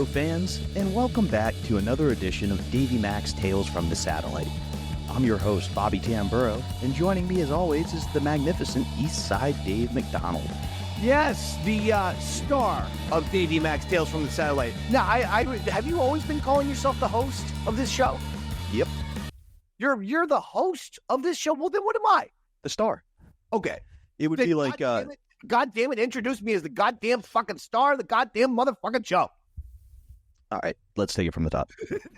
radio fans, and welcome back to another edition of Davey Mac's Tales from the Satellite. I'm your host, Bobby Tamburo, and joining me as always is the magnificent Eastside Dave McDonald. Yes, the star of Davey Mac's Tales from the Satellite. Now, I have you always been calling yourself the host of this show? Yep. You're the host of this show? Well, then what am I? The star. Okay. It would Then be like... God damn it, introduce me as the goddamn fucking star of the goddamn motherfucking show. All right, let's take it from the top.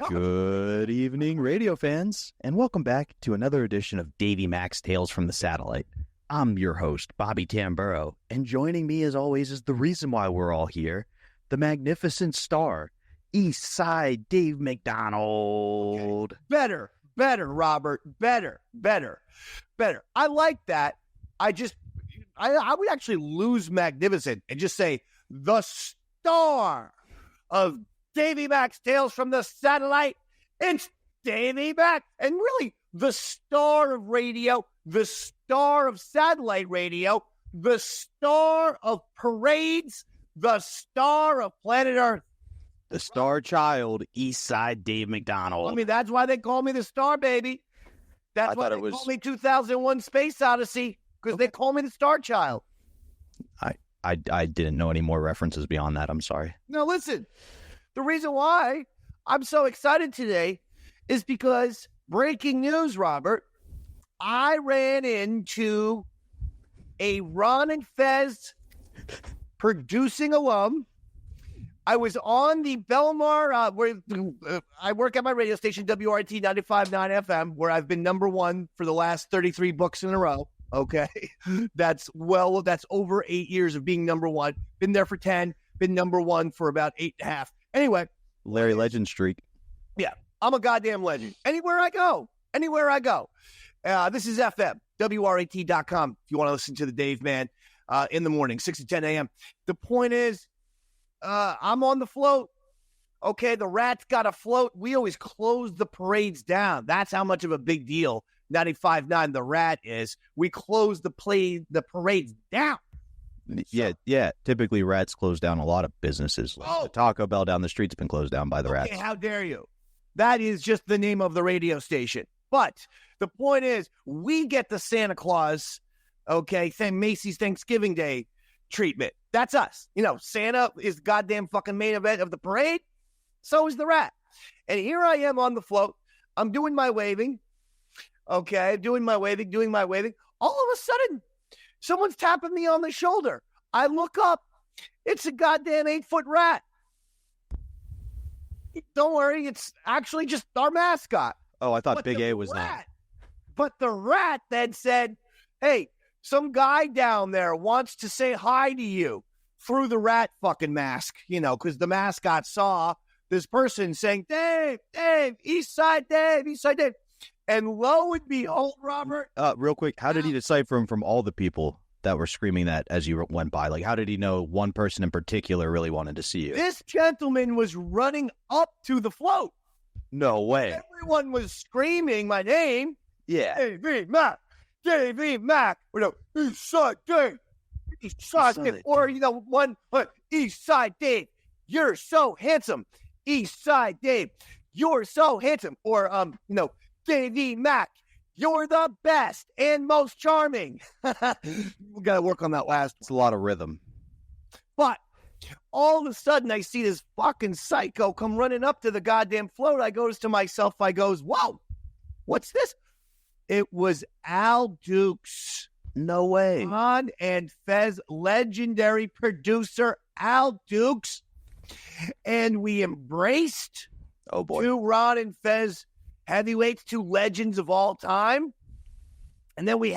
Good evening, radio fans, and welcome back to another edition of Davey Mac's Tales from the Satellite. I'm your host, Bobby Tamburo, and joining me as always is the reason why we're all here, the magnificent star, Eastside Dave McDonald. Okay. Better, Robert. Better. I like that. I would actually lose magnificent and just say the star of Davey Mac's Tales from the Satellite. It's Davey Mac. And really, the star of radio, the star of satellite radio, the star of parades, the star of planet Earth. The star child, Eastside Dave McDonald. I mean, that's why they call me the star, baby. That's why they call me 2001 Space Odyssey, because they call me the star child. I didn't know any more references beyond that. I'm sorry. Now, listen. The reason why I'm so excited today is because breaking news, Robert, I ran into a Ron and Fez producing alum. I was on the Belmar, where I work at my radio station, WRT 95.9 FM, where I've been number one for the last 33 books in a row. Okay. That's over 8 years of being number one. Been there for 10, been number one for about 8.5. Anyway. Larry Legend streak. Yeah. I'm a goddamn legend. Anywhere I go. This is FM, WRAT.com. If you want to listen to the Dave Man in the morning, 6 to 10 a.m. The point is, I'm on the float. Okay, the Rat's got a float. We always close the parades down. That's how much of a big deal 95.9 the Rat is. We close the parades down. Yeah. Typically, Rats close down a lot of businesses. Like the Taco Bell down the street's been closed down by the Rats. How dare you? That is just the name of the radio station. But the point is, we get the Santa Claus, Macy's Thanksgiving Day treatment. That's us. You know, Santa is the goddamn fucking main event of the parade. So is the Rat. And here I am on the float. I'm doing my waving. Okay, doing my waving. All of a sudden, someone's tapping me on the shoulder. I look up. It's a goddamn 8-foot rat. Don't worry, it's actually just our mascot. Oh, I thought Big A was that. But the Rat then said, hey, some guy down there wants to say hi to you through the Rat fucking mask, because the mascot saw this person saying, Dave, Eastside Dave. And lo and behold, Robert. Real quick, how did he decipher him from all the people that were screaming that as you went by? Like, how did he know one person in particular really wanted to see you? This gentleman was running up to the float. No way. Everyone was screaming my name. Yeah. Davey Mac. Eastside Dave. Eastside Dave. Or, Eastside Dave. You're so handsome. Eastside Dave. You're so handsome. Or, Davey Mac, you're the best and most charming. We got to work on that last. It's a lot of rhythm. But all of a sudden, I see this fucking psycho come running up to the goddamn float. I goes to myself, whoa, what's this? It was Al Dukes. No way. Ron and Fez, legendary producer Al Dukes. And we embraced two Ron and Fez heavyweights, two legends of all time. And then we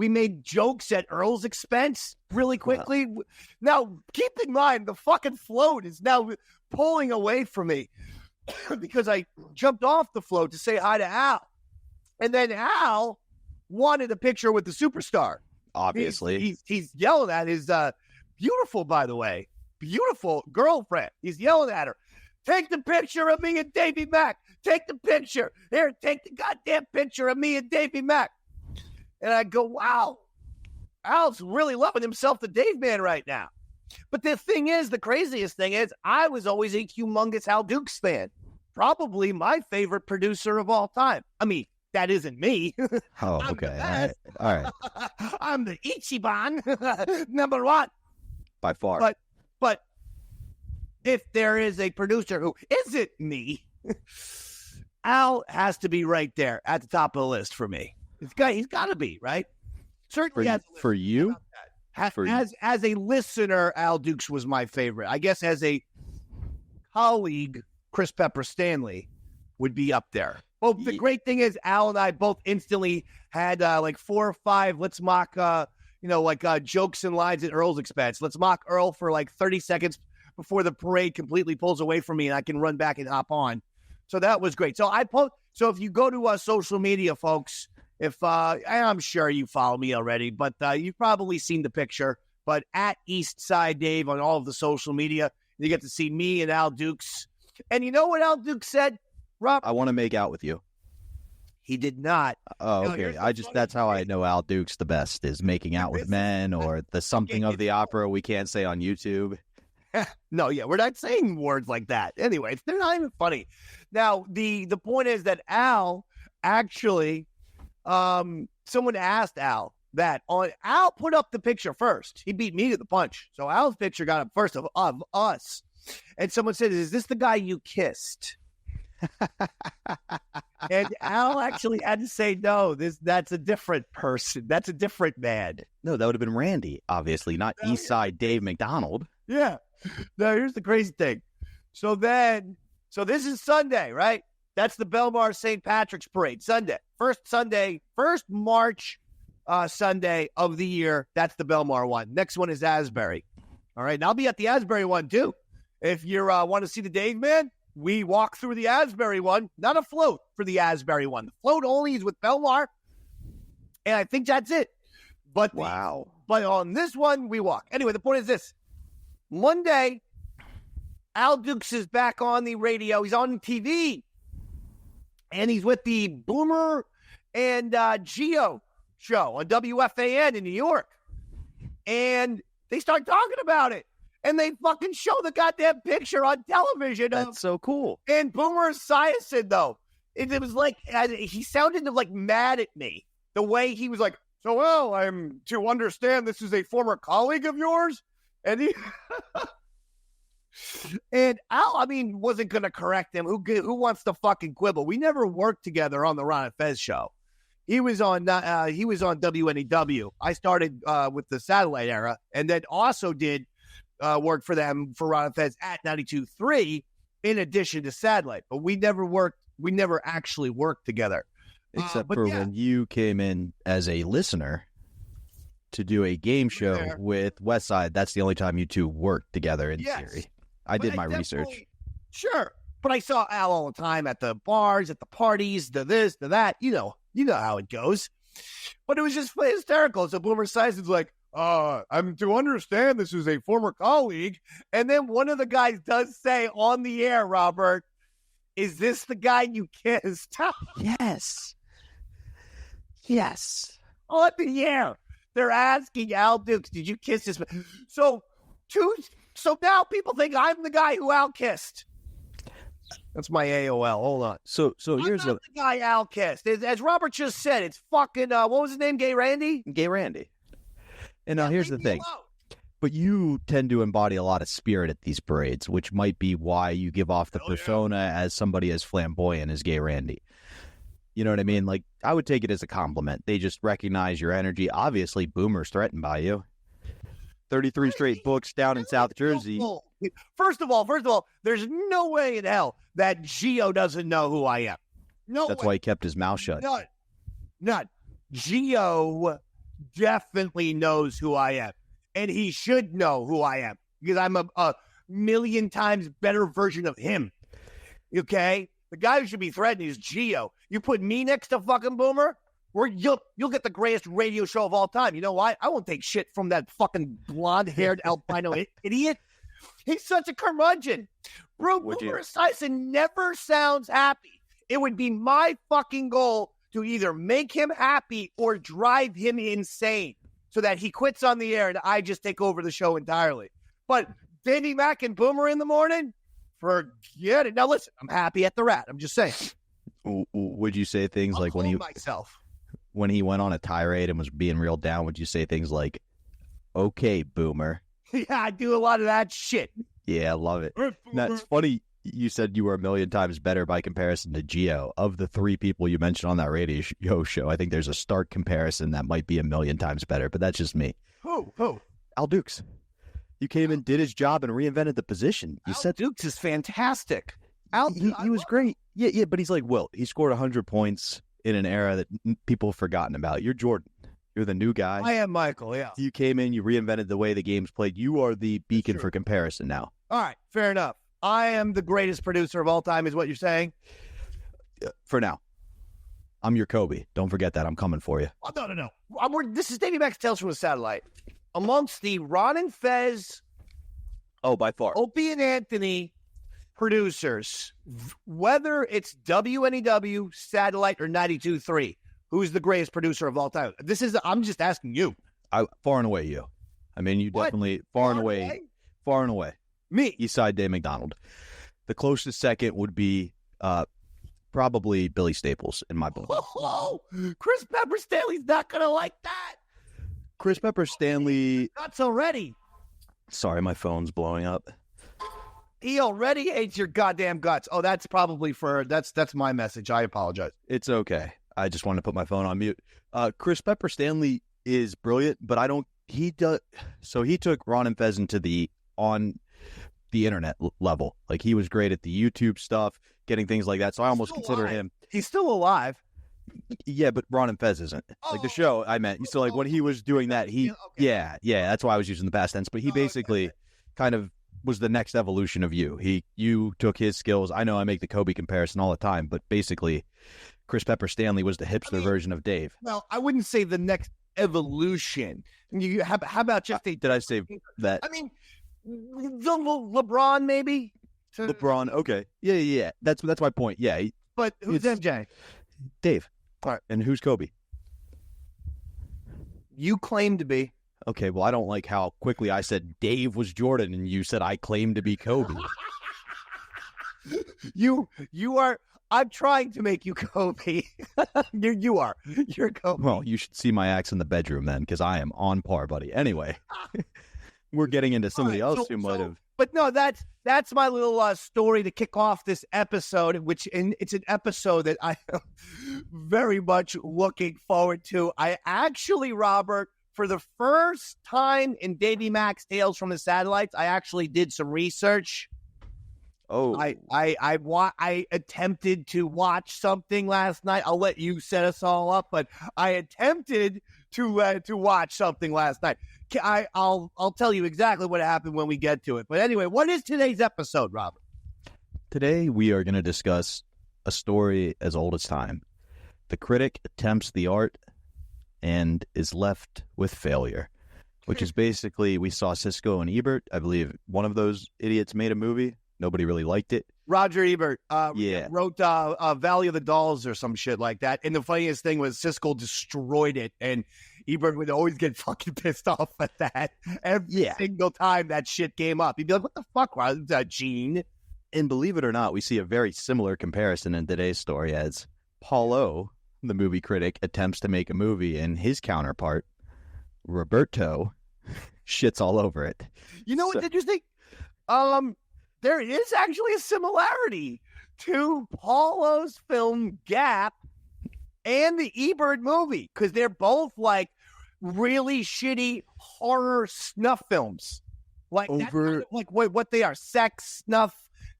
made jokes at Earl's expense really quickly. Wow. Now, keep in mind, the fucking float is now pulling away from me because I jumped off the float to say hi to Al. And then Al wanted a picture with the superstar. Obviously. He's yelling at his beautiful, by the way, beautiful girlfriend. He's yelling at her. Take the picture of me and Davey Mac. Take the picture. Here, take the goddamn picture of me and Davey Mac. And I go, wow, Al's really loving himself, the Dave Man, right now. But the thing is, the craziest thing is, I was always a humongous Al Dukes fan. Probably my favorite producer of all time. I mean, that isn't me. Oh, I'm okay. All right. I'm the Ichiban number one. By far. But if there is a producer who isn't me, Al has to be right there at the top of the list for me. He's got to be, right? Certainly for you? As a listener, Al Dukes was my favorite. I guess as a colleague, Chris Pepper Stanley would be up there. Well, the great thing is Al and I both instantly had like 4 or 5 let's mock, jokes and lines at Earl's expense. Let's mock Earl for like 30 seconds before the parade completely pulls away from me and I can run back and hop on. So that was great. So So if you go to social media, folks, I'm sure you follow me already, but you've probably seen the picture. But at Eastside Dave on all of the social media, you get to see me and Al Dukes. And you know what Al Dukes said, Rob? I want to make out with you. He did not. Oh, okay. That's how I know Al Dukes the best, is making out with men, or the something of the opera we can't say on YouTube. No, yeah, we're not saying words like that. Anyway, they're not even funny. Now, the point is that Al actually, someone asked Al Al put up the picture first. He beat me to the punch. So Al's picture got up first of us. And someone said, "Is this the guy you kissed?" And Al actually had to say, "No, that's a different person. That's a different man." No, that would have been Randy, obviously, not Eastside Dave McDonald. Yeah. Now, here's the crazy thing. So this is Sunday, right? That's the Belmar St. Patrick's Parade, Sunday. First March Sunday of the year. That's the Belmar one. Next one is Asbury. All right, and I'll be at the Asbury one, too. If you want to see the Dave Man, we walk through the Asbury one, not a float for the Asbury one. The float only is with Belmar, and I think that's it. But on this one, we walk. Anyway, the point is this. Monday, Al Dukes is back on the radio. He's on TV, and he's with the Boomer and Geo show on WFAN in New York. And they start talking about it. And they fucking show the goddamn picture on television. That's so cool. And Boomer Esiason, though, it was like, he sounded like mad at me. The way he was like, "So, well, I'm to understand this is a former colleague of yours?" And he, and Al, wasn't going to correct him. Who wants to fucking quibble? We never worked together on the Ron Fez show. He was on WNEW. I started with the satellite era, and then also did work for them for Ron Fez at 92.3 in addition to satellite. But we never actually worked together. Except for when you came in as a listener to do a game show with Westside. That's the only time you two worked together in theory. I did my research. Sure. But I saw Al all the time at the bars, at the parties, the this, the that. You know how it goes. But it was just hysterical. So Boomer Esiason's like, "I'm to understand this is a former colleague." And then one of the guys does say on the air, Robert, "Is this the guy you kissed?" Yes. Yes. On the air. They're asking Al Dukes, "Did you kiss this man?" So now people think I'm the guy who Al kissed. That's my AOL. Hold on. So here's the guy Al kissed. As Robert just said, it's fucking, what was his name? Gay Randy? Gay Randy. And now here's the thing. But you tend to embody a lot of spirit at these parades, which might be why you give off the persona as somebody as flamboyant as Gay Randy. You know what I mean? Like, I would take it as a compliment. They just recognize your energy. Obviously, Boomer's threatened by you. 33 straight books down in South Jersey. First of all, there's no way in hell that Geo doesn't know who I am. No That's way. why he kept his mouth shut. None. Geo definitely knows who I am. And he should know who I am. Because I'm a million times better version of him. Okay? The guy who should be threatened is Geo. You put me next to fucking Boomer, you'll get the greatest radio show of all time. You know why? I won't take shit from that fucking blonde-haired albino idiot. He's such a curmudgeon. Bro, Boomer Esiason never sounds happy. It would be my fucking goal to either make him happy or drive him insane so that he quits on the air and I just take over the show entirely. But Davey Mac and Boomer in the morning, forget it. Now listen, I'm happy at the rat. I'm just saying. Would you say things like when he went on a tirade and was being real down? Would you say things like, "Okay, Boomer"? Yeah, I do a lot of that shit. Yeah, I love it. That's funny. You said you were a million times better by comparison to Gio. Of the three people you mentioned on that radio show, I think there's a stark comparison that might be a million times better, but that's just me. Who? Al Dukes. You came and did his job and reinvented the position. You said Dukes is fantastic. He was great. Yeah, but he's like Wilt. He scored 100 points in an era that people have forgotten about. You're Jordan. You're the new guy. I am Michael, yeah. You came in, you reinvented the way the game's played. You are the beacon for comparison now. All right, fair enough. I am the greatest producer of all time, is what you're saying? For now. I'm your Kobe. Don't forget that. I'm coming for you. Oh, no. This is Davey Mac's Tales from the Satellite. Amongst the Ron and Fez, by far, Opie and Anthony producers, whether it's WNEW, Satellite, or 92.3, who's the greatest producer of all time? I'm just asking you. Far and away you. I mean, you definitely, far and away. Me. Eastside Day McDonald. The closest second would be probably Billy Staples in my book. Oh, Chris Pepper Stanley's not going to like that. Chris Pepper Stanley. Nuts already. Sorry, my phone's blowing up. He already hates your goddamn guts. Oh, that's probably that's my message. I apologize. It's okay. I just wanted to put my phone on mute. Chris Pepper Stanley is brilliant, but he took Ron and Fez into on the internet level. Like, he was great at the YouTube stuff, getting things like that. So I almost consider him. He's still alive. Yeah, but Ron and Fez isn't. Like the show I meant. So like when he was doing that, yeah, that's why I was using the past tense. But he basically kind of was the next evolution of you. You took his skills. I know I make the Kobe comparison all the time, but basically Chris Pepper Stanley was the hipster version of Dave. Well, I wouldn't say the next evolution. How about just did I say that? I mean, the LeBron maybe. LeBron, okay, yeah. That's my point. Yeah, but who's MJ? Dave. All right. And who's Kobe? You claim to be. Okay, well, I don't like how quickly I said Dave was Jordan and you said I claim to be Kobe. You are. I'm trying to make you Kobe. You are. You're Kobe. Well, you should see my acts in the bedroom then, because I am on par, buddy. Anyway, we're getting into somebody else who might have. But no, that's my little story to kick off this episode, it's an episode that I am very much looking forward to. I actually, Robert, for the first time in Davey Mac's Tales from the Satellites, I actually did some research. Oh, I attempted to watch something last night. I'll let you set us all up, but I attempted to watch something last night. I'll tell you exactly what happened when we get to it. But anyway, what is today's episode, Robert? Today we are going to discuss a story as old as time. The critic attempts the art and is left with failure, which is basically, we saw Siskel and Ebert. I believe one of those idiots made a movie. Nobody really liked it. Roger Ebert wrote Valley of the Dolls or some shit like that. And the funniest thing was Siskel destroyed it, and Ebert would always get fucking pissed off at that every single time that shit came up. He'd be like, what the fuck was that, Gene? And believe it or not, we see a very similar comparison in today's story as Paul O, the movie critic, attempts to make a movie, and his counterpart, Roberto, shits all over it. You know what's interesting? There is actually a similarity to Paulo's film Gap and the Ebert movie, because they're both like really shitty horror snuff films. Like what they are, sex snuff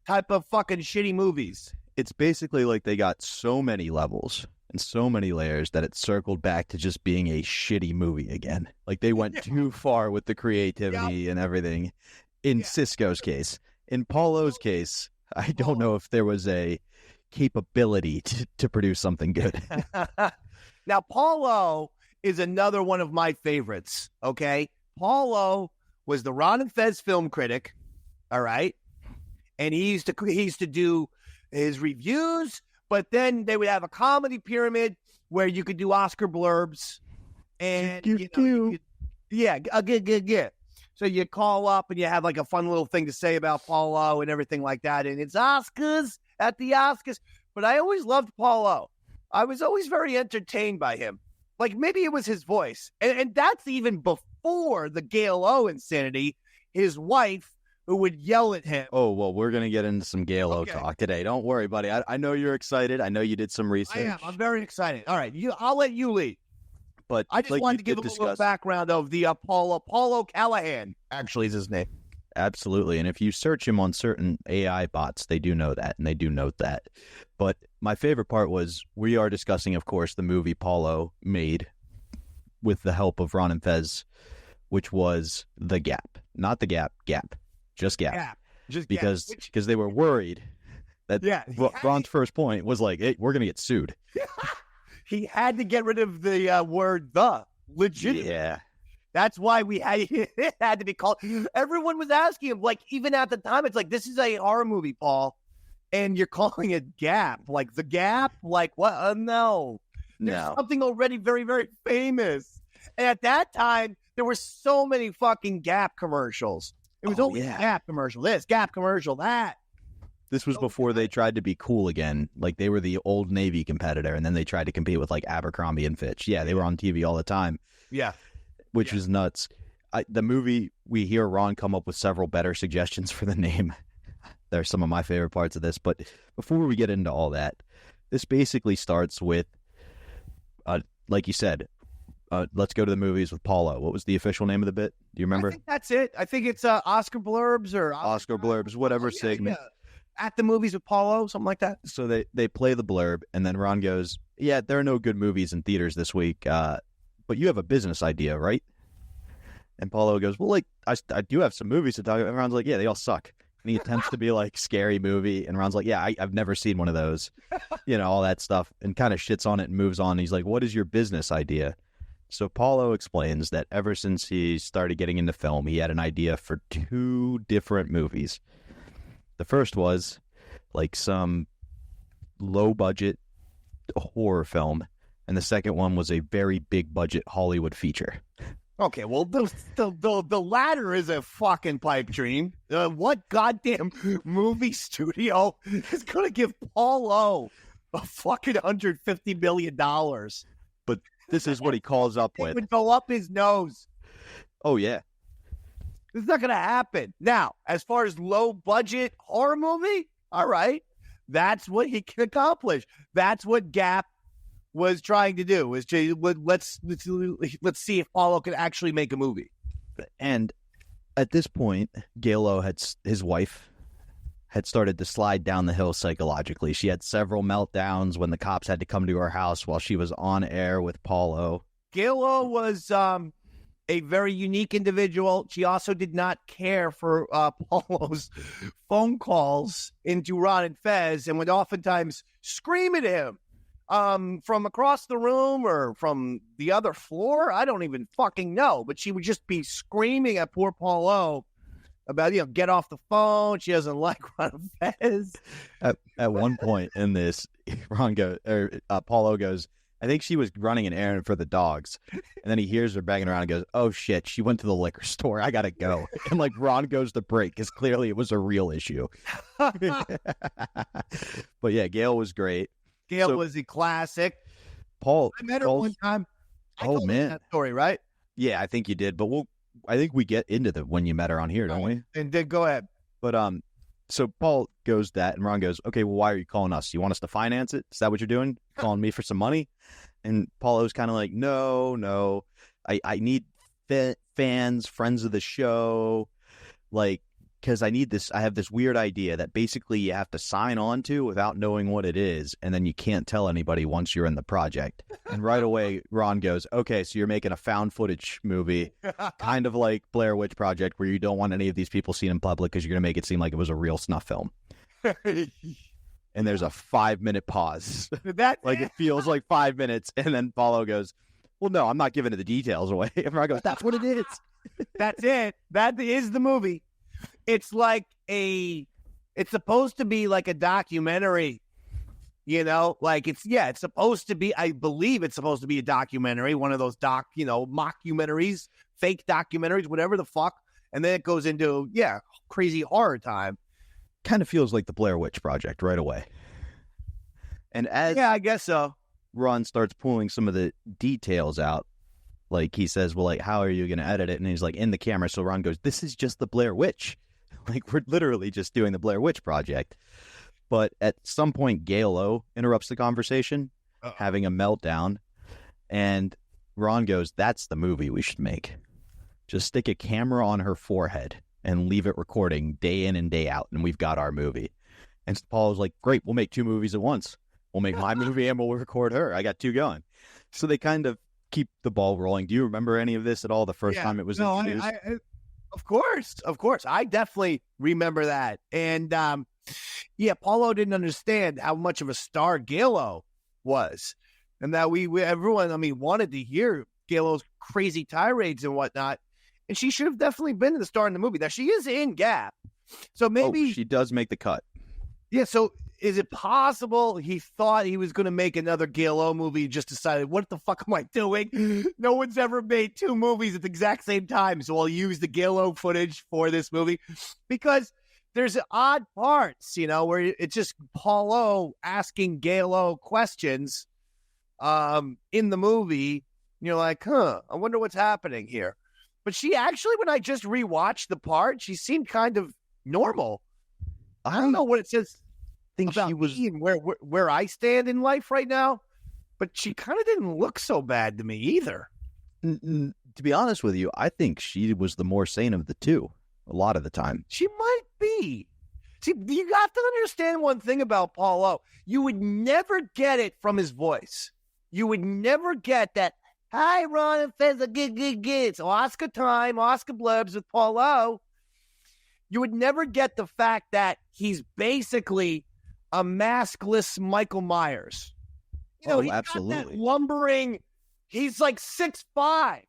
type of fucking shitty movies. It's basically like they got so many levels and so many layers that it circled back to just being a shitty movie again. Like they went too far with the creativity and everything. In Cisco's case. In Paulo's case, I don't know if there was a capability to produce something good. Now, Paulo is another one of my favorites, okay? Paulo was the Ron and Fez film critic, all right? And he used to do his reviews, but then they would have a comedy pyramid where you could do Oscar blurbs. And, So you call up and you have like a fun little thing to say about Paulo and everything like that. And it's Oscars at the Oscars. But I always loved Paulo. I was always very entertained by him. Like maybe it was his voice. And that's even before the Gail O insanity, his wife who would yell at him. Oh, well, we're going to get into some Gail O talk today. Don't worry, buddy. I know you're excited. I know you did some research. I am. I'm very excited. All right. I'll let you lead. But I just wanted to give a little background of the Paulo Callahan, actually is his name. Absolutely. And if you search him on certain AI bots, they do know that, and they do note that. But my favorite part was we are discussing, of course, the movie Paulo made with the help of Ron and Fez, which was The Gap. Not The Gap, Gap. Just Gap. Because they were worried that Ron's first point was like, hey, we're going to get sued. He had to get rid of the word the, legit. Yeah. That's why it had to be called. Everyone was asking him, like, even at the time, it's like, this is a horror movie, and you're calling it Gap. Like, The Gap? Like, what? No. There's something already very, very famous. And at that time, there were so many fucking Gap commercials. It was always Gap commercial, this, Gap commercial, that. This was before they tried to be cool again. Like, they were the Old Navy competitor, and then they tried to compete with, like, Abercrombie and Fitch. Yeah, they were on TV all the time. Yeah. Which is nuts. The movie, we hear Ron come up with several better suggestions for the name. They're some of my favorite parts of this. But before we get into all that, this basically starts with, like you said, let's go to the movies with Paulo. What was the official name of the bit? Do you remember? I think that's it. I think it's Oscar Blurbs or Oscar Blurbs, whatever segment. Yeah. At the movies with Paulo, something like that. So they play the blurb, and then Ron goes, yeah, there are no good movies in theaters this week, but you have a business idea, right? And Paulo goes, well, like, I do have some movies to talk about. And Ron's like, yeah, they all suck. And he attempts to be like, scary movie. And Ron's like, yeah, I've never seen one of those. All that stuff. And kind of shits on it and moves on. He's like, what is your business idea? So Paulo explains that ever since he started getting into film, he had an idea for 2 different movies. The first was like some low-budget horror film. And the second one was a very big-budget Hollywood feature. Okay, well, the latter is a fucking pipe dream. What goddamn movie studio is going to give Paulo a fucking $150 million? But this is what he calls up with. It would go up his nose. Oh, yeah. It's not going to happen. Now, as far as low-budget horror movie, all right, that's what he can accomplish. That's what Gap was trying to do, is to, let's see if Paulo could actually make a movie. And at this point, Gail O, his wife, had started to slide down the hill psychologically. She had several meltdowns when the cops had to come to her house while she was on air with Paulo. Gail O was a very unique individual. She also did not care for Paulo's phone calls into Ron and Fez, and would oftentimes scream at him from across the room or from the other floor. I don't even fucking know, but she would just be screaming at poor Paulo about, get off the phone. She doesn't like Ron Fez. At one point in this, Paulo goes, I think she was running an errand for the dogs. And then he hears her banging around and goes, oh shit, she went to the liquor store. I gotta go. And like Ron goes to break because clearly it was a real issue. But yeah, Gail was great. Gail was a classic. I met her one time. I told man, that story, right? Yeah, I think you did. But I think we get into the when you met her on here, don't we? And then go ahead. But so Paul goes that, and Ron goes, okay, well, why are you calling us? You want us to finance it? Is that what you're doing? Calling me for some money? And Paulo's kind of like, no, I need fans, friends of the show, like. Because I have this weird idea that basically you have to sign on to without knowing what it is, and then you can't tell anybody once you're in the project. And right away, Ron goes, okay, so you're making a found footage movie, kind of like Blair Witch Project, where you don't want any of these people seen in public because you're going to make it seem like it was a real snuff film. And there's a 5-minute pause. It feels like 5 minutes, and then Paulo goes, well, no, I'm not giving the details away. And Ron goes, that's what it is. That's it. That is the movie. It's like it's supposed to be like a documentary, like it's supposed to be, I believe it's supposed to be a documentary, one of those mockumentaries, fake documentaries, whatever the fuck. And then it goes into, crazy horror time. Kind of feels like the Blair Witch Project right away. And as I guess so. Ron starts pulling some of the details out, like he says, well, like, how are you going to edit it? And he's like, in the camera. So Ron goes, this is just the Blair Witch. Like, we're literally just doing the Blair Witch Project. But at some point, Gail O interrupts the conversation, having a meltdown. And Ron goes, that's the movie we should make. Just stick a camera on her forehead and leave it recording day in and day out, and we've got our movie. And Paul was like, great, we'll make 2 movies at once. We'll make my movie and we'll record her. I got 2 going. So they kind of keep the ball rolling. Do you remember any of this at all the first time it was introduced? Of course. I definitely remember that. And, Paulo didn't understand how much of a star Gail O was. And that everyone wanted to hear Gail O's crazy tirades and whatnot. And she should have definitely been the star in the movie. Now, she is in Gap. So maybe... she does make the cut. Yeah, so is it possible he thought he was going to make another Gail O movie, just decided, what the fuck am I doing? No one's ever made 2 movies at the exact same time, so I'll use the Gail O footage for this movie. Because there's odd parts, where it's just Paul O asking Gail O questions in the movie. And you're like, I wonder what's happening here. But she actually, when I just rewatched the part, she seemed kind of normal. I don't know what it says about me and where I stand in life right now, but she kind of didn't look so bad to me either. To be honest with you, I think she was the more sane of the 2 a lot of the time. She might be. See, you have to understand one thing about Paul O. You would never get it from his voice. You would never get that, hi, Ron Fez, it's Oscar time, Oscar blurbs with Paul O. You would never get the fact that he's basically a maskless Michael Myers. He's absolutely. got that lumbering, he's like 6'5",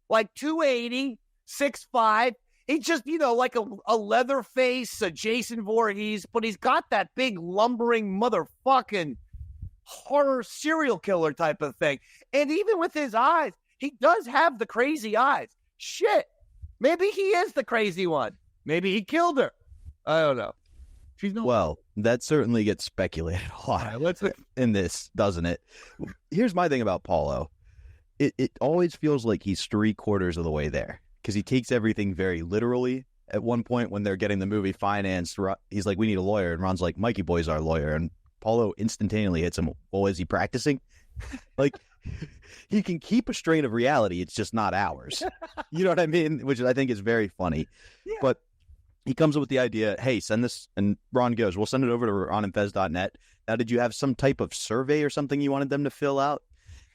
like 280, 6'5". He's just, like a leather face, a Jason Voorhees, but he's got that big lumbering motherfucking horror serial killer type of thing. And even with his eyes, he does have the crazy eyes. Shit. Maybe he is the crazy one. Maybe he killed her. I don't know. Well, that certainly gets speculated a lot in this, doesn't it? Here's my thing about Paulo. It always feels like he's 3/4 of the way there, because he takes everything very literally. At one point when they're getting the movie financed, he's like, we need a lawyer. And Ron's like, Mikey Boy's our lawyer. And Paulo instantaneously hits him. Well, is he practicing? Like, he can keep a strain of reality. It's just not ours. You know what I mean? Which I think is very funny. Yeah. But he comes up with the idea, hey, send this. And Ron goes, we'll send it over to ronandfez.net. Now, did you have some type of survey or something you wanted them to fill out?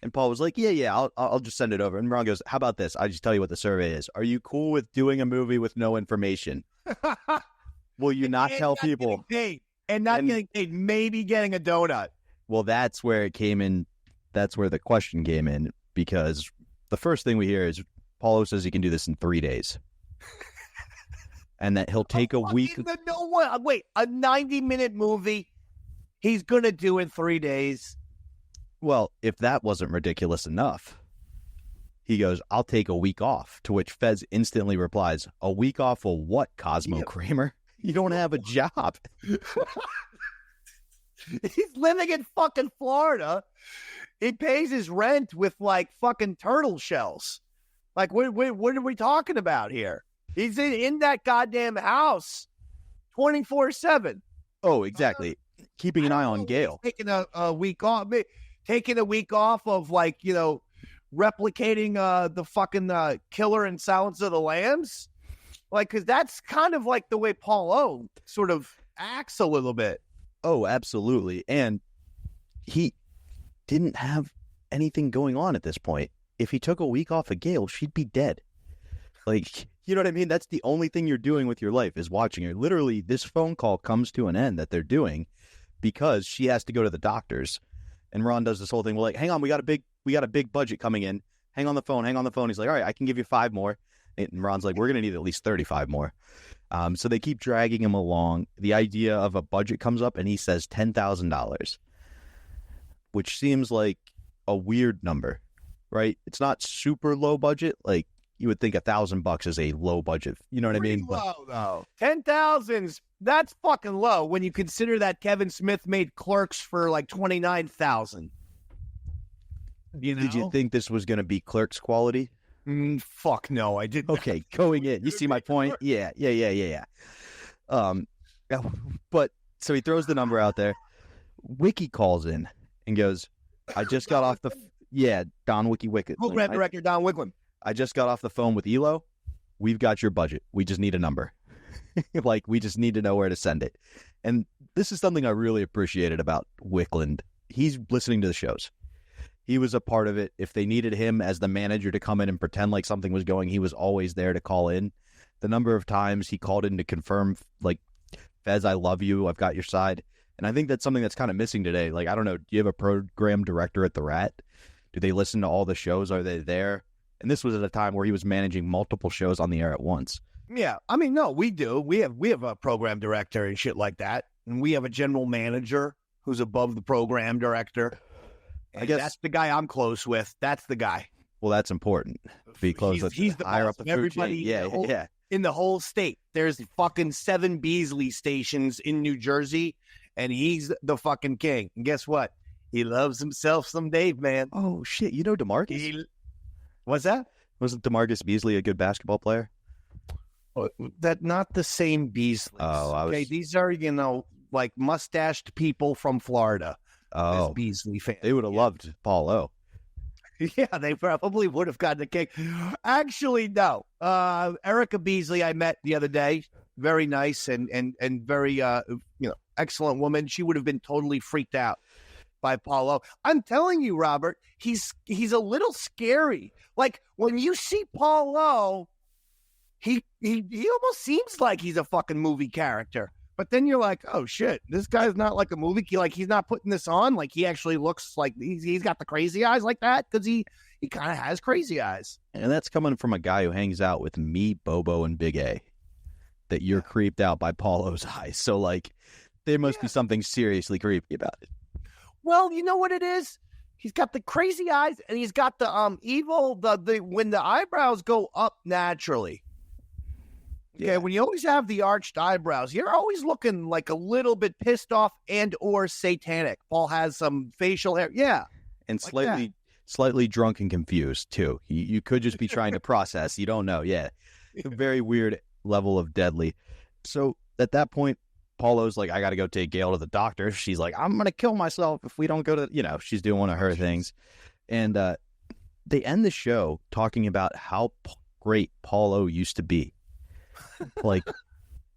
And Paul was like, yeah, I'll just send it over. And Ron goes, how about this? I'll just tell you what the survey is. Are you cool with doing a movie with no information? Will you not tell people? And not getting paid, maybe getting a donut. Well, that's where it came in. That's where the question came in, because the first thing we hear is Paulo says he can do this in 3 days. And that he'll take a week. Wait, a 90-minute movie he's going to do in 3 days? Well, if that wasn't ridiculous enough, he goes, I'll take a week off, to which Fez instantly replies, a week off of what, Cosmo Kramer? You don't have a job. He's living in fucking Florida. He pays his rent with like fucking turtle shells. Like, what are we talking about here? He's in that goddamn house 24/7. Oh, exactly. Keeping an eye on Gail. Taking a week off. Taking a week off of, like, replicating the fucking Killer and Silence of the Lambs. Like, because that's kind of like the way Paul O sort of acts a little bit. Oh, absolutely. And he didn't have anything going on at this point. If he took a week off of Gail, she'd be dead. Like, you know what I mean? That's the only thing you're doing with your life, is watching her. Literally, this phone call comes to an end that they're doing because she has to go to the doctor's. And Ron does this whole thing. Well, like, hang on, we got a big budget coming in. Hang on the phone. He's like, all right, I can give you 5 more. And Ron's like, we're going to need at least 35 more. So they keep dragging him along. The idea of a budget comes up, and he says $10,000, which seems like a weird number, right? It's not super low budget. Like, you would think $1,000 is a low budget. You know what I mean? Low, though. 10,000's that's fucking low when you consider that Kevin Smith made Clerks for like 29,000. You know? Did you think this was going to be Clerks quality? Fuck no, I didn't. Okay, going in. You see my point? Yeah. But so he throws the number out there. Wiki calls in and goes, I just got off the Don Wicket. Program director Don Wicklund. I just got off the phone with Elo. We've got your budget. We just need a number. Like, we just need to know where to send it. And this is something I really appreciated about Wicklund. He's listening to the shows. He was a part of it. If they needed him as the manager to come in and pretend like something was going, he was always there to call in. The number of times he called in to confirm, like, Fez, I love you. I've got your side. And I think that's something that's kind of missing today. Like, I don't know. Do you have a program director at the Rat? Do they listen to all the shows? Are they there? And this was at a time where he was managing multiple shows on the air at once. Yeah. I mean, no, we do. We have a program director and shit like that. And we have a general manager who's above the program director. And I guess that's the guy I'm close with. That's the guy. Well, that's important. To be close with he's the higher boss up the of food chain. everybody Yeah. In the whole state. There's fucking 7 Beasley stations in New Jersey, and he's the fucking king. And guess what? He loves himself some Dave, man. Oh, shit. You know DeMarcus? What's that? Wasn't DeMarcus Beasley a good basketball player? That not the same Beasley. Oh, okay. These are, like mustached people from Florida. Oh, Beasley fans. They would have loved Paul O. Yeah, they probably would have gotten a kick. Actually, no. Erica Beasley I met the other day. Very nice and very excellent woman. She would have been totally freaked out by Paul O. I'm telling you, Robert, he's a little scary. Like when you see Paul O, he almost seems like he's a fucking movie character. But then you're like, oh shit, this guy's not like a movie. Like he's not putting this on. Like he actually looks like he's got the crazy eyes like that because he kind of has crazy eyes. And that's coming from a guy who hangs out with me, Bobo, and Big A. That you're creeped out by Paulo's eyes. So like, there must be something seriously creepy about it. Well, you know what it is? He's got the crazy eyes, and he's got the evil the when the eyebrows go up naturally. Yeah, when you always have the arched eyebrows, you're always looking like a little bit pissed off and or satanic. Paul has some facial hair. Yeah. And slightly drunk and confused, too. You could just be trying to process. You don't know. Yeah. A very weird level of deadly. So at that point, Paulo's like, I got to go take Gail to the doctor. She's like, I'm going to kill myself if we don't go to, she's doing one of her things. And they end the show talking about how great Paulo used to be. Like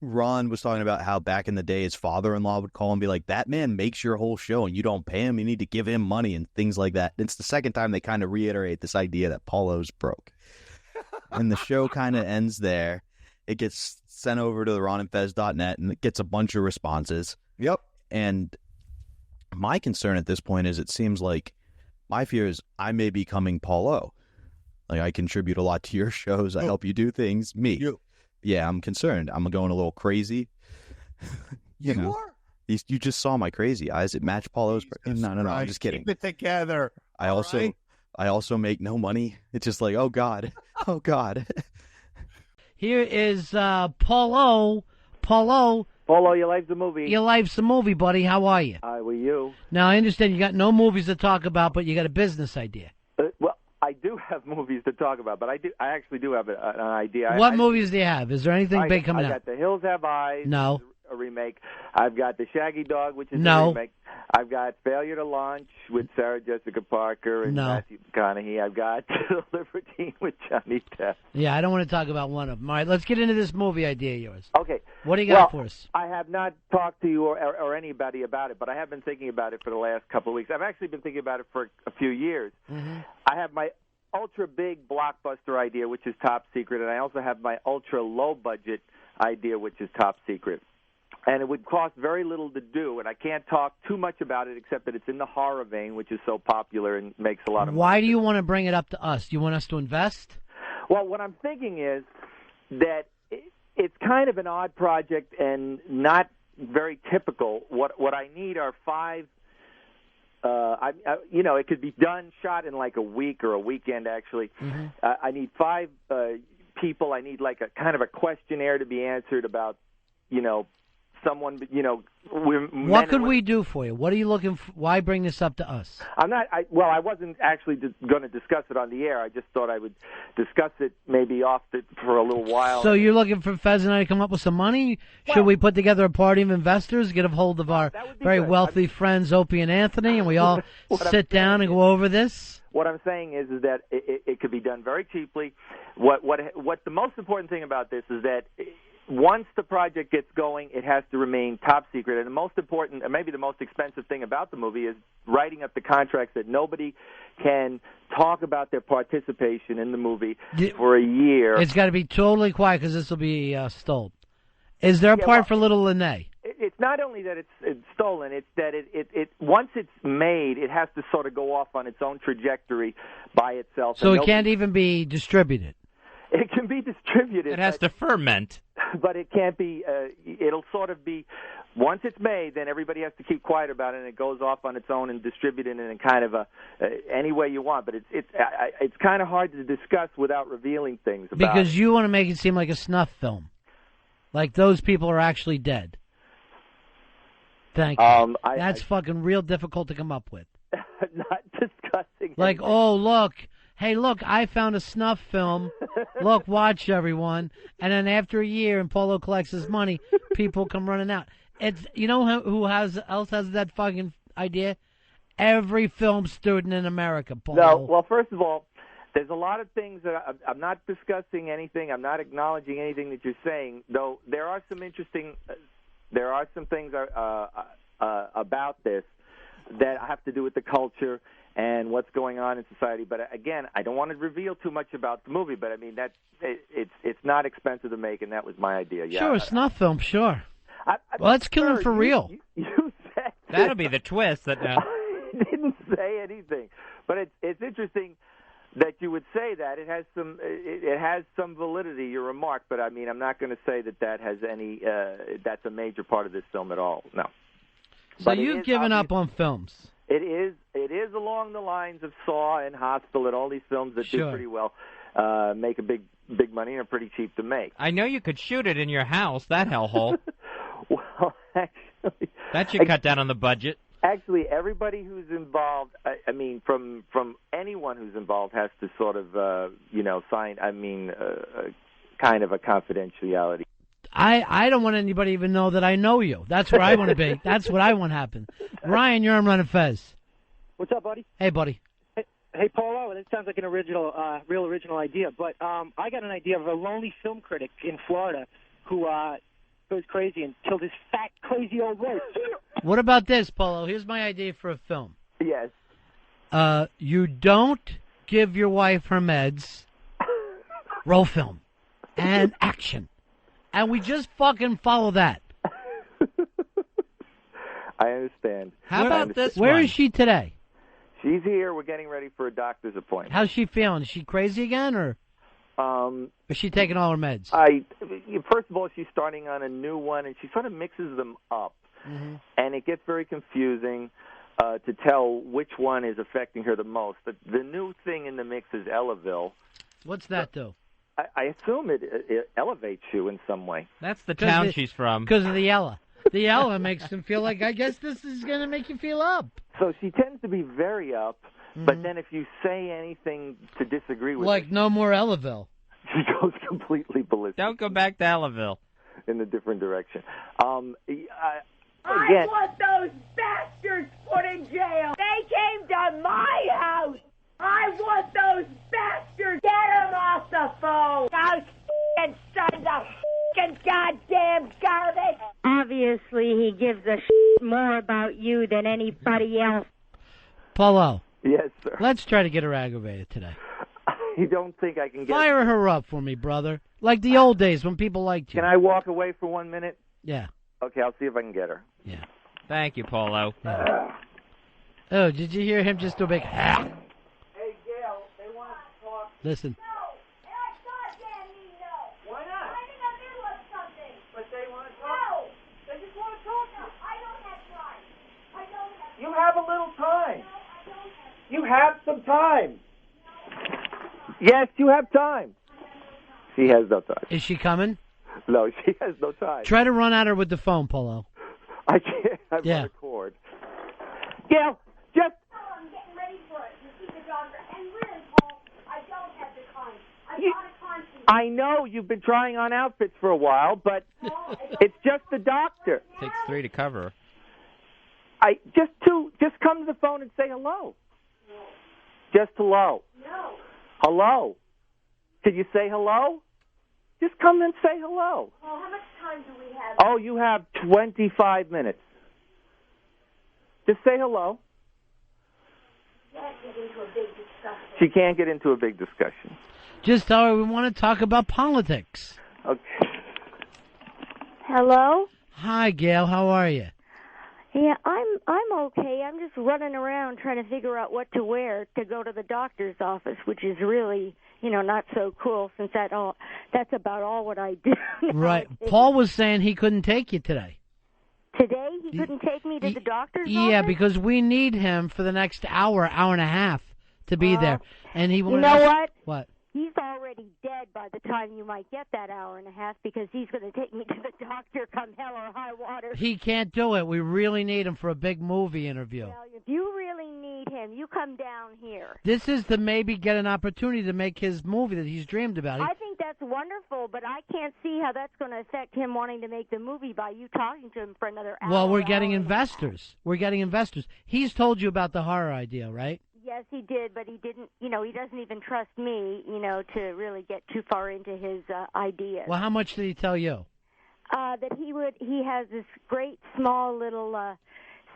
Ron was talking about how back in the day his father-in-law would call and be like, that man makes your whole show and you don't pay him. You need to give him money and things like that. It's the second time they kind of reiterate this idea that Paulo's broke. And the show kind of ends there. It gets sent over to the ronandfez.net and it gets a bunch of responses. Yep. And my concern at this point is it seems like my fear is I may be becoming Paulo. Like I contribute a lot to your shows. I help you do things. Me. You. Yeah, I'm concerned. I'm going a little crazy. You are? You just saw my crazy eyes. It matched Paulo's. No, I'm just kidding. Keep it together. I also make no money. It's just like, oh God. Here is Paulo. Paulo, your life's a movie. Your life's a movie, buddy. How are you? Hi, with you. Now, I understand you got no movies to talk about, but you got a business idea. Well, I do have movies to talk about, but I actually do have an idea. What movies do you have? Is there anything big coming out? I got The Hills Have Eyes. No. A remake. I've got The Shaggy Dog, which is no. a remake. I've got Failure to Launch with Sarah Jessica Parker and Matthew McConaughey. I've got The Libertine with Johnny Depp. Yeah, I don't want to talk about one of them. All right, let's get into this movie idea of yours. Okay. What do you got for us? I have not talked to you or anybody about it, but I have been thinking about it for the last couple of weeks. I've actually been thinking about it for a few years. Mm-hmm. I have my ultra-big blockbuster idea, which is top secret, and I also have my ultra-low-budget idea, which is top secret. And it would cost very little to do, and I can't talk too much about it except that it's in the horror vein, which is so popular and makes a lot of money. Why do you want to bring it up to us? Do you want us to invest? Well, what I'm thinking is that it's kind of an odd project and not very typical. What I need are 5 it could be shot in like a week or a weekend. Actually, I need 5 people. I need like a kind of a questionnaire to be answered about, someone. What could we do for you? What are you looking for? Why bring this up to us? I wasn't actually going to discuss it on the air. I just thought I would discuss it maybe for a little while. So you're looking for Fez and I to come up with some money? Should we put together a party of investors, get a hold of our very wealthy friends, Opie and Anthony, and we all sit down and go over this? What I'm saying is that it could be done very cheaply. What the most important thing about this is that once the project gets going, it has to remain top secret. And the most important, and maybe the most expensive thing about the movie is writing up the contracts that nobody can talk about their participation in the movie for a year. It's got to be totally quiet because this will be stolen. Is there a part for Little Lene? It's not only that it's stolen, it's that it once it's made, it has to sort of go off on its own trajectory by itself. So it can't even be distributed. It can be distributed. It has to ferment. But it can't be, it'll sort of be, once it's made, then everybody has to keep quiet about it, and it goes off on its own and distributed in kind of any way you want. But it's kind of hard to discuss without revealing things about because you want to make it seem like a snuff film. Like those people are actually dead. Thank you. That's fucking real difficult to come up with. Not discussing like, anything. Oh, look. Hey, look, I found a snuff film. Look, watch, everyone. And then after a year and Polo collects his money, people come running out. It's who else has that fucking idea? Every film student in America, Polo. No, well, first of all, there's a lot of things that I'm not discussing anything. I'm not acknowledging anything that you're saying, though there are some interesting there are some things about this that have to do with the culture and what's going on in society. But again, I don't want to reveal too much about the movie. But I mean, it's not expensive to make, and that was my idea. Yeah, sure, snuff film, sure. Well, let's kill him for real. You said that'll be the twist. That I didn't say anything, but it's interesting that you would say that. It has some validity, your remark. But I mean, I'm not going to say that has any. That's a major part of this film at all. No. So but you've given up on films. It is along the lines of Saw and Hostel and all these films that do pretty well, make a big money and are pretty cheap to make. I know you could shoot it in your house, that hellhole. Well, actually, that should cut down on the budget. Actually, everybody who's involved, I mean, from anyone who's involved has to sort of, sign. I mean, kind of a confidentiality. I don't want anybody to even know that I know you. That's where I want to be. That's what I want to happen. Ryan, you're on Ron Fez. What's up, buddy? Hey, buddy. Hey, Paulo, this sounds like an real original idea, but I got an idea of a lonely film critic in Florida who goes crazy and killed his fat, crazy old wife. What about this, Polo? Here's my idea for a film. Yes. You don't give your wife her meds. Roll film. And action. And we just fucking follow that. I understand. How about this? Where is she today? She's here. We're getting ready for a doctor's appointment. How's she feeling? Is she crazy again, or is she taking all her meds? First of all, she's starting on a new one, and she sort of mixes them up, and it gets very confusing to tell which one is affecting her the most. The new thing in the mix is Elavil. What's that do? I assume it elevates you in some way. That's the town she's from. Because of the Ella. The Ella makes him feel like, I guess this is going to make you feel up. So she tends to be very up, but then if you say anything to disagree with her, like no more Elavil, she goes completely ballistic. Don't go back to Elavil. In a different direction. I want those bastards put in jail. They came to my house. I want those bastards. Get them off the phone. Those f***ing sons of f***ing goddamn garbage. Obviously, he gives a more about you than anybody else. Polo. Yes, sir. Let's try to get her aggravated today. You don't think I can get... Fire her up for me, brother. Like the old days when people liked you. Can I walk away for 1 minute? Yeah. Okay, I'll see if I can get her. Yeah. Thank you, Polo. Yeah. Oh, did you hear him just do a big... Hey, Gail, they want to talk. Listen. No, and I goddamn mean no. Why not? I'm in the middle of something. But they want to No. talk. They just want to talk. No, I don't have time. I don't have time. You have a little time. have some time. Yes, you have time. She has no time. Is she coming? No, she has no time. Try to run at her with the phone, Polo. I can't. I'm on a cord. Gail, just... I'm getting ready for it. You see the doctor. And really, Paul, I don't have the time. I got a conscience. I know you've been trying on outfits for a while, but it's just the doctor. Takes 3 to cover. Just come to the phone and say hello. No. Just hello. No. Hello. Can you say hello? Just come and say hello. Paul, how much time do we have? Oh, you have 25 minutes. Just say hello. Can't get into a big discussion. She can't get into a big discussion. Just tell her we want to talk about politics. Okay. Hello? Hi, Gail. How are you? Yeah, I'm okay. I'm just running around trying to figure out what to wear to go to the doctor's office, which is really, not so cool since that's about all what I do. Right. Paul was saying he couldn't take you today. Today he couldn't take me to the doctor's office? Yeah, because we need him for the next hour and a half to be there. And he You know what? What? He's already dead by the time you might get that hour and a half because he's going to take me to the doctor come hell or high water. He can't do it. We really need him for a big movie interview. Well, if you really need him, you come down here. This is to maybe get an opportunity to make his movie that he's dreamed about. I think that's wonderful, but I can't see how that's going to affect him wanting to make the movie by you talking to him for another hour. Well, we're getting investors. We're getting investors. He's told you about the horror idea, right? Yes, he did, but he didn't, he doesn't even trust me, to really get too far into his ideas. Well, how much did he tell you? That he has this great small little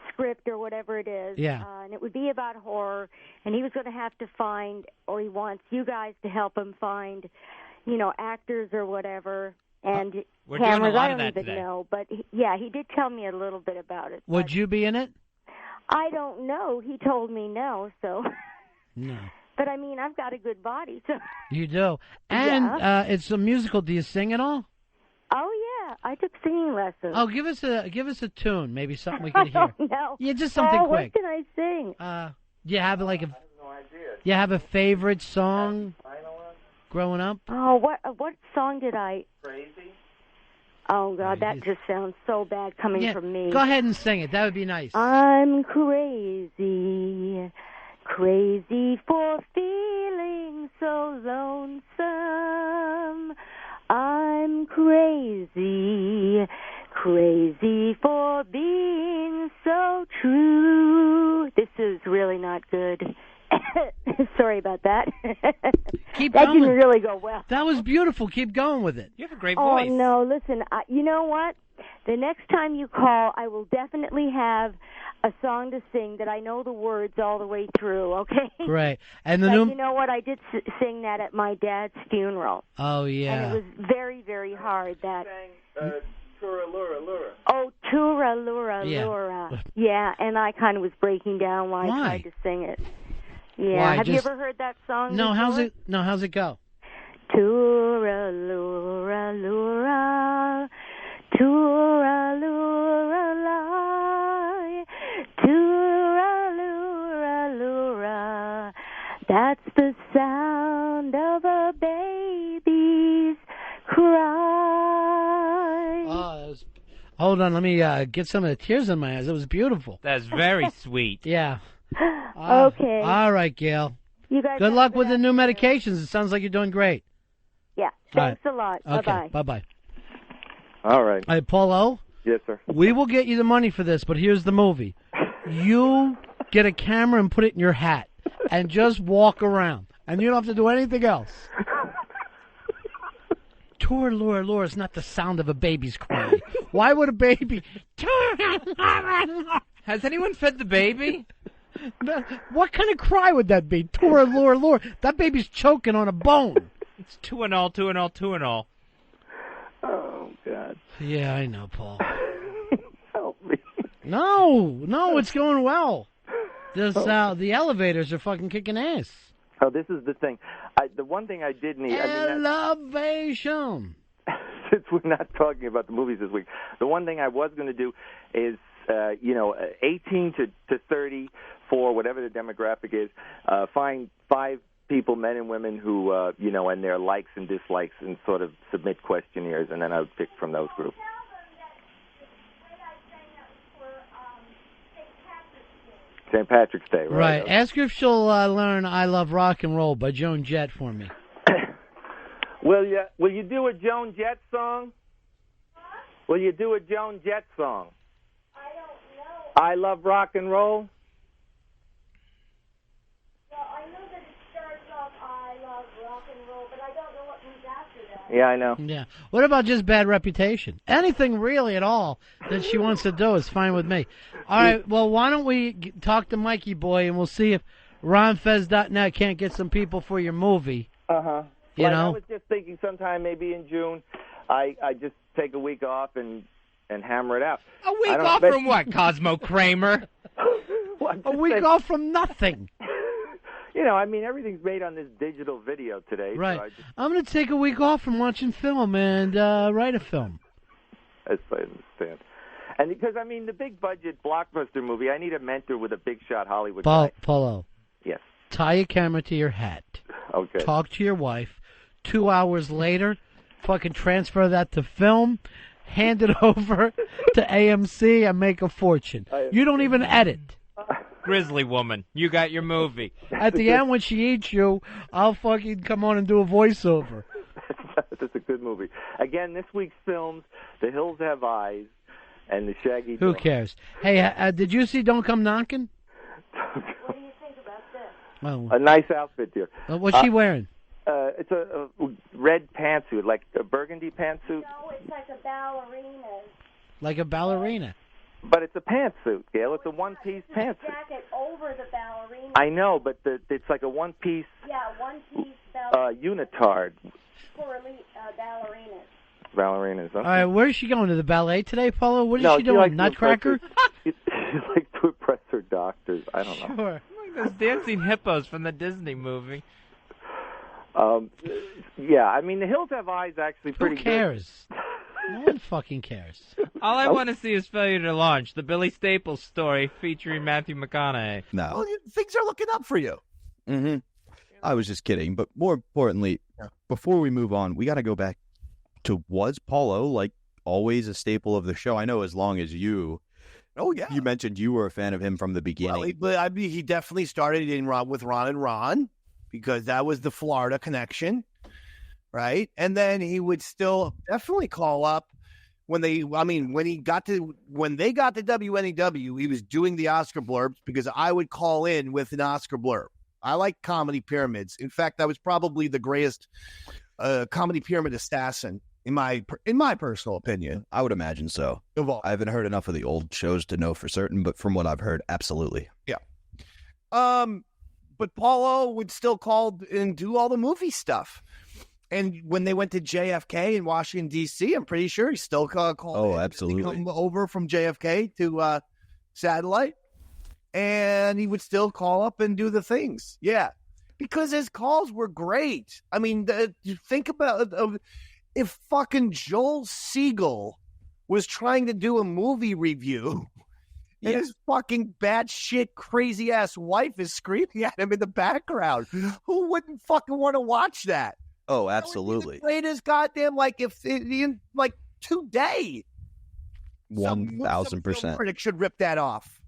script or whatever it is. Yeah. And it would be about horror, and he was going to have to find, or he wants you guys to help him find, actors or whatever. And we're doing cameras, a lot I of don't that even today. know, but he did tell me a little bit about it. Would you be in it? I don't know. He told me no, so. No. But I mean, I've got a good body, so. You do. And it's a musical. Do you sing at all? Oh yeah, I took singing lessons. Oh, give us a tune, maybe something we could hear. No. Yeah, just something quick. What can I sing? Do you have I have no idea. You have a favorite song growing up? Oh, what song did I? Crazy. Oh God, that just sounds so bad coming from me. Go ahead and sing it. That would be nice. I'm crazy, crazy for feeling so lonesome. I'm crazy, crazy for being so true. This is really not good. Sorry about that. Keep that going. didn't really go well. That was beautiful. Keep going with it. You have a great voice. Oh, no, listen, you know what? The next time you call, I will definitely have a song to sing that I know the words all the way through, okay? Great. And you know what? I did sing that at my dad's funeral. Oh, yeah. And it was very, very hard. That. Tura Lura Lura. Oh, Tura Lura Lura. Yeah, and I kind of was breaking down while I tried to sing it. Yeah. Why? Have you ever heard that song? No. Before? How's it go? Tura Lura Lura, Tura Lura lie, Tura Lura Lura. That's the sound of a baby's cry. Oh, hold on. Let me get some of the tears in my eyes. It was beautiful. That's very sweet. Yeah. Okay. All right, Gail. You guys good luck with the new medications. It sounds like you're doing great. Yeah. Thanks a lot. Okay. Bye-bye. Bye-bye. All right. Hey, Paul O? Yes, sir. We will get you the money for this, but here's the movie. You get a camera and put it in your hat and just walk around, and you don't have to do anything else. Tura Lura Lura is not the sound of a baby's cry. Why would a baby... Has anyone fed the baby? What kind of cry would that be? Tura Lura Lura. That baby's choking on a bone. It's 2 and all, 2 and all, 2 and all. Oh, God. Yeah, I know, Paul. Help me. No, it's going well. The elevators are fucking kicking ass. Oh, this is the thing. The one thing I did need... Elevation. Since we're not talking about the movies this week, the one thing I was going to do is, 18 to 34 4, whatever the demographic is. Find 5 people, men and women, who, and their likes and dislikes, and sort of submit questionnaires, and then I would pick from those groups. St. Patrick's Day, right? Right. Okay. Ask her if she'll learn "I Love Rock and Roll" by Joan Jett for me. Will you do a Joan Jett song? Will you do a Joan Jett song? I don't know. I Love Rock and Roll? Well, I know that it starts off I love rock and roll, but I don't know what comes after that. Yeah, I know. Yeah. What about just Bad Reputation? Anything really at all that she wants to do is fine with me. All right. Well, why don't we talk to Mikey Boy, and we'll see if RonFez.net can't get some people for your movie. Uh-huh. You know? I was just thinking sometime maybe in June, I just take a week off and hammer it out. A week off from what, Cosmo Kramer? A week off from nothing. Everything's made on this digital video today. Right. So I'm going to take a week off from watching film and write a film. I understand. And because, the big budget blockbuster movie, I need a mentor with a big shot Hollywood guy. Paulo. Yes. Tie your camera to your hat. Okay. Talk to your wife. 2 hours later, fucking transfer that to film, hand it over to AMC, and make a fortune. You don't even edit. Grizzly woman, you got your movie. At the end, when she eats you, I'll fucking come on and do a voiceover. That's a good movie. Again, this week's films, The Hills Have Eyes and The Shaggy Who Dog. cares? Hey, did you see Don't Come Knocking? What do you think about this? Oh. A nice outfit, dear. What's she wearing? It's a red pantsuit, like a burgundy pantsuit. No, it's like a ballerina. Like a ballerina. But it's a pantsuit, Gail. It's a one-piece pantsuit. Jacket over the ballerina. I know, but it's like a one-piece one-piece unitard. for elite Ballerinas. Okay. All right, where's she going? To the ballet today, Paulo? What is No, she doing? likes to Nutcracker? She likes to impress her doctors. I don't know. Sure. Those dancing hippos from the Disney movie. Yeah, The Hills Have Eyes actually pretty Who cares? No one fucking cares. All I want to see is Failure to Launch, the Billy Staples story featuring Matthew McConaughey. No. Well, things are looking up for you. Mm-hmm. I was just kidding. But more importantly, before we move on, we got to go back to, was Paulo, like, always a staple of the show? I know as long as you. Oh, yeah. You mentioned you were a fan of him from the beginning. Well, he definitely started with Ron and Ron, because that was the Florida connection, right? And then he would still definitely call up when they got to WNEW, he was doing the Oscar blurbs, because I would call in with an Oscar blurb. I like comedy pyramids. In fact, I was probably the greatest comedy pyramid assassin in my personal opinion. I would imagine so. I haven't heard enough of the old shows to know for certain, but from what I've heard, absolutely. Yeah. But Paulo would still call and do all the movie stuff. And when they went to JFK in Washington, D.C., I'm pretty sure he still called. Oh, absolutely. Come over from JFK to Satellite. And he would still call up and do the things. Yeah. Because his calls were great. You think about if fucking Joel Siegel was trying to do a movie review, and his fucking batshit crazy ass wife is screaming at him in the background. Who wouldn't fucking want to watch that? Oh, absolutely. The greatest goddamn, in today. 1,000%. Critic should rip that off.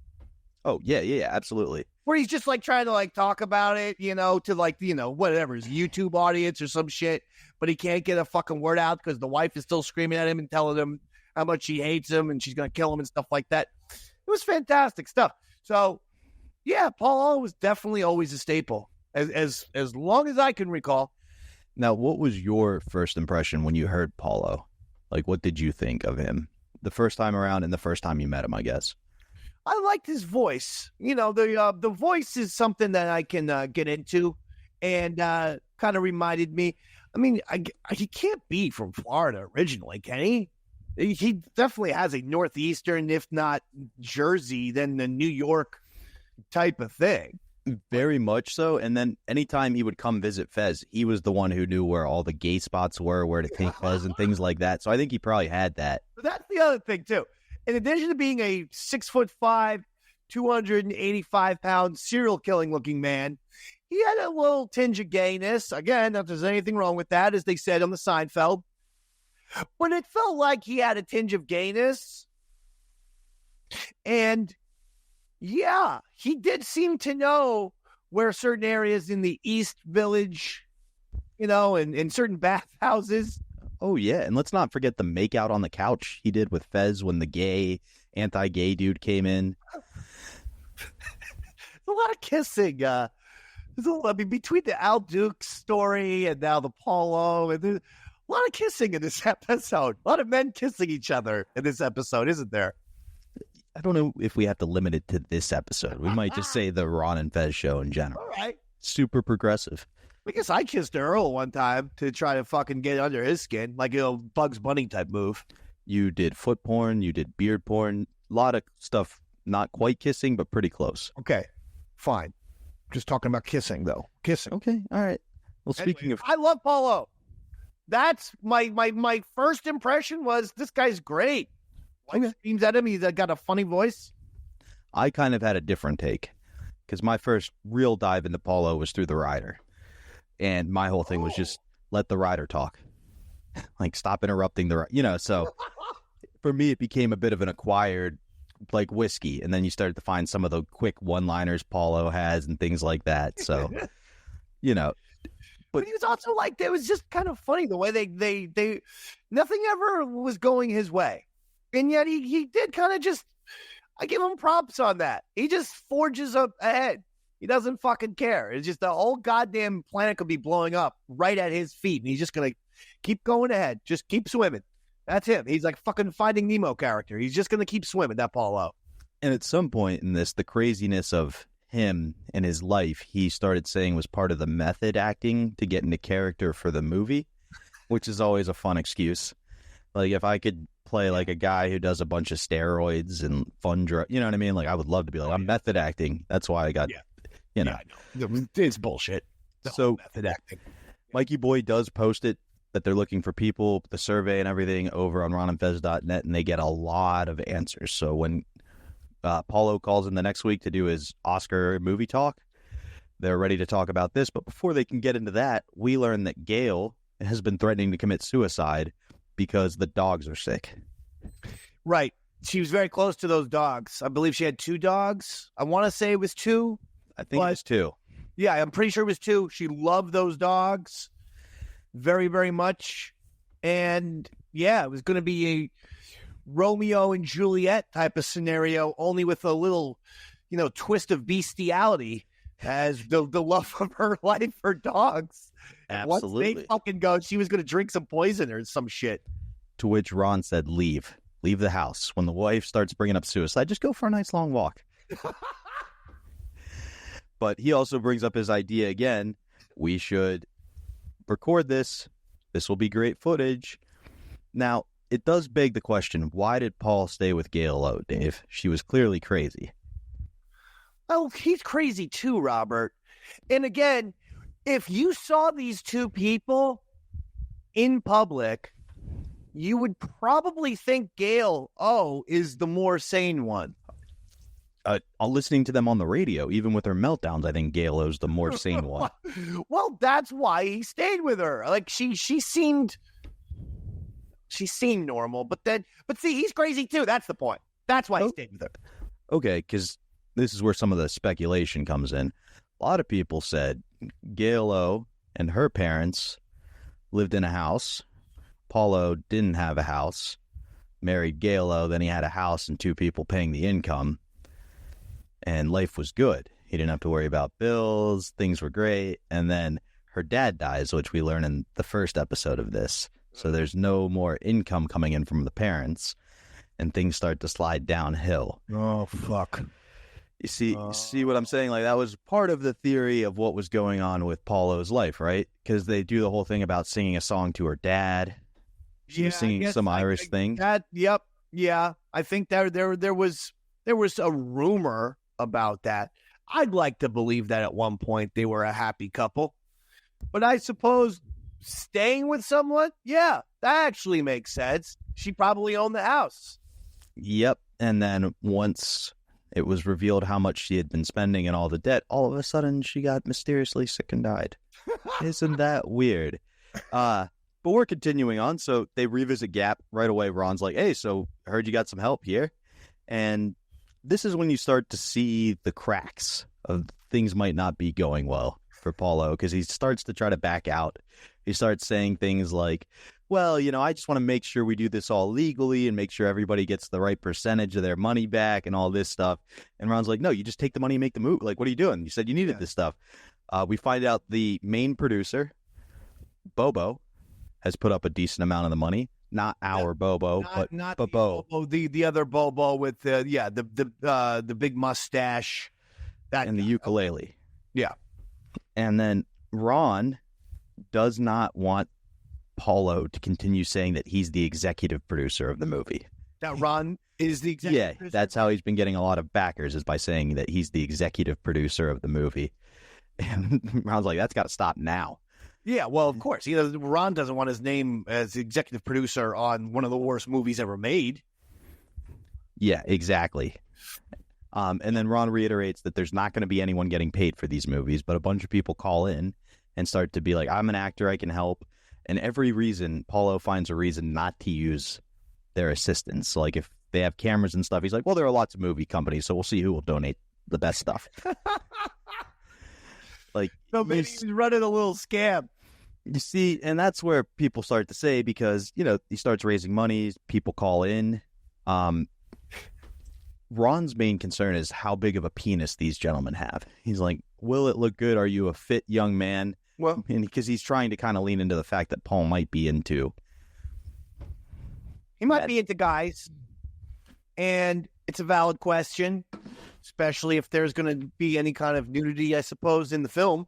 Oh, yeah, absolutely. Where he's just trying to talk about it, to whatever, his YouTube audience or some shit, but he can't get a fucking word out because the wife is still screaming at him and telling him how much she hates him and she's going to kill him and stuff like that. It was fantastic stuff. So, yeah, Paulo was definitely always a staple, as long as I can recall. Now, what was your first impression when you heard Paulo? What did you think of him the first time around and the first time you met him, I guess? I liked his voice. The voice is something that I can get into, and kind of reminded me. He can't be from Florida originally, can he? He definitely has a Northeastern, if not Jersey, then the New York type of thing. Very much so. And then anytime he would come visit Fez, he was the one who knew where all the gay spots were, where to take Fez and things like that. So I think he probably had that. That's the other thing, too. In addition to being a 6'5", 285-pound serial-killing looking man. He had a little tinge of gayness. Again, not that there's anything wrong with that, as they said on the Seinfeld. But it felt like he had a tinge of gayness. And, yeah, he did seem to know where certain areas in the East Village, and in certain bathhouses. Oh, yeah. And let's not forget the makeout on the couch he did with Fez when the anti-gay dude came in. There's a lot of kissing. Between the Al Dukes story and now the Paulo, and there's a lot of kissing in this episode. A lot of men kissing each other in this episode, isn't there? I don't know if we have to limit it to this episode. We might just say the Ron and Fez show in general. All right. Super progressive. I guess I kissed Earl one time to try to fucking get under his skin, like a Bugs Bunny type move. You did foot porn. You did beard porn. A lot of stuff, not quite kissing, but pretty close. Okay, fine. Just talking about kissing, though. Kissing. Okay, all right. Well, speaking of... I love Paulo. That's my first impression was this guy's great. Wife screams at him. He's got a funny voice. I kind of had a different take because my first real dive into Paulo was through the rider. And my whole thing was just let the rider talk. Like, stop interrupting so for me, it became a bit of an acquired, like, whiskey. And then you started to find some of the quick one-liners Paulo has and things like that. So, But he was also like, it was just kind of funny the way they nothing ever was going his way. And yet he did kind of just, I give him props on that. He just forges up ahead. He doesn't fucking care. It's just the whole goddamn planet could be blowing up right at his feet. And he's just going to keep going ahead. Just keep swimming. That's him. He's like fucking Finding Nemo character. He's just going to keep swimming, that Paulo. And at some point in this, the craziness of him and his life, he started saying was part of the method acting to get into character for the movie, which is always a fun excuse. Like, if I could play like a guy who does a bunch of steroids and fun drugs, you know what I mean? Like, I would love to be like, I'm method acting. That's why I got, I know. It's bullshit. So method acting. Mikey Boy does post it that they're looking for people, the survey and everything over on ronandfez.net, and they get a lot of answers. So when Paulo calls in the next week to do his Oscar movie talk, they're ready to talk about this. But before they can get into that, we learn that Gail has been threatening to commit suicide because the dogs are sick. Right. She was very close to those dogs. I believe she had 2 dogs. I want to say it was 2. I think it was 2. Yeah, I'm pretty sure it was 2. She loved those dogs very, very much. And yeah, it was going to be a Romeo and Juliet type of scenario, only with a little, twist of bestiality as the love of her life for dogs. Absolutely. Once they fucking go, she was going to drink some poison or some shit. To which Ron said, leave the house. When the wife starts bringing up suicide, just go for a nice long walk. But he also brings up his idea again. We should record this. This will be great footage. Now, it does beg the question, why did Paul stay with Gail O, Dave? She was clearly crazy. Oh, he's crazy too, Robert. And again, if you saw these 2 people in public, you would probably think Gail O is the more sane one. Listening to them on the radio, even with her meltdowns, I think Gail O's the more sane one. Well, that's why he stayed with her. Like she seemed normal, but see, he's crazy too. That's the point. That's why he stayed with her. Okay, because this is where some of the speculation comes in. A lot of people said Gail O and her parents lived in a house. Paulo didn't have a house, married Gail O, then he had a house and 2 people paying the income. And life was good. He didn't have to worry about bills. Things were great. And then her dad dies, which we learn in the first episode of this. So there's no more income coming in from the parents. And things start to slide downhill. Oh, fuck. You see what I'm saying? Like, that was part of the theory of what was going on with Paulo's life, right? Because they do the whole thing about singing a song to her dad. She was singing some Irish thing. Yep. Yeah. I think there was a rumor about that. I'd like to believe that at one point they were a happy couple. But I suppose staying with someone, yeah, that actually makes sense. She probably owned the house. Yep. And then once it was revealed how much she had been spending and all the debt, all of a sudden she got mysteriously sick and died. Isn't that weird? But we're continuing on. So they revisit Gap right away. Ron's like, hey, so I heard you got some help here. And this is when you start to see the cracks of things might not be going well for Paulo, because he starts to try to back out. He starts saying things like, well, I just want to make sure we do this all legally and make sure everybody gets the right percentage of their money back and all this stuff. And Ron's like, no, you just take the money and make the move. Like, what are you doing? You said you needed this stuff. We find out the main producer, Bobo, has put up a decent amount of the money. Not our Bobo, but Bo. The other Bobo with the big mustache. And the ukulele. Yeah. And then Ron does not want Paulo to continue saying that he's the executive producer of the movie. That Ron is the executive producer? That's how he's been getting a lot of backers, is by saying that he's the executive producer of the movie. And Ron's like, that's got to stop now. Yeah, well, of course. Ron doesn't want his name as executive producer on one of the worst movies ever made. Yeah, exactly. And then Ron reiterates that there's not going to be anyone getting paid for these movies, but a bunch of people call in and start to be like, I'm an actor, I can help. And Paulo finds a reason not to use their assistants. So, like, if they have cameras and stuff, he's like, well, there are lots of movie companies, so we'll see who will donate the best stuff. Like, so maybe he's running a little scam. You see, and that's where people start to say, because, he starts raising money, people call in. Ron's main concern is how big of a penis these gentlemen have. He's like, will it look good? Are you a fit young man? Well, because he's trying to kind of lean into the fact that Paul might be into. He might be into guys, and it's a valid question, especially if there's going to be any kind of nudity, I suppose, in the film.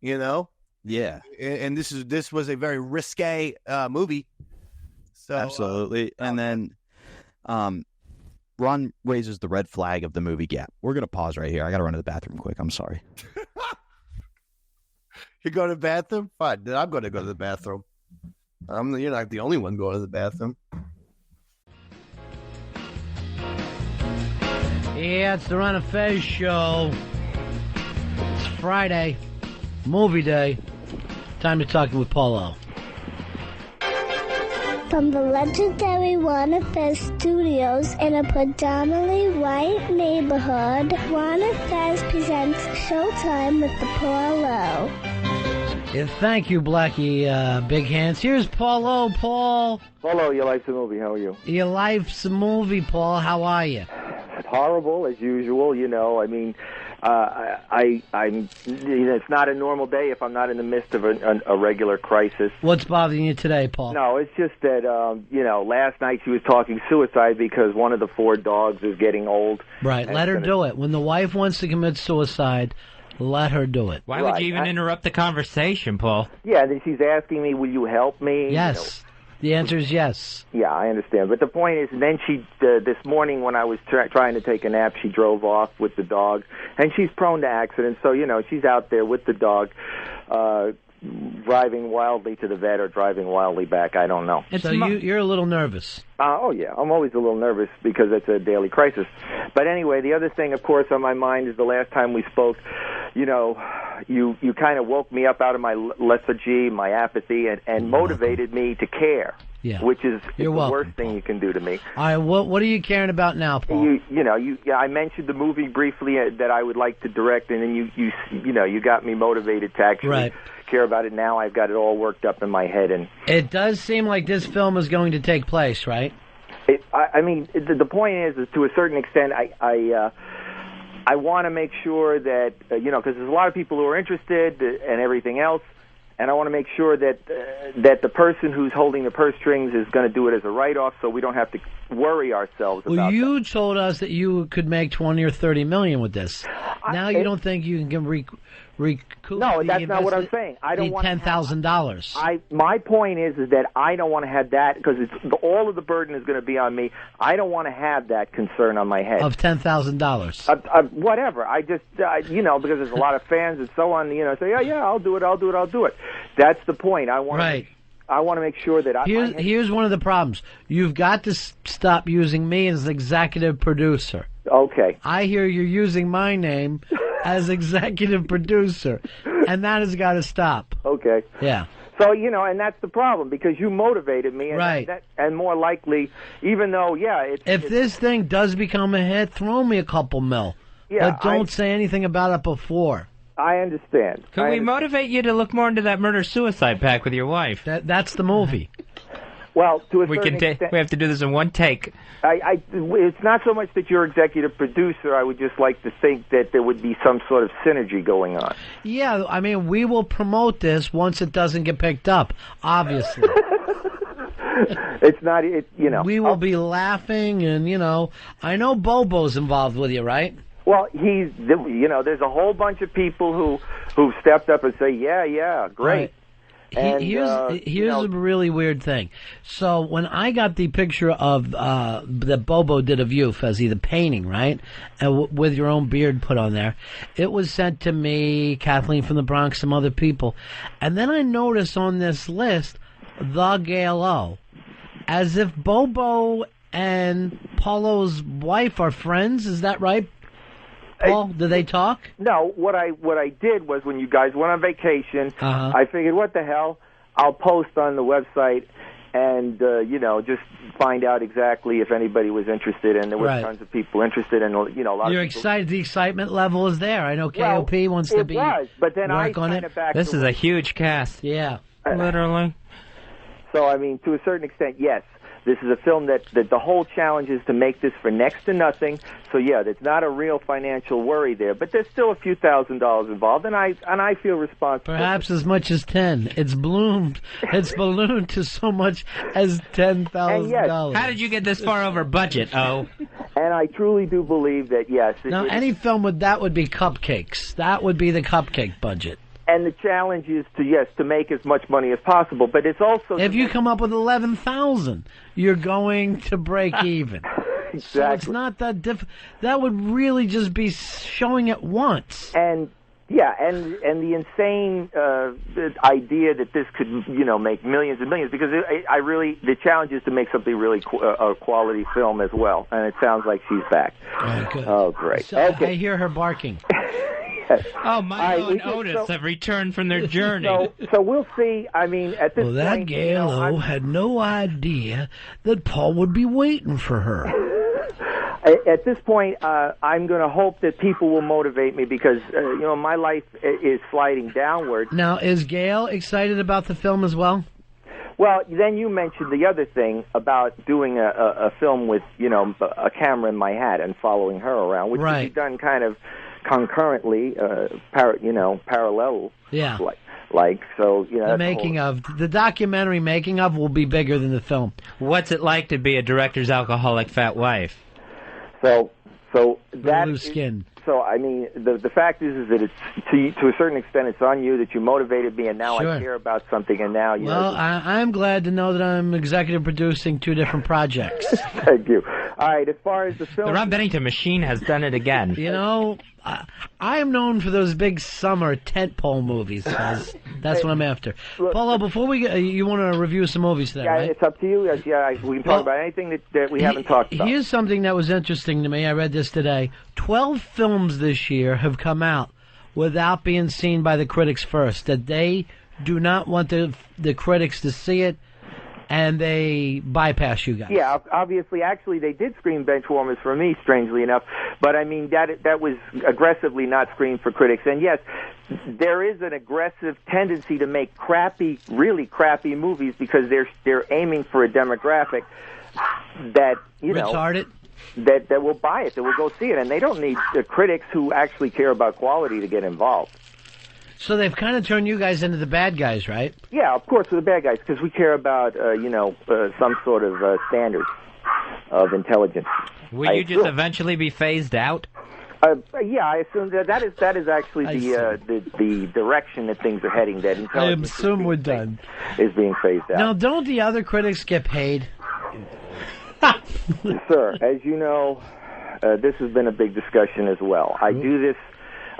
Yeah. And this was a very risque movie. So absolutely. And then Ron raises the red flag of the movie Gap. We're going to pause right here. I got to run to the bathroom quick. I'm sorry. You go to the bathroom? Fine. Then I'm going to go to the bathroom. You're not the only one going to the bathroom. Yeah, it's the Ron Fez show. It's Friday, movie day. Time to talk with Paulo. From the legendary Ron Fez Studios in a predominantly white neighborhood, Ron Fez presents Showtime with the Paulo. Yeah, thank you, Blackie. Big hands. Here's Paulo. Paul. Hello, your life's a movie. How are you? Your life's a movie, Paul. How are you? Horrible, as usual. I mean, I'm. It's not a normal day if I'm not in the midst of a regular crisis. What's bothering you today, Paul? No, it's just that last night she was talking suicide because one of the 4 dogs is getting old. Right, let her do it. When the wife wants to commit suicide, let her do it. Why would you even interrupt the conversation, Paul? Yeah, then she's asking me, will you help me? Yes. The answer is yes. Yeah, I understand. But the point is, then she, this morning when I was trying to take a nap, she drove off with the dog. And she's prone to accidents, so, she's out there with the dog, driving wildly to the vet or driving wildly back. I don't know. So you're a little nervous. Oh, yeah. I'm always a little nervous because it's a daily crisis. But anyway, the other thing, of course, on my mind is the last time we spoke, you kind of woke me up out of my lethargy, my apathy, and motivated me to care. Yeah. Which is the welcome, worst thing you can do to me. All right, what are you caring about now, Paul? I mentioned the movie briefly that I would like to direct, and then you got me motivated to actually care about it. Now I've got it all worked up in my head, and it does seem like this film is going to take place, right? The point is to a certain extent, I want to make sure that because there's a lot of people who are interested and everything else. And I want to make sure that the person who's holding the purse strings is going to do it as a write-off, so we don't have to worry ourselves about Well, you told us that you could make $20 or $30 million with this. Now you don't think you can recoup? No, that's not what I'm saying. I don't want $10,000. My point is that I don't want to have that because all of the burden is going to be on me. I don't want to have that concern on my head of $10,000. Whatever. I just because there's a lot of fans and so on. Say yeah, I'll do it. That's the point. I want to make sure that Here's one of the problems. You've got to stop using me as executive producer. Okay. I hear you're using my name as executive producer, and that has got to stop. Okay. Yeah. So, and that's the problem, because you motivated me. And right. And more likely, even though, if this thing does become a hit, throw me a couple mil. Yeah, but don't say anything about it before. I understand. Can we motivate you to look more into that murder-suicide pact with your wife? That's the movie. Well, to a certain extent, we have to do this in one take. It's not so much that you're executive producer. I would just like to think that there would be some sort of synergy going on. Yeah, I mean, we will promote this once it doesn't get picked up, obviously. It's not, We will be laughing, and, I know Bobo's involved with you, right? Well, there's a whole bunch of people who've stepped up and say, yeah, great. Right. And, here's a really weird thing. So when I got the picture of that Bobo did of you, Fezzy, the painting, right, and with your own beard put on there, it was sent to me, Kathleen from the Bronx, some other people, and then I noticed on this list, the Gail O, as if Bobo and Paulo's wife are friends. Is that right? Paul, do they talk? No, what I did was when you guys went on vacation, I figured, what the hell, I'll post on the website and, just find out exactly if anybody was interested, and there were tons of people interested, and, a lot of people. You're excited, the excitement level is there. I know KOP wants to be but then I on kind it. of back. This is a huge cast. Yeah. Literally. So, I mean, to a certain extent, yes. This is a film that the whole challenge is to make this for next to nothing. So, yeah, there's not a real financial worry there. But there's still a few $1,000s involved, and I feel responsible. Perhaps as much as 10. It's ballooned to so much as $10,000. Yes, how did you get this far over budget, Oh? And I truly do believe that, yes. Now, any film would be cupcakes. That would be the cupcake budget. And the challenge is to make as much money as possible, but it's also... If you come up with 11,000, you're going to break even. Exactly. So it's not that difficult. That would really just be showing it once. And and the insane idea that this could, make millions and millions, because the challenge is to make something really a quality film as well. And it sounds like she's back. Oh, good. Oh, great. So okay. I hear her barking. Oh, Milo and Otis have returned from their journey. So we'll see. I mean, at this point... Well, that Gail O had no idea that Paul would be waiting for her. At this point, I'm going to hope that people will motivate me, because, my life is sliding downward. Now, is Gail excited about the film as well? Well, then you mentioned the other thing about doing a film with, a camera in my hat and following her around, which could be done kind of concurrently, parallel. Yeah. So, the documentary making of will be bigger than the film. What's it like to be a director's alcoholic fat wife? So that loose skin. So I mean, the fact is that it's to a certain extent it's on you, that you motivated me, and now I care about something, and now you. Well, I'm glad to know that I'm executive producing 2 different projects. Thank you. All right, as far as the film, the Ron Bennington machine has done it again. I am known for those big summer tentpole movies. That's what I'm after. Look, Paulo, before we get, you want to review some movies today, right? It's up to you. We can talk about anything that we haven't talked about. Here's something that was interesting to me. I read this today. 12 films this year have come out without being seen by the critics first. That they do not want the critics to see it, and they bypass you guys. Yeah, obviously. Actually, they did screen Benchwarmers for me, strangely enough. But, I mean, that was aggressively not screened for critics. And, yes, there is an aggressive tendency to make really crappy movies, because they're aiming for a demographic that, retarded. That will buy it, that will go see it. And they don't need the critics who actually care about quality to get involved. So they've kind of turned you guys into the bad guys, right? Yeah, of course, we're the bad guys, because we care about, some sort of standards of intelligence. Will you just eventually be phased out? Yeah, I assume that is actually the direction that things are heading. That intelligence I assume we're done. Is being phased out. Now, don't the other critics get paid? Sir, as you know, this has been a big discussion as well. I do this.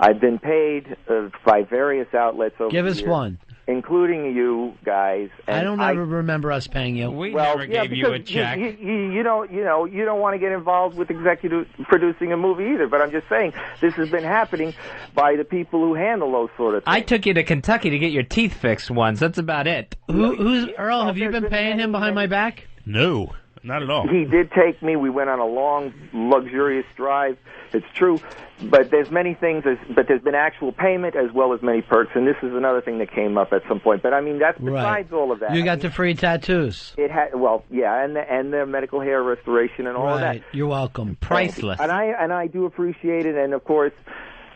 I've been paid by various outlets over the years. Give us one. including you guys. And I don't ever remember us paying you. We never gave you a check. You don't want to get involved with executive producing a movie either. But I'm just saying, this has been happening by the people who handle those sort of things. I took you to Kentucky to get your teeth fixed once. That's about it. Who's Earl? Have you been paying him behind my back? No, not at all. He did take me. We went on a long, luxurious drive. It's true. But there's many things, but there's been actual payment as well as many perks, and this is another thing that came up at some point. But I mean, that's besides all of that. You got the free tattoos. It had, and the medical hair restoration and all of that. You're welcome. Priceless. And I do appreciate it, and of course,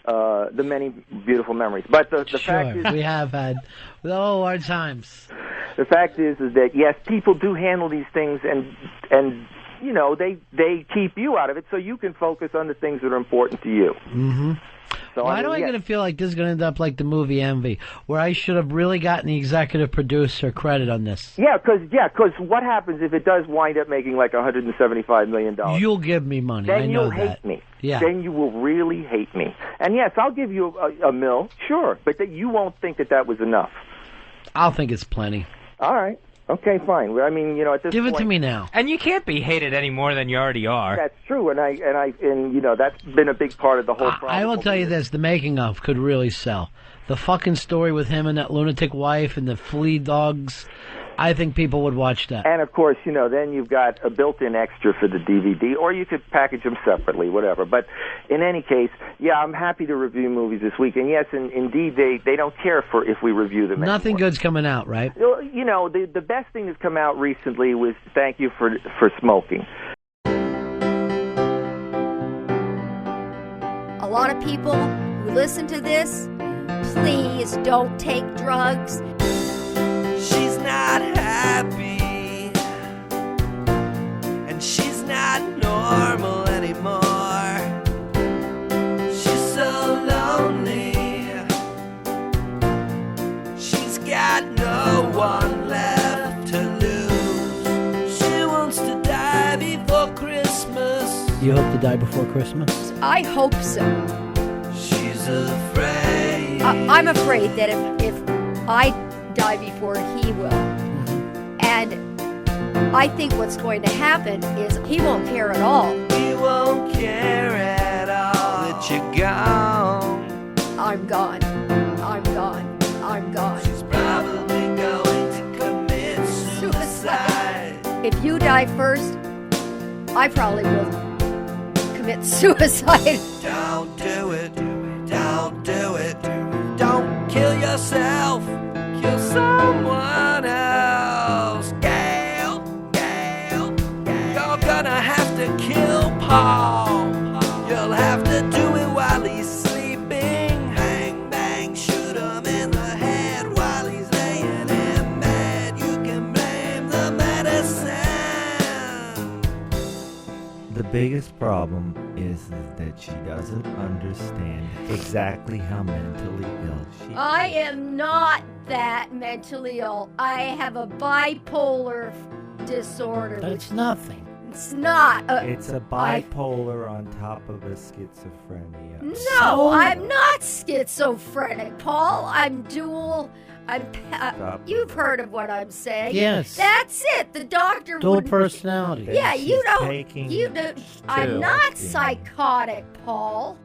the many beautiful memories. But the fact is, we have had our times. The fact is that yes, people do handle these things, and you know, they keep you out of it so you can focus on the things that are important to you. Mm-hmm. So, Why do I get to feel like this is going to end up like the movie Envy, where I should have really gotten the executive producer credit on this? Yeah, because what happens if it does wind up making like $175 million? You'll give me money. Then I know you'll hate me. Yeah. Then you will really hate me. And yes, I'll give you a $1 sure, but you won't think that was enough. I'll think it's plenty. All right. Okay, fine. I mean, you know, at this Give point, it to me now. And you can't be hated any more than you already are. That's true, and you know, that's been a big part of the whole problem. I will tell you this: the making of could really sell. The fucking story with him and that lunatic wife and the flea dogs. I think people would watch that. And of course, you know, then you've got a built-in extra for the DVD, or you could package them separately, whatever. But in any case, yeah, I'm happy to review movies this week. And yes, indeed, they don't care for if we review them. Nothing good's coming out, right? You know, the best thing that's come out recently was Thank You for Smoking. A lot of people who listen to this, please don't take drugs. She's not happy, and she's not normal anymore. She's so lonely, she's got no one left to lose. She wants to die before Christmas. You hope to die before Christmas? I hope so. She's afraid. I'm afraid that if I die before he will. And I think what's going to happen is he won't care at all. He won't care at all that you're gone. I'm gone. I'm gone. I'm gone. She's probably going to commit suicide. If you die first, I probably will commit suicide. Don't do it. Don't do it. Don't kill yourself. Kill someone else. Gail, you're gonna have to kill Paul. You'll have to do it while he's sleeping. Bang, bang, shoot him in the head while he's laying in bed. You can blame the medicine. The biggest problem is that she doesn't understand exactly how mentally ill she is. I am not that mentally ill. I have a bipolar disorder. That's nothing. It's not. It's a bipolar on top of a schizophrenia. No, I'm not schizophrenic, Paul. I'm dual. You've heard of what I'm saying. Yes. That's it. The doctor Dual wouldn't- personality. Yeah, you don't. taking You don't. I'm not psychotic, Paul.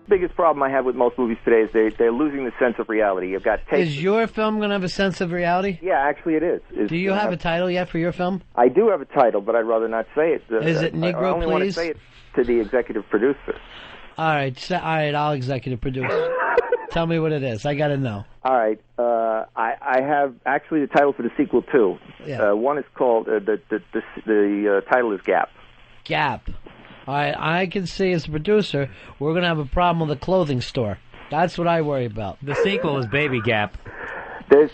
Biggest problem I have with most movies today is they're losing the sense of reality. You've got tape. Is your film going to have a sense of reality? Yeah, actually it is. Do you have a title yet for your film? I do have a title, but I'd rather not say it. Is it Negro, I only want to Please? say it to the executive producer. All right, I'll executive produce. Tell me what it is. I got to know. All right. I have actually the title for the sequel too. Yeah. One is called the title is Gap. Gap. All right, I can see as a producer, we're going to have a problem with a clothing store. That's what I worry about. The sequel is Baby Gap. There's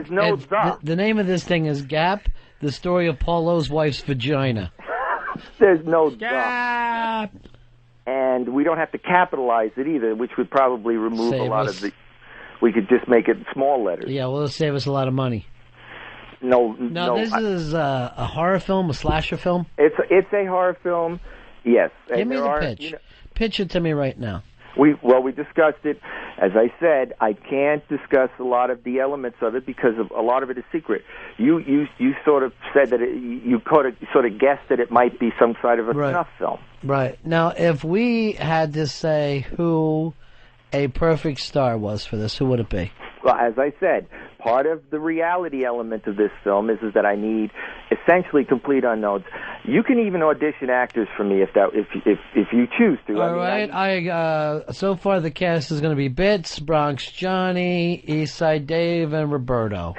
no the name of this thing is Gap, the story of Paul Lowe's wife's vagina. There's no Gap. And we don't have to capitalize it either, which would probably remove a lot of the... We could just make it small letters. Yeah, well, it'll save us a lot of money. No, this is a horror film, a slasher film? It's a horror film, yes. Give me the pitch. Pitch it to me right now. We discussed it. As I said, I can't discuss a lot of the elements of it because a lot of it is secret. You sort of said that you sort of guessed that it might be some sort of a snuff film. Right. Now, if we had to say who a perfect star was for this, who would it be? Well, as I said, part of the reality element of this film is that I need essentially complete unknowns. You can even audition actors for me if you choose to. All right. So far the cast is going to be Bits, Bronx Johnny, Eastside Dave, and Roberto.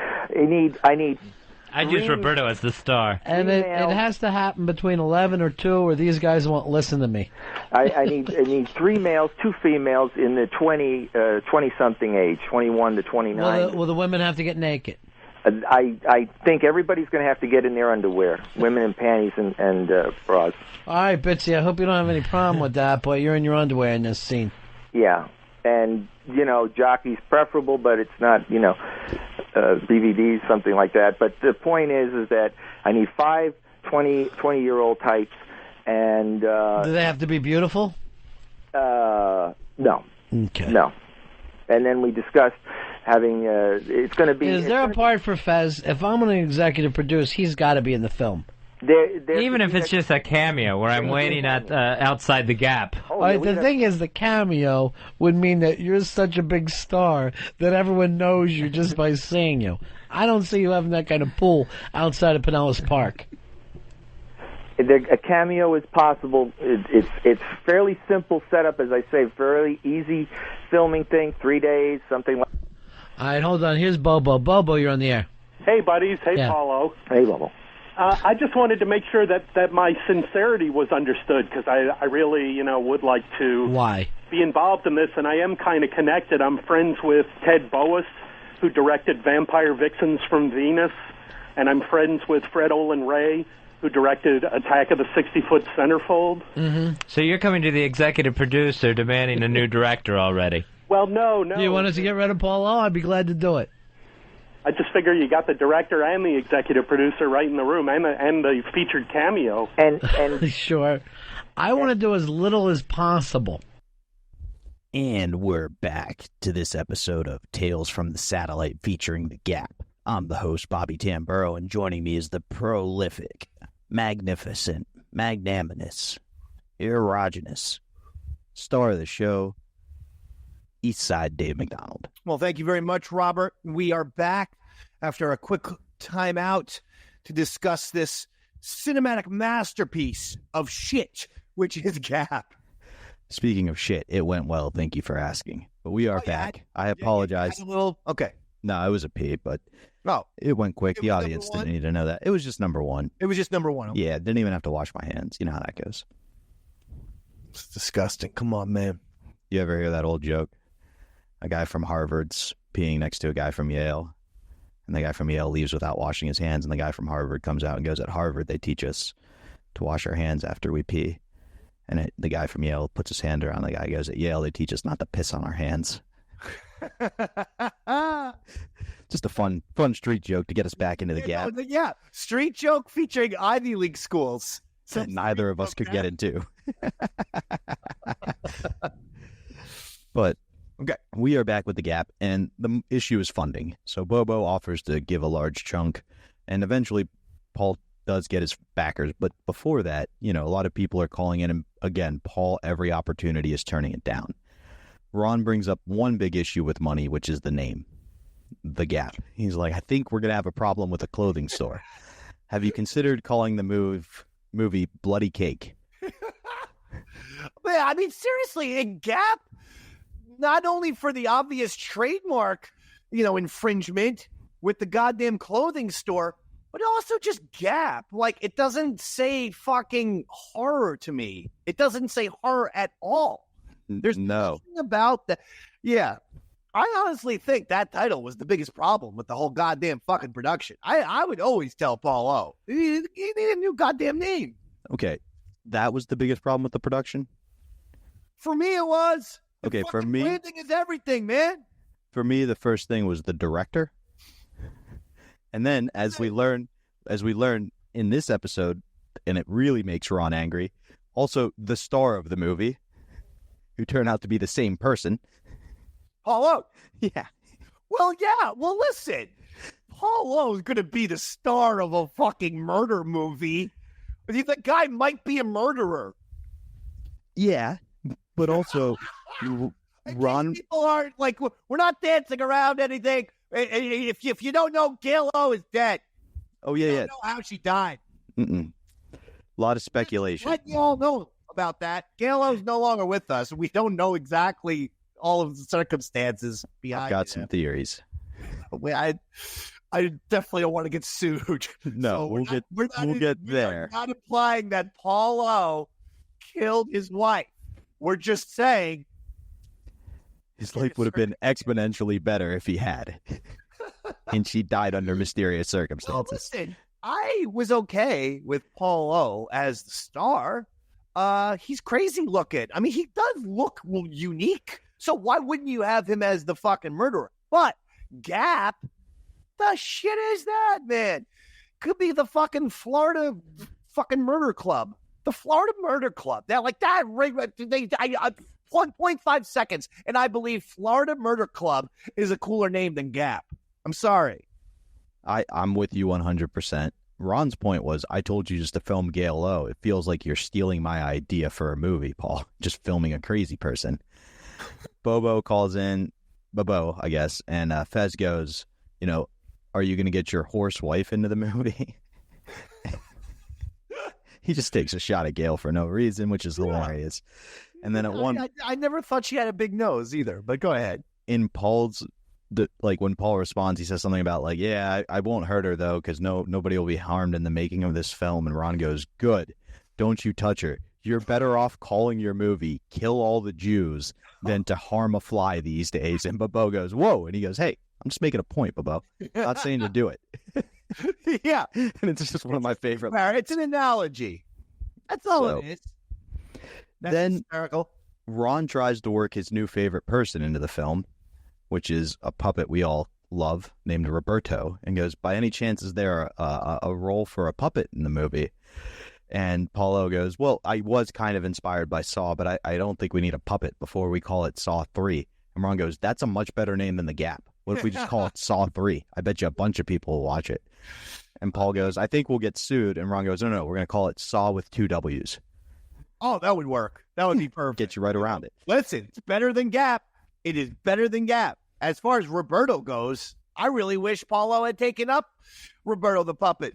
I'd use Roberto as the star. And it has to happen between 11 or 2, or these guys won't listen to me. I need 3 males, 2 females in the 20-something age, 21 to 29. Will the women have to get naked? I think everybody's going to have to get in their underwear, women in panties and bras. All right, Bitsy, I hope you don't have any problem with that, but you're in your underwear in this scene. Yeah, and, jockey's preferable, but it's not, DVDs, something like that. But the point is that I need 5 20-year-old types, and... Do they have to be beautiful? No. Okay. No. And then we discussed having... it's going to be... Is there a part for Fez? If I'm going to executive produce, he's got to be in the film. Even if it's just a cameo where I'm waiting at outside the gap. All right, the thing is, the cameo would mean that you're such a big star that everyone knows you just by seeing you. I don't see you having that kind of pull outside of Pinellas Park. A cameo is possible. It's fairly simple setup, as I say, fairly easy filming thing, 3 days, something like. All right, hold on. Here's Bobo. Bobo, you're on the air. Hey, buddies. Hey, Yeah. Paulo. Hey, Bobo. I just wanted to make sure that my sincerity was understood, because I really, would like to be involved in this, and I am kind of connected. I'm friends with Ted Boas, who directed Vampire Vixens from Venus, and I'm friends with Fred Olin Ray, who directed Attack of the 60-Foot Centerfold. Mm-hmm. So you're coming to the executive producer demanding a new director already. Well, no. Do you want us to get rid of Paul O? I'd be glad to do it. I just figure you got the director and the executive producer right in the room, and the featured cameo. And sure. I want to do as little as possible. And we're back to this episode of Tales from the Satellite featuring The Gap. I'm the host, Bobby Tamburo, and joining me is the prolific, magnificent, magnanimous, erogenous star of the show, Eastside Dave McDonald. Well, thank you very much, Robert. We are back after a quick time out to discuss this cinematic masterpiece of shit, which is Gap. Speaking of shit, it went well. Thank you for asking. But we are back. I apologize. Okay. No, it was a pee, but Oh, it went quick. The audience didn't need to know that. It was just number one. It was just number one. Okay. Yeah, didn't even have to wash my hands. You know how that goes. It's disgusting. Come on, man. You ever hear that old joke? A guy from Harvard's peeing next to a guy from Yale, and the guy from Yale leaves without washing his hands, and the guy from Harvard comes out and goes, at Harvard, they teach us to wash our hands after we pee. And the guy from Yale puts his hand around the guy, goes, at Yale, they teach us not to piss on our hands. Just a fun street joke to get us back into the Gap. Yeah, street joke featuring Ivy League schools. That neither of us could get into. But okay, we are back with the Gap, and the issue is funding. So Bobo offers to give a large chunk, and eventually Paul does get his backers. But before that, a lot of people are calling in, and again, Paul, every opportunity is turning it down. Ron brings up one big issue with money, which is the name, The Gap. He's like, I think we're going to have a problem with a clothing store. Have you considered calling the movie Bloody Cake? Man, I mean, seriously, a Gap, not only for the obvious trademark, infringement with the goddamn clothing store, but also just Gap. Like, it doesn't say fucking horror to me. It doesn't say horror at all. There's nothing about that. Yeah. I honestly think that title was the biggest problem with the whole goddamn fucking production. I would always tell Paul O, he need a new goddamn name. Okay. That was the biggest problem with the production? For me, it was. Okay, for me, branding is everything, man. For me, the first thing was the director. And then as we learn in this episode, and it really makes Ron angry, also the star of the movie. who turn out to be the same person. Paul O. Yeah. Well, yeah. Well, listen. Paul O is going to be the star of a fucking murder movie. The guy might be a murderer. Yeah, but also, Ron... People aren't, like, we're not dancing around anything. If you don't know, Gail O is dead. Oh, yeah, you don't know how she died. A lot of speculation. Let you all know about that. Gail O's no longer with us. We don't know exactly all of the circumstances behind it. I've got some theories. I definitely don't want to get sued. No, so we'll get there. We're not implying that Paul O killed his wife. We're just saying his life would have been exponentially better if he had. And she died under mysterious circumstances. Well, listen, I was okay with Paul O as the star. He's crazy looking. I mean, he does look unique. So why wouldn't you have him as the fucking murderer? But Gap, the shit is that, man? Could be the fucking Florida fucking murder club. The Florida Murder Club. They're like that. 1.5 seconds, and I believe Florida Murder Club is a cooler name than Gap. I'm sorry. I'm with you 100%. Ron's point was, I told you just to film Gail O. It feels like you're stealing my idea for a movie, Paul. Just filming a crazy person. Bobo calls in, Bobo, I guess, and Fez goes, are you going to get your horse wife into the movie? He just takes a shot at Gail for no reason, which is hilarious. And then I never thought she had a big nose either, but go ahead. In Paul's, when Paul responds, he says something about I won't hurt her though, because nobody will be harmed in the making of this film. And Ron goes, good, don't you touch her. You're better off calling your movie Kill All the Jews than to harm a fly these days. And Bobo goes, whoa. And he goes, hey, I'm just making a point, Bobo. Not saying to do it. Yeah. And it's just one of my favorite. It's an analogy. That's all it is. That's hysterical. Ron tries to work his new favorite person into the film, which is a puppet we all love named Roberto, and goes, by any chance, is there a role for a puppet in the movie? And Paulo goes, well, I was kind of inspired by Saw, but I don't think we need a puppet before we call it Saw 3. And Ron goes, that's a much better name than The Gap. What if we just call it Saw 3? I bet you a bunch of people will watch it. And Paul goes, I think we'll get sued. And Ron goes, no, we're going to call it Saw with 2 W's. Oh, that would work. That would be perfect. Get you right around it. Listen, it's better than Gap. It is better than Gap. As far as Roberto goes, I really wish Paulo had taken up Roberto the puppet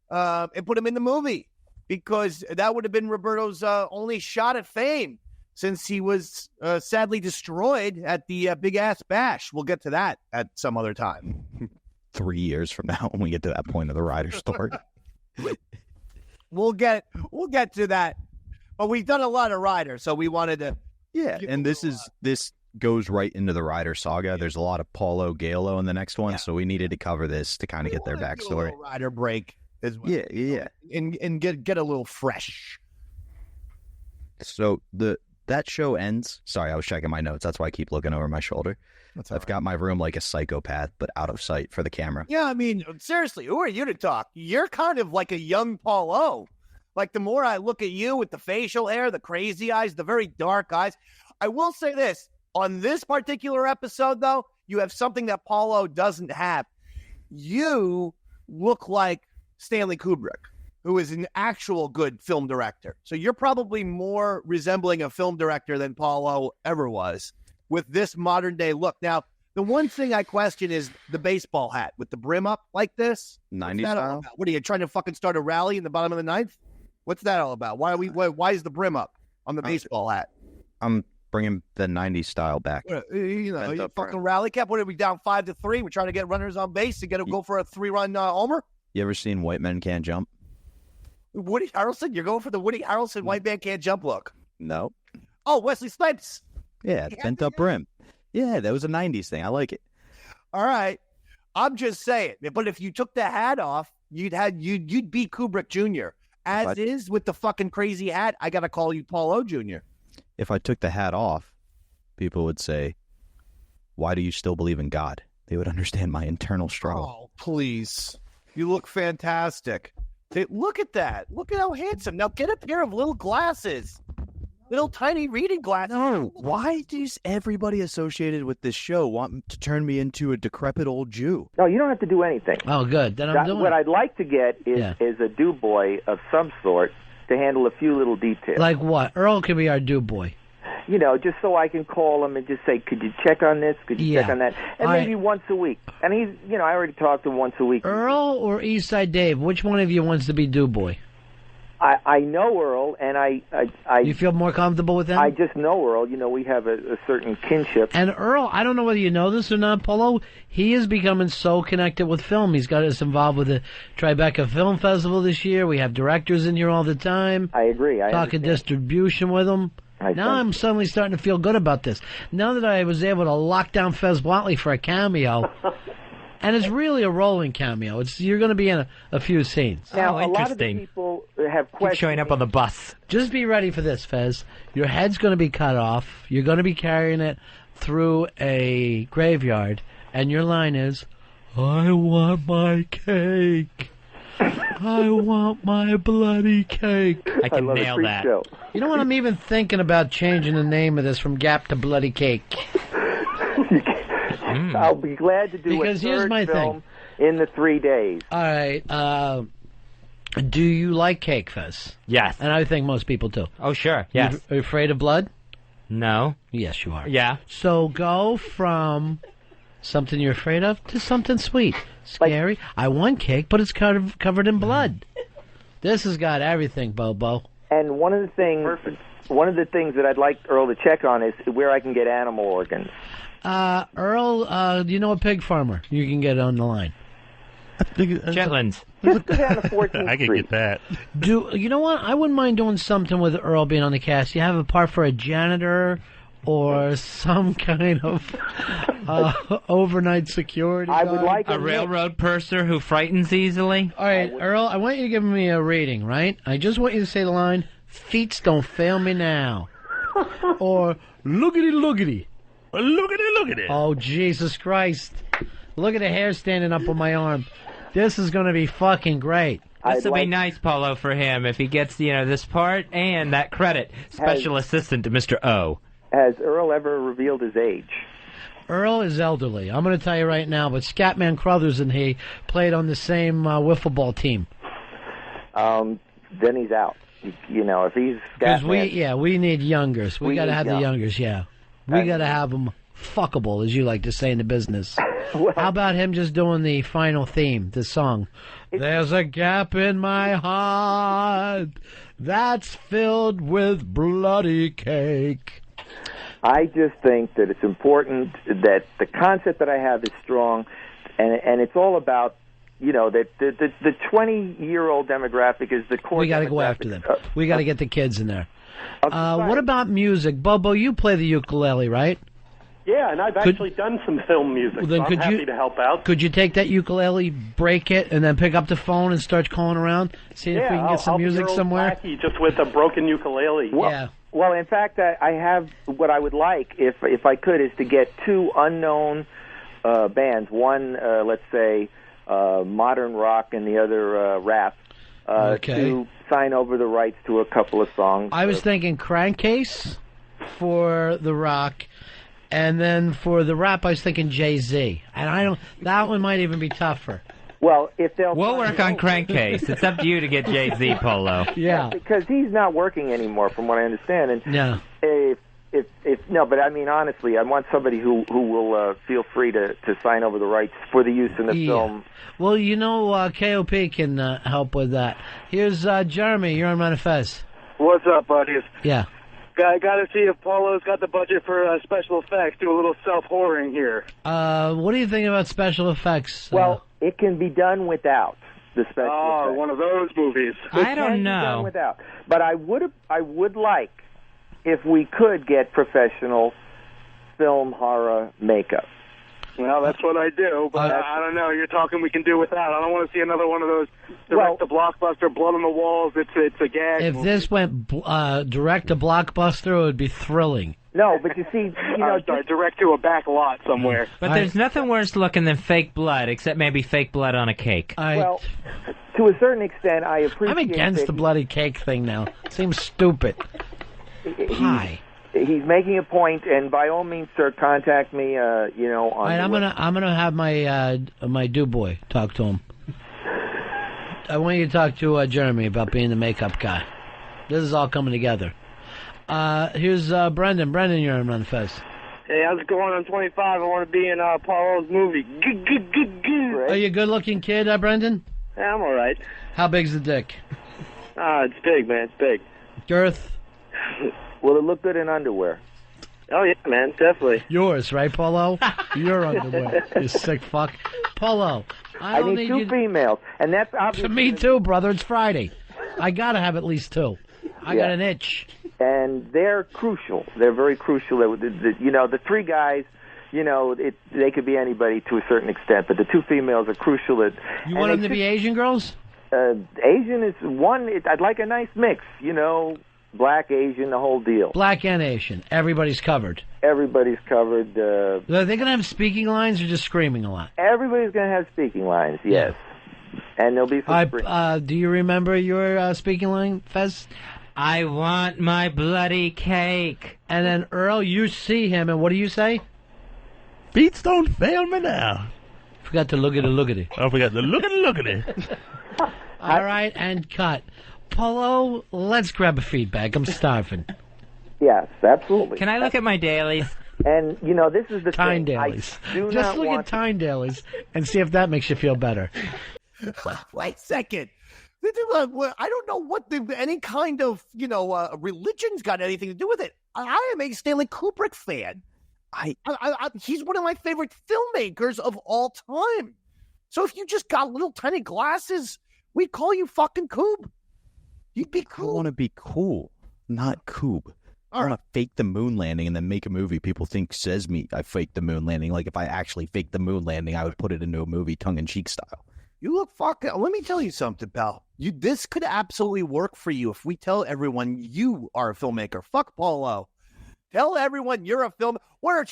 and put him in the movie, because that would have been Roberto's only shot at fame, since he was sadly destroyed at the Big Ass Bash. We'll get to that at some other time. 3 years from now, when we get to that point of the Ryder story. We'll get to that. But we've done a lot of Ryder, so we wanted to. Yeah, and this goes right into the Ryder saga. Yeah. There's a lot of Paulo, Gail O in the next one, so we needed to cover this to kind of get their backstory. Do a Ryder break as well. Yeah. And get a little fresh. So that show ends. Sorry, I was checking my notes. That's why I keep looking over my shoulder. I've got my room like a psychopath, but out of sight for the camera. Yeah, I mean, seriously, who are you to talk? You're kind of like a young Paul O. Like, the more I look at you with the facial hair, the crazy eyes, the very dark eyes. I will say this. On this particular episode, though, you have something that Paul O doesn't have. You look like Stanley Kubrick, who is an actual good film director. So you're probably more resembling a film director than Paul O ever was with this modern day look. Now, the one thing I question is the baseball hat with the brim up like this. 90s style? What are you trying to fucking start a rally in the bottom of the ninth? What's that all about? Why is the brim up on the baseball hat? I'm bringing the 90s style back. You fucking rally cap. What are we down 5-3? We're trying to get runners on base to go for a 3-run homer. You ever seen White Men Can't Jump? Woody Harrelson? You're going for the Woody Harrelson White Man Can't Jump look? No. Oh, Wesley Snipes. Yeah, bent up brim. Yeah, that was a 90s thing. I like it. All right. I'm just saying. But if you took the hat off, you'd beat Kubrick Jr. As is with the fucking crazy hat, I got to call you Paul O. Jr. If I took the hat off, people would say, why do you still believe in God? They would understand my internal struggle. Oh, please. You look fantastic. Look at that. Look at how handsome. Now get a pair of little glasses. little tiny reading glasses. No, why does everybody associated with this show want to turn me into a decrepit old Jew? No, you don't have to do anything. Oh, good. Then I'm doing What it. I'd like to get is a do boy of some sort to handle a few little details. Like what? Earl can be our do boy. You know, just so I can call him and just say, could you check on this? Could you check on that? And maybe once a week. And he's, you know, I already talked to him once a week. Earl or Eastside Dave? Which one of you wants to be do boy? I know Earl, and I You feel more comfortable with him? I just know Earl. You know, we have a certain kinship. And Earl, I don't know whether you know this or not, Polo, he is becoming so connected with film. He's got us involved with the Tribeca Film Festival this year. We have directors in here all the time. I agree. Talking distribution with them. Now I'm suddenly starting to feel good about this. Now that I was able to lock down Fez Watley for a cameo, and it's really a rolling cameo. You're going to be in a few scenes. Now, a lot of the people have questions. Showing up on the bus. Just be ready for this, Fez. Your head's going to be cut off. You're going to be carrying it through a graveyard, and your line is, I want my cake. I want my bloody cake. I can nail that. Show. You know what? I'm even thinking about changing the name of this from Gap to Bloody Cake. I'll be glad to do Because a here's third my film in the 3 days. All right. Do you like cake, Fez? Yes. And I think most people do. Oh, sure. Yes. Are you afraid of blood? No. Yes, you are. Yeah. So go from something you're afraid of to something sweet. Scary. I want cake, but it's covered in blood. This has got everything, Bobo. And one of the things that I'd like Earl to check on is where I can get animal organs. Earl, do you know a pig farmer you can get on the line? Shetlands. Just go down to 14th I can Street. get that. You know what? I wouldn't mind doing something with Earl being on the cast. You have a part for a janitor or some kind of overnight security guard. I would like a railroad purser who frightens easily. All right, Earl, I want you to give me a reading, right? I just want you to say the line, "Feets don't fail me now," or "Lookity, lookity." Look at it. Oh, Jesus Christ. Look at the hair standing up on my arm. This is going to be fucking great. This will be nice, Polo, for him if he gets, this part and that credit. Special assistant to Mr. O. Has Earl ever revealed his age? Earl is elderly. I'm going to tell you right now, but Scatman Crothers and he played on the same wiffle ball team. Then he's out. If he's Because we need youngers. We got to have the youngers, yeah. We got to have them fuckable, as you like to say in the business. How about him just doing the final theme, the song? There's a gap in my heart that's filled with bloody cake. I just think that it's important that the concept that I have is strong, and it's all about, that the 20-year-old demographic is the core. We got to go after them. We got to get the kids in there. What about music? Bobo, you play the ukulele, right? Yeah, and I've actually done some film music, Well, then so I'm could happy you- to help out. Could you take that ukulele, break it, and then pick up the phone and start calling around, seeing if we can get some I'll music be your old somewhere? lackey just with a broken ukulele. Well, in fact, I have what I would like, if I could, is to get two unknown bands. One, let's say, modern rock, and the other rap. To sign over the rights to a couple of songs. I was thinking Crankcase for the rock, and then for the rap, I was thinking Jay-Z. And that one might even be tougher. Well, if they'll... We'll work on Crankcase. It's up to you to get Jay-Z, Polo. Yeah. Because he's not working anymore, from what I understand. And yeah. No, but I mean, honestly, I want somebody who will feel free to sign over the rights for the use in the film. Well, KOP can help with that. Here's Jeremy. You're on Ron Fez. What's up, buddies? Yeah. Got to see if Paulo's got the budget for special effects. Do a little self-whoring here. What do you think about special effects? Well, it can be done without the special effects. One of those movies. I don't It can be know. done without. But I would like if we could get professional film horror makeup. Well, that's what I do, but I don't know. You're talking we can do without. I don't want to see another one of those direct-to-blockbuster, blood on the walls. It's a gag. If this went direct to Blockbuster, it would be thrilling. No, but you see, direct to a back lot somewhere. But there's nothing worse looking than fake blood, except maybe fake blood on a cake. Well, to a certain extent, I appreciate I'm against the bloody cake thing now. It seems stupid. Pie. He's making a point, and by all means, sir, contact me. On All right, I'm gonna have my do boy talk to him. I want you to talk to Jeremy about being the makeup guy. This is all coming together. Here's Brendan. Brendan, you're on Ron Fez. Hey, how's it going? I'm 25. I want to be in Paulo's movie. Good. Are you a good-looking kid, Brendan? Yeah, I'm all right. How big's the dick? It's big, man. It's big. Girth? Will it look good in underwear? Oh, yeah, man. Definitely. Yours, right, Polo? Your underwear. You sick fuck. Polo, I need two females, and that's obviously... Me too, brother. It's Friday. I got to have at least two. I got an itch. And they're crucial. They're very crucial. The three guys, they could be anybody to a certain extent, but the two females are crucial. You want them to be Asian girls? Asian is one. I'd like a nice mix, black, Asian, the whole deal. Black and Asian. Everybody's covered. Everybody's covered. Are they going to have speaking lines or just screaming a lot? Everybody's going to have speaking lines, yes. And there'll be some... do you remember your speaking line, Fez? I want my bloody cake. And then, Earl, you see him, and what do you say? Beats don't fail me now. Forgot to look at it. I forgot to look at it. All right, and cut. Polo, let's grab a feedback. I'm starving. Yes, absolutely. Can I look at my dailies? And, this is the Tyne thing. dailies. Just look at Tyne dailies and see if that makes you feel better. Wait a second. I don't know what any kind of, religion's got anything to do with it. I am a Stanley Kubrick fan. He's one of my favorite filmmakers of all time. So if you just got little tiny glasses, we'd call you fucking Coob. You'd be cool. I want to be cool, not Coob. I want to fake the moon landing and then make a movie people think says I faked the moon landing. Like if I actually faked the moon landing, I would put it into a movie tongue-in-cheek style. You look fucking... Let me tell you something, pal. This could absolutely work for you if we tell everyone you are a filmmaker. Fuck Polo. Tell everyone you're a film... Why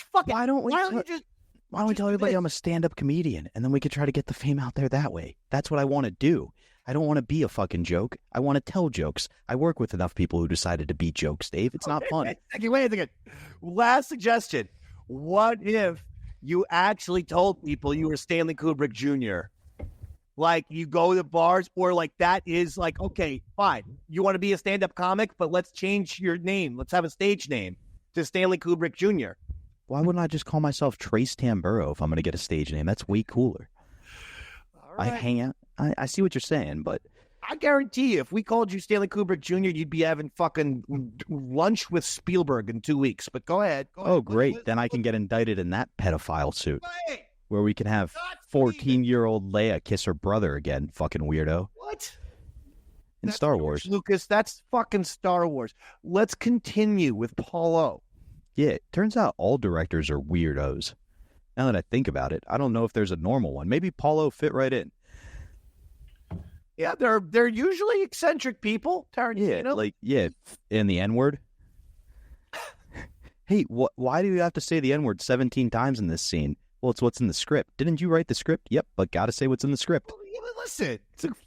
don't we tell everybody I'm a stand-up comedian, and then we could try to get the fame out there that way? That's what I want to do. I don't want to be a fucking joke. I want to tell jokes. I work with enough people who decided to be jokes, Dave. It's not fun. Wait a second. Last suggestion. What if you actually told people you were Stanley Kubrick Jr.? Like, you go to bars, or like that is like, okay, fine. You want to be a stand-up comic, but let's change your name. Let's have a stage name to Stanley Kubrick Jr. Why wouldn't I just call myself Trace Tamburo if I'm going to get a stage name? That's way cooler. All right. I hang out. I see what you're saying, but... I guarantee you, if we called you Stanley Kubrick Jr., you'd be having fucking lunch with Spielberg in 2 weeks. But go ahead. Great. Then I can get indicted in that pedophile suit. Where we can have 14-year-old Leia kiss her brother again, fucking weirdo. What? In Star Wars. Lucas, that's fucking Star Wars. Let's continue with Paulo. Yeah, it turns out all directors are weirdos. Now that I think about it, I don't know if there's a normal one. Maybe Paulo fit right in. Yeah, they're usually eccentric people, Tarantino. And the N-word. Hey, why do you have to say the N-word 17 times in this scene? Well, it's what's in the script. Didn't you write the script? Yep, but gotta say what's in the script. Well, yeah, listen.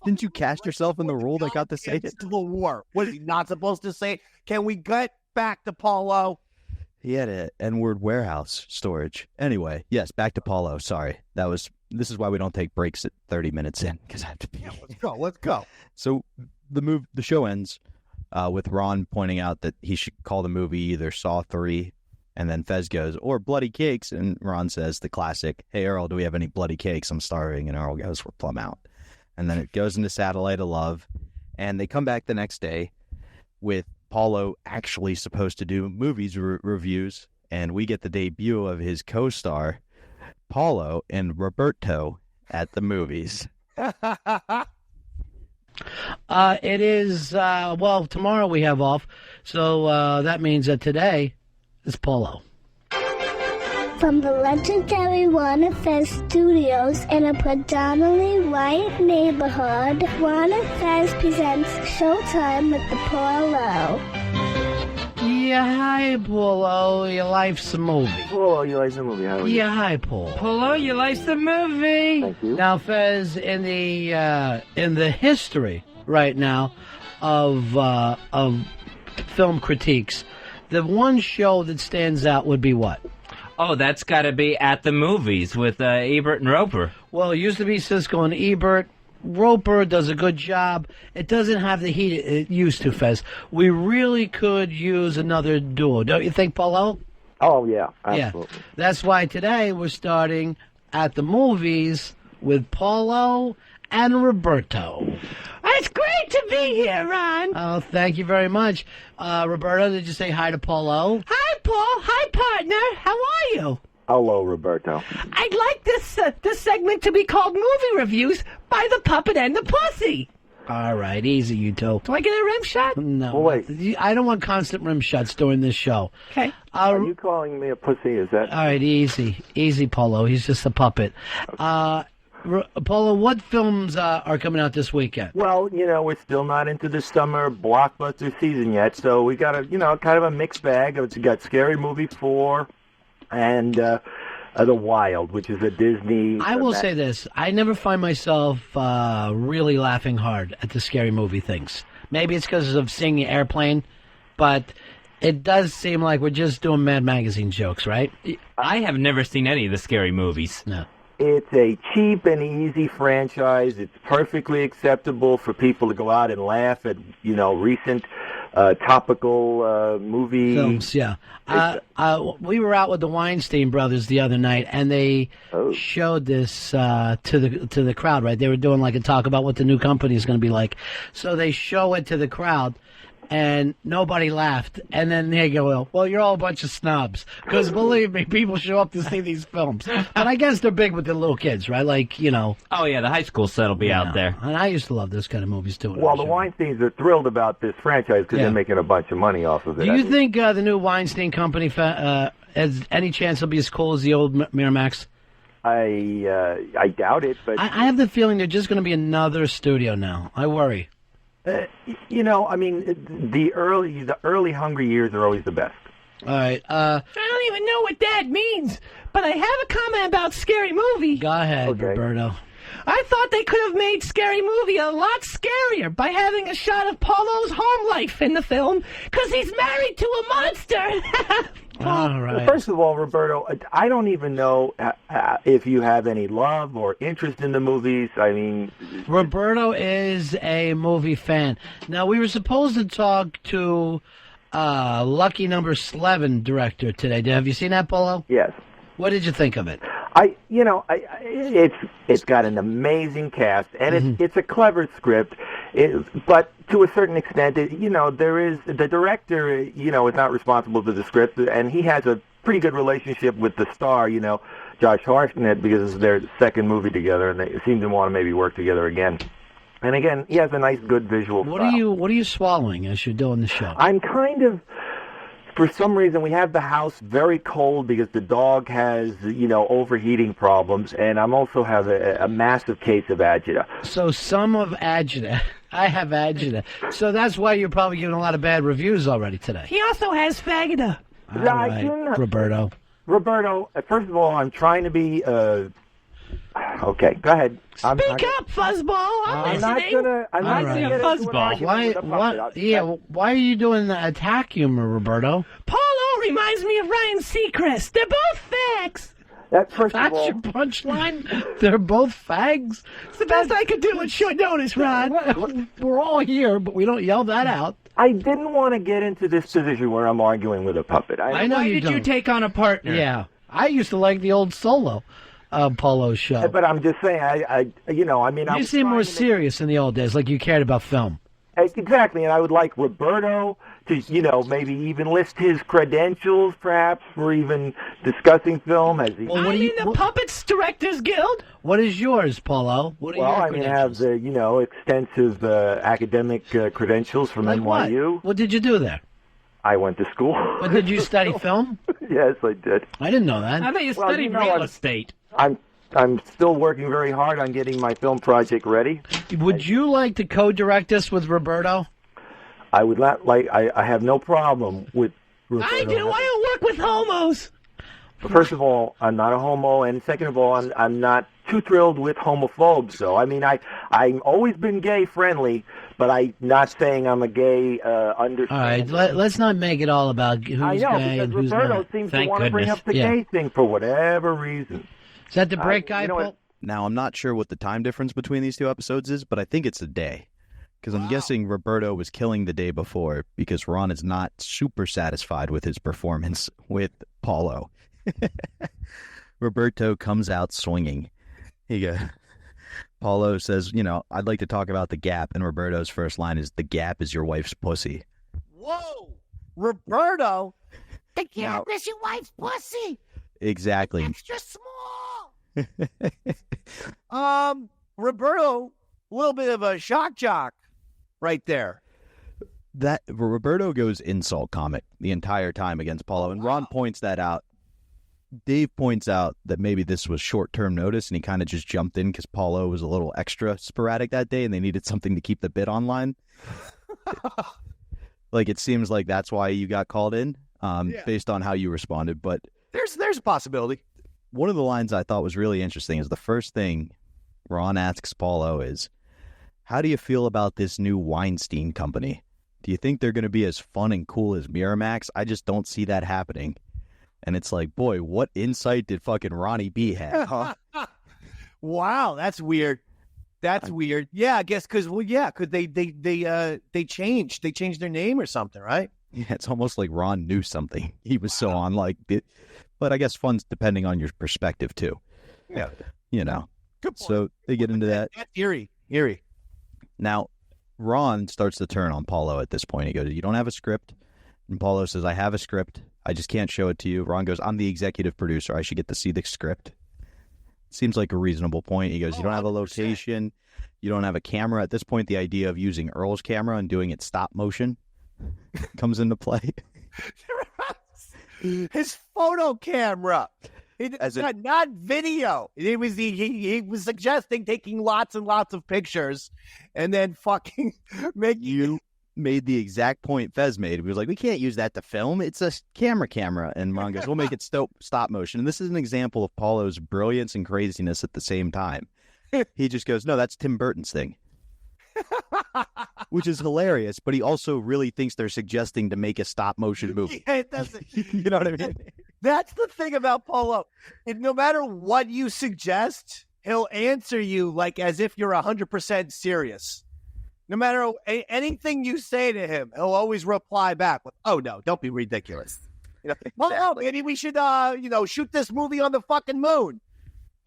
Didn't you cast yourself in the role that got to say it? Civil War. Was he not supposed to say? Can we get back to Paulo? He had an N-word warehouse storage. Anyway, yes, back to Paulo. Sorry. This is why we don't take breaks at 30 minutes in, because I have to be. Yeah, let's go. So the show ends with Ron pointing out that he should call the movie either Saw 3, and then Fez goes, or Bloody Cakes, and Ron says the classic, hey, Earl, do we have any bloody cakes? I'm starving. And Earl goes, we're plumb out. And then it goes into Satellite of Love, and they come back the next day with Paulo actually supposed to do movies reviews, and we get the debut of his co-star, Paulo and Roberto, at the movies. It is, tomorrow we have off, so that means that today is Paulo. From the legendary Ron Fez Studios in a predominantly white neighborhood, Ron Fez presents Showtime with the Paulo. Yeah, hi, Paulo. Your life's a movie. Paulo, your life's a movie. How are you? Yeah, hi, Paul. Paulo, your life's a movie. Thank you. Now, Fez, in the history right now of film critiques, the one show that stands out would be what? Oh, that's got to be At the Movies with Ebert and Roper. Well, it used to be Siskel and Ebert. Roper does a good job. It doesn't have the heat it used to, Fez. We really could use another duo. Don't you think, Paulo? Oh, yeah, absolutely. Yeah. That's why today we're starting At the Movies with Paulo and Roberto. It's great to be here, Ron. Oh, thank you very much. Roberto, did you say hi to Paulo? Hi, Paul. Hi, partner. How are you? Hello, Roberto. I'd like this segment to be called Movie Reviews by the Puppet and the Pussy. All right, easy, you two. Do I get a rim shot? No. Well, wait. I don't want constant rim shots during this show. Okay. Are you calling me a pussy? Is that... All right, easy. Easy, Paulo. He's just a puppet. Paulo, what films are coming out this weekend? Well, we're still not into the summer blockbuster season yet, so we got a, kind of a mixed bag. It's got Scary Movie 4 and The Wild, which is a Disney... I will say this. I never find myself really laughing hard at the Scary Movie things. Maybe it's because of seeing the airplane, but it does seem like we're just doing Mad Magazine jokes, right? I have never seen any of the Scary Movies. No. It's a cheap and easy franchise. It's perfectly acceptable for people to go out and laugh at, recent topical movie films. Yeah, we were out with the Weinstein brothers the other night, and they showed this to the crowd. Right, they were doing like a talk about what the new company is going to be like. So they show it to the crowd. And nobody laughed. And then they go, well, you're all a bunch of snobs. Because believe me, people show up to see these films. And I guess they're big with the little kids, right? Like, Oh, yeah, the high school set will be out there. And I used to love this kind of movies, too. Well, the Weinsteins are thrilled about this franchise because they're making a bunch of money off of it. Do you think the new Weinstein company has any chance it'll be as cool as the old Miramax? I doubt it, but... I have the feeling they're just going to be another studio now. I worry. The early hungry years are always the best. All right. I don't even know what that means, but I have a comment about Scary Movie. Go ahead, Roberto. I thought they could have made Scary Movie a lot scarier by having a shot of Paulo's home life in the film, because he's married to a monster. All right. First of all, Roberto, I don't even know if you have any love or interest in the movies. I mean... Roberto is a movie fan. Now, we were supposed to talk to Lucky Number 11 director today. Have you seen that, Paulo? Yes. What did you think of it? It's got an amazing cast, and it's a clever script, but to a certain extent, there is the director, is not responsible for the script, and he has a pretty good relationship with the star, Josh Hartnett, because it's their second movie together, and they seem to want to maybe work together again. And again, he has a nice, good visual style. What are you swallowing as you're doing the show? I'm kind of... For some reason, we have the house very cold because the dog has, overheating problems, and I'm also have a massive case of agita. So some of agita. I have agita. So that's why you're probably getting a lot of bad reviews already today. He also has fagita. All right, Roberto. Roberto, first of all, I'm trying to be... Okay, go ahead. Speak up, fuzzball. I'm listening. I'm not going to get fuzzball. Why are you doing the attack humor, Roberto? Paulo reminds me of Ryan Seacrest. They're both fags. That's your punchline? They're both fags? It's the best I could do at short notice, Ron. We're all here, but we don't yell that out. I didn't want to get into this position where I'm arguing with a puppet. I know you don't. Why did you take on a partner? Yeah. I used to like the old Solo Paulo show. But I'm just saying, you seem more serious in the old days, like you cared about film. Exactly, and I would like Roberto to, maybe even list his credentials, perhaps, for even discussing film. I'm in the Puppets Directors Guild. What is yours, Paulo? What are your credentials? I have the, extensive academic credentials from NYU. What did you do there? I went to school. But did you study film? Yes, I did. I didn't know that. I thought you studied real estate. I'm still working very hard on getting my film project ready. Would you like to co-direct this with Roberto? I would not like. I have no problem with Roberto. I do. I don't work with homos. First of all, I'm not a homo, and second of all, I'm not too thrilled with homophobes. So, I've always been gay friendly, but I'm not saying I'm a gay All understanding. right, let's not make it all about who's I know, gay and because who's Roberto not. seems to want to bring up the gay thing for whatever reason. Is that the break guy, Paul? Now, I'm not sure what the time difference between these two episodes is, but I think it's a day. Because I'm guessing Roberto was killing the day before because Ron is not super satisfied with his performance with Paulo. Roberto comes out swinging. Paulo says, I'd like to talk about the gap. And Roberto's first line is, the gap is your wife's pussy. Whoa! Roberto? The gap is your wife's pussy. Exactly. Extra small. Roberto, a little bit of a shock jock right there. That Roberto goes insult comic the entire time against Paulo, and Ron points that out. Dave points out that maybe this was short-term notice, and he kind of just jumped in because Paulo was a little extra sporadic that day, and they needed something to keep the bit online. Like, it seems like that's why you got called in, based on how you responded. But there's a possibility. One of the lines I thought was really interesting is the first thing Ron asks Paulo is, how do you feel about this new Weinstein company? Do you think they're going to be as fun and cool as Miramax? I just don't see that happening. And it's like, boy, what insight did fucking Ronnie B have, huh? Wow, that's weird. That's weird. Yeah, I guess because they changed their name or something, right? Yeah, it's almost like Ron knew something. He was so on like it, but I guess fun's depending on your perspective too. Yeah, Good point. So they get into that. That's eerie. Now, Ron starts to turn on Paulo at this point. He goes, you don't have a script? And Paulo says, I have a script. I just can't show it to you. Ron goes, I'm the executive producer. I should get to see the script. Seems like a reasonable point. He goes, you don't have a location. You don't have a camera. At this point, the idea of using Earl's camera and doing it stop motion comes into play. His photo camera. Not video. He was suggesting taking lots and lots of pictures and then fucking making. You made the exact point Fez made. He was like, we can't use that to film. It's a camera. And Ron goes, we'll make it stop motion. And this is an example of Paulo's brilliance and craziness at the same time. He just goes, no, that's Tim Burton's thing. Which is hilarious, but he also really thinks they're suggesting to make a stop motion movie. Yeah, it doesn't. You know what I mean? That's the thing about Paulo. No matter what you suggest, he'll answer you like as if you're 100% serious. No matter anything you say to him, he'll always reply back with, "Oh no, don't be ridiculous." Well, no, maybe we should, shoot this movie on the fucking moon.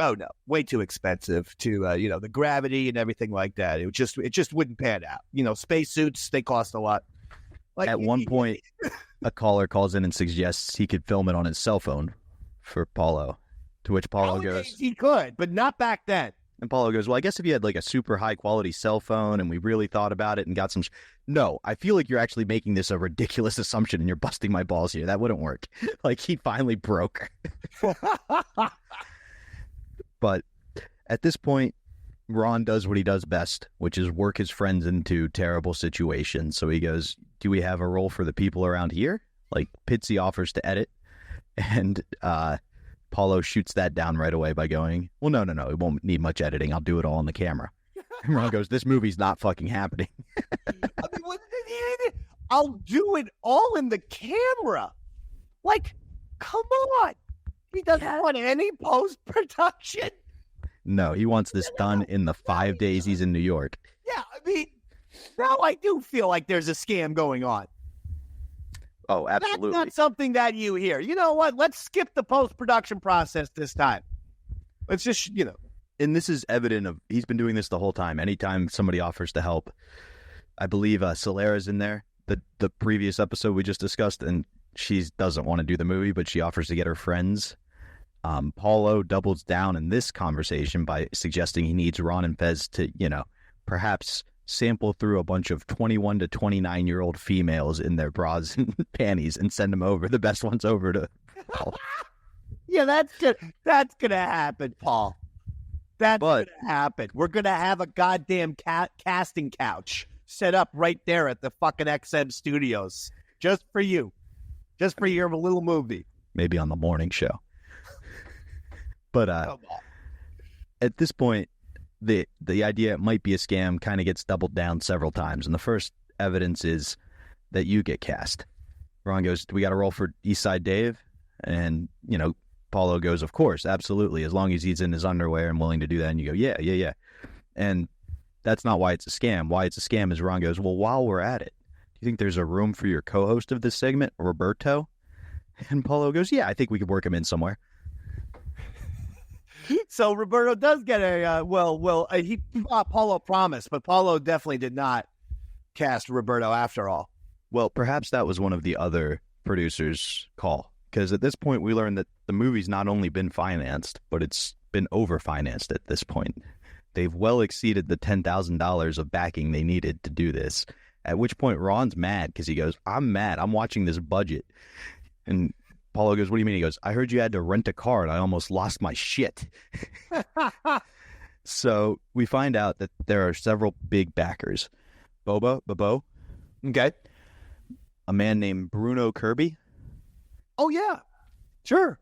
Oh no, way too expensive to, the gravity and everything like that. It just wouldn't pan out. Spacesuits, they cost a lot. Like, at one point, a caller calls in and suggests he could film it on his cell phone for Paulo, to which Paulo goes, he could, but not back then. And Paulo goes, well, I guess if you had like a super high quality cell phone and we really thought about it and got some... No, I feel like you're actually making this a ridiculous assumption and you're busting my balls here. That wouldn't work. Like, he finally broke. But at this point, Ron does what he does best, which is work his friends into terrible situations. So he goes, do we have a role for the people around here? Like, Pitsy offers to edit. And Paulo shoots that down right away by going, well, no, it won't need much editing. I'll do it all on the camera. And Ron goes, this movie's not fucking happening. I'll do it all in the camera. Like, come on. He doesn't want any post-production. No, he wants this done in the 5 days he's in New York. Yeah, I mean, now I do feel like there's a scam going on. Oh, absolutely. That's not something that you hear. You know what? Let's skip the post-production process this time. Let's just, And this is evident of, he's been doing this the whole time. Anytime somebody offers to help, I believe Solera's in there, the previous episode we just discussed, and she doesn't want to do the movie, but she offers to get her friends. Paulo doubles down in this conversation by suggesting he needs Ron and Fez to, perhaps sample through a bunch of 21 to 29-year-old females in their bras and panties and send them over, the best ones over to Paul. Yeah, that's gonna happen, Paul. That's gonna happen. We're gonna have a goddamn casting couch set up right there at the fucking XM studios, just for you, just for your little movie. Maybe on the morning show. But at this point, the idea it might be a scam kind of gets doubled down several times. And the first evidence is that you get cast. Ron goes, "Do we got to roll for Eastside Dave?" And, Paulo goes, "Of course, absolutely, as long as he's in his underwear and willing to do that." And you go, yeah. And that's not why it's a scam. Why it's a scam is Ron goes, "Well, while we're at it, do you think there's a room for your co-host of this segment, Roberto?" And Paulo goes, "Yeah, I think we could work him in somewhere." So Roberto does get Paulo promised, but Paulo definitely did not cast Roberto after all. Well, perhaps that was one of the other producers' call. Because at this point, we learned that the movie's not only been financed, but it's been over-financed at this point. They've well exceeded the $10,000 of backing they needed to do this. At which point, Ron's mad because he goes, "I'm mad. I'm watching this budget." And Paulo goes, "What do you mean?" He goes, "I heard you had to rent a car and I almost lost my shit." So we find out that there are several big backers. Bobo. Okay. A man named Bruno Kirby. Oh, yeah. Sure.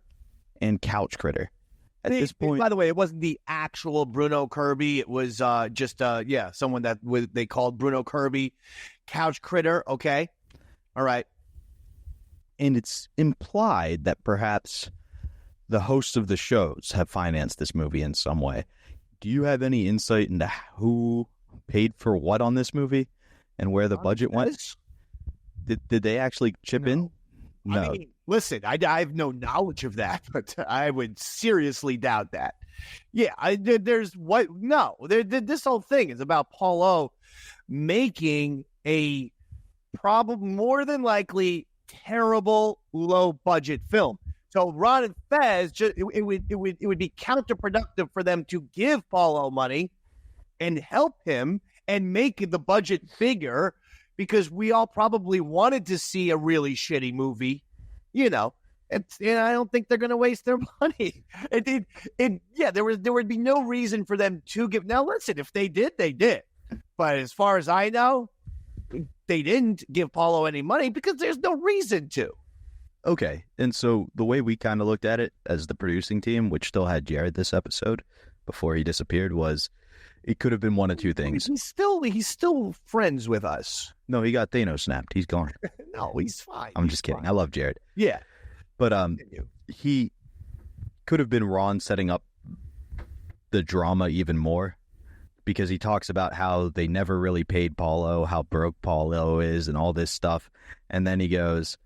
And Couch Critter. At this point, by the way, it wasn't the actual Bruno Kirby. It was just someone that they called Bruno Kirby. Couch Critter. Okay. All right. And it's implied that perhaps the hosts of the shows have financed this movie in some way. Do you have any insight into who paid for what on this movie and where the budget went? Did they actually chip in? No. I mean, listen, I have no knowledge of that, but I would seriously doubt that. Yeah, this whole thing is about Paulo making a more than likely terrible low budget film. So Ron and Fez, it would be counterproductive for them to give Paulo money and help him and make the budget bigger, because we all probably wanted to see a really shitty movie, and I don't think they're going to waste their money. There would be no reason for them to give. Now, listen, if they did, they did. But as far as I know, they didn't give Paulo any money because there's no reason to. Okay, and so the way we kind of looked at it as the producing team, which still had Jared this episode before he disappeared, was it could have been one of two things. He's still friends with us. No, he got Thanos snapped. He's gone. No, he's fine. I'm just kidding. I love Jared. Yeah. But he could have been Ron setting up the drama even more, because he talks about how they never really paid Paulo, how broke Paulo is and all this stuff. And then he goes,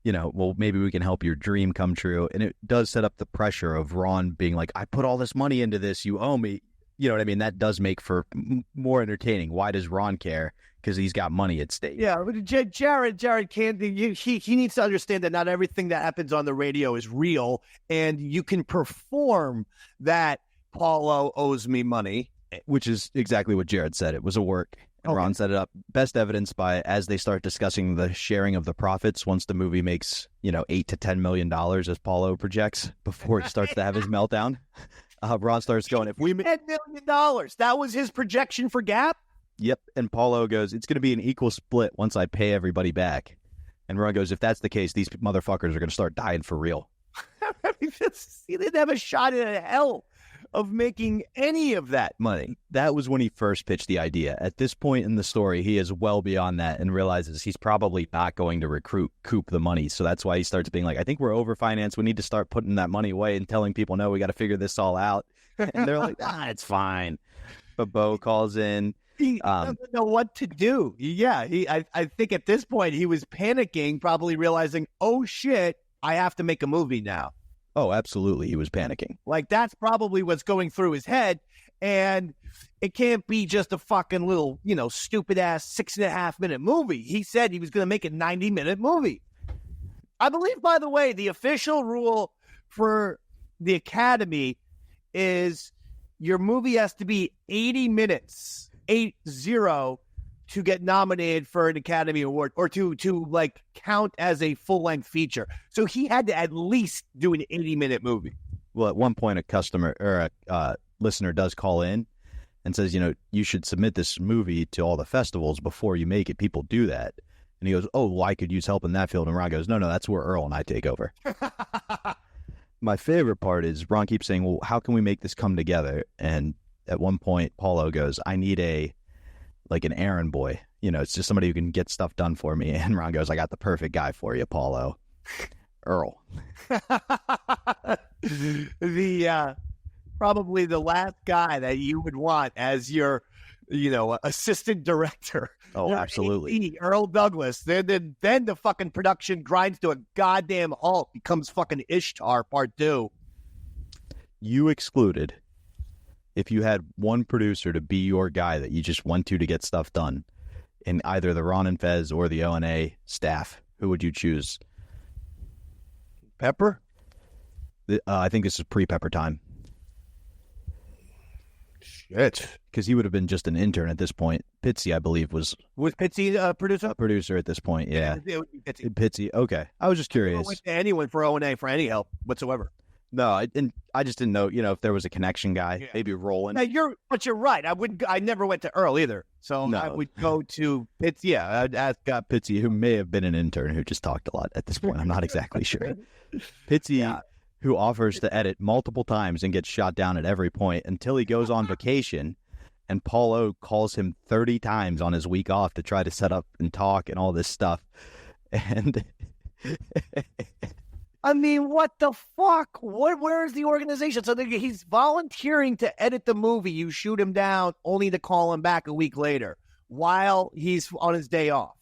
well, maybe we can help your dream come true. And it does set up the pressure of Ron being like, "I put all this money into this. You owe me." You know what I mean? That does make for more entertaining. Why does Ron care? Because he's got money at stake. Yeah, but Jared can't. He needs to understand that not everything that happens on the radio is real, and you can perform that Paulo owes me money. Which is exactly what Jared said. It was a work. And Ron set it up. Best evidence by as they start discussing the sharing of the profits once the movie makes, $8 to $10 million as Paulo projects before he starts to have his meltdown. Ron starts going, "If we make $10 million, that was his projection for Gap." Yep. And Paulo goes, "It's going to be an equal split once I pay everybody back." And Ron goes, "If that's the case, these motherfuckers are going to start dying for real." I mean, they didn't have a shot in hell of making any of that money. That was when he first pitched the idea. At this point in the story, he is well beyond that and realizes he's probably not going to recoup the money. So that's why he starts being like, "I think we're overfinanced. We need to start putting that money away and telling people, no, we got to figure this all out." And they're like, "It's fine." But Bo calls in. He doesn't know what to do. Yeah, I think at this point he was panicking, probably realizing, "Oh, shit, I have to make a movie now." Oh, absolutely. He was panicking. Like, that's probably what's going through his head. And it can't be just a fucking little, stupid ass 6.5 minute movie. He said he was going to make a 90-minute movie. I believe, by the way, the official rule for the Academy is your movie has to be 80 minutes, 80, to get nominated for an Academy Award or to count as a full-length feature. So he had to at least do an 80-minute movie. Well, at one point, a customer or a listener does call in and says, you should submit this movie to all the festivals before you make it. People do that. And he goes, "Oh, well, I could use help in that field." And Ron goes, no, that's where Earl and I take over. My favorite part is Ron keeps saying, "Well, how can we make this come together?" And at one point, Paulo goes, I need an errand boy. It's just somebody who can get stuff done for me. And Ron goes, I got the perfect guy for you, Paulo. Earl. Probably the last guy that you would want as your, assistant director. Oh, absolutely. AD, Earl Douglas. Then the fucking production grinds to a goddamn halt, becomes fucking Ishtar Part 2. You excluded, if you had one producer to be your guy that you just went to get stuff done in either the Ron and Fez or the O&A staff, who would you choose? Pepper? I think this is pre-Pepper time. Shit. Because he would have been just an intern at this point. Pitsy, I believe, was Pitsy a producer? A producer at this point, yeah. It would be Pitsy. Pitsy, okay. I was just curious. I went to anyone for O&A for any help whatsoever. No, I just didn't know, if there was a connection guy, maybe Roland. Now, you're right. I never went to Earl either. So no. I would go to Pitsy. Yeah, I'd ask Pitsy, who may have been an intern who just talked a lot at this point. I'm not exactly sure. Pitsy, who offers to edit multiple times and gets shot down at every point until he goes on vacation, and Paulo calls him 30 times on his week off to try to set up and talk and all this stuff. And I mean, what the fuck? Where is the organization? So he's volunteering to edit the movie. You shoot him down only to call him back a week later while he's on his day off.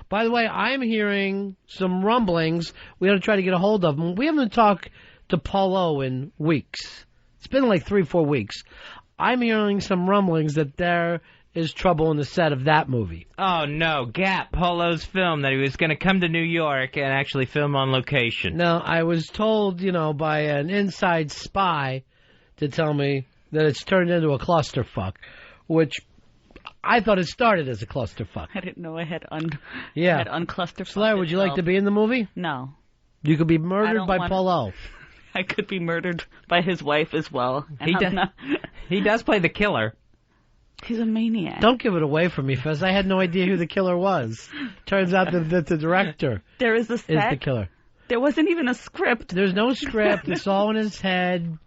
By the way, I'm hearing some rumblings. We ought to try to get a hold of them. We haven't talked to Paulo in weeks. It's been like 3-4 weeks. I'm hearing some rumblings that there is trouble in the set of that movie. Oh, no. Gap, Paulo's film, that he was going to come to New York and actually film on location. No, I was told, by an inside spy to tell me that it's turned into a clusterfuck, which I thought it started as a clusterfuck. I didn't know I had had unclusterfuck. Slayer, would you like to be in the movie? No. You could be murdered by Paulo. I could be murdered by his wife as well. He does play the killer. He's a maniac. Don't give it away from me, Fez. I had no idea who the killer was. Turns out that the director is the killer. There wasn't even a script. There's no script. It's all in his head.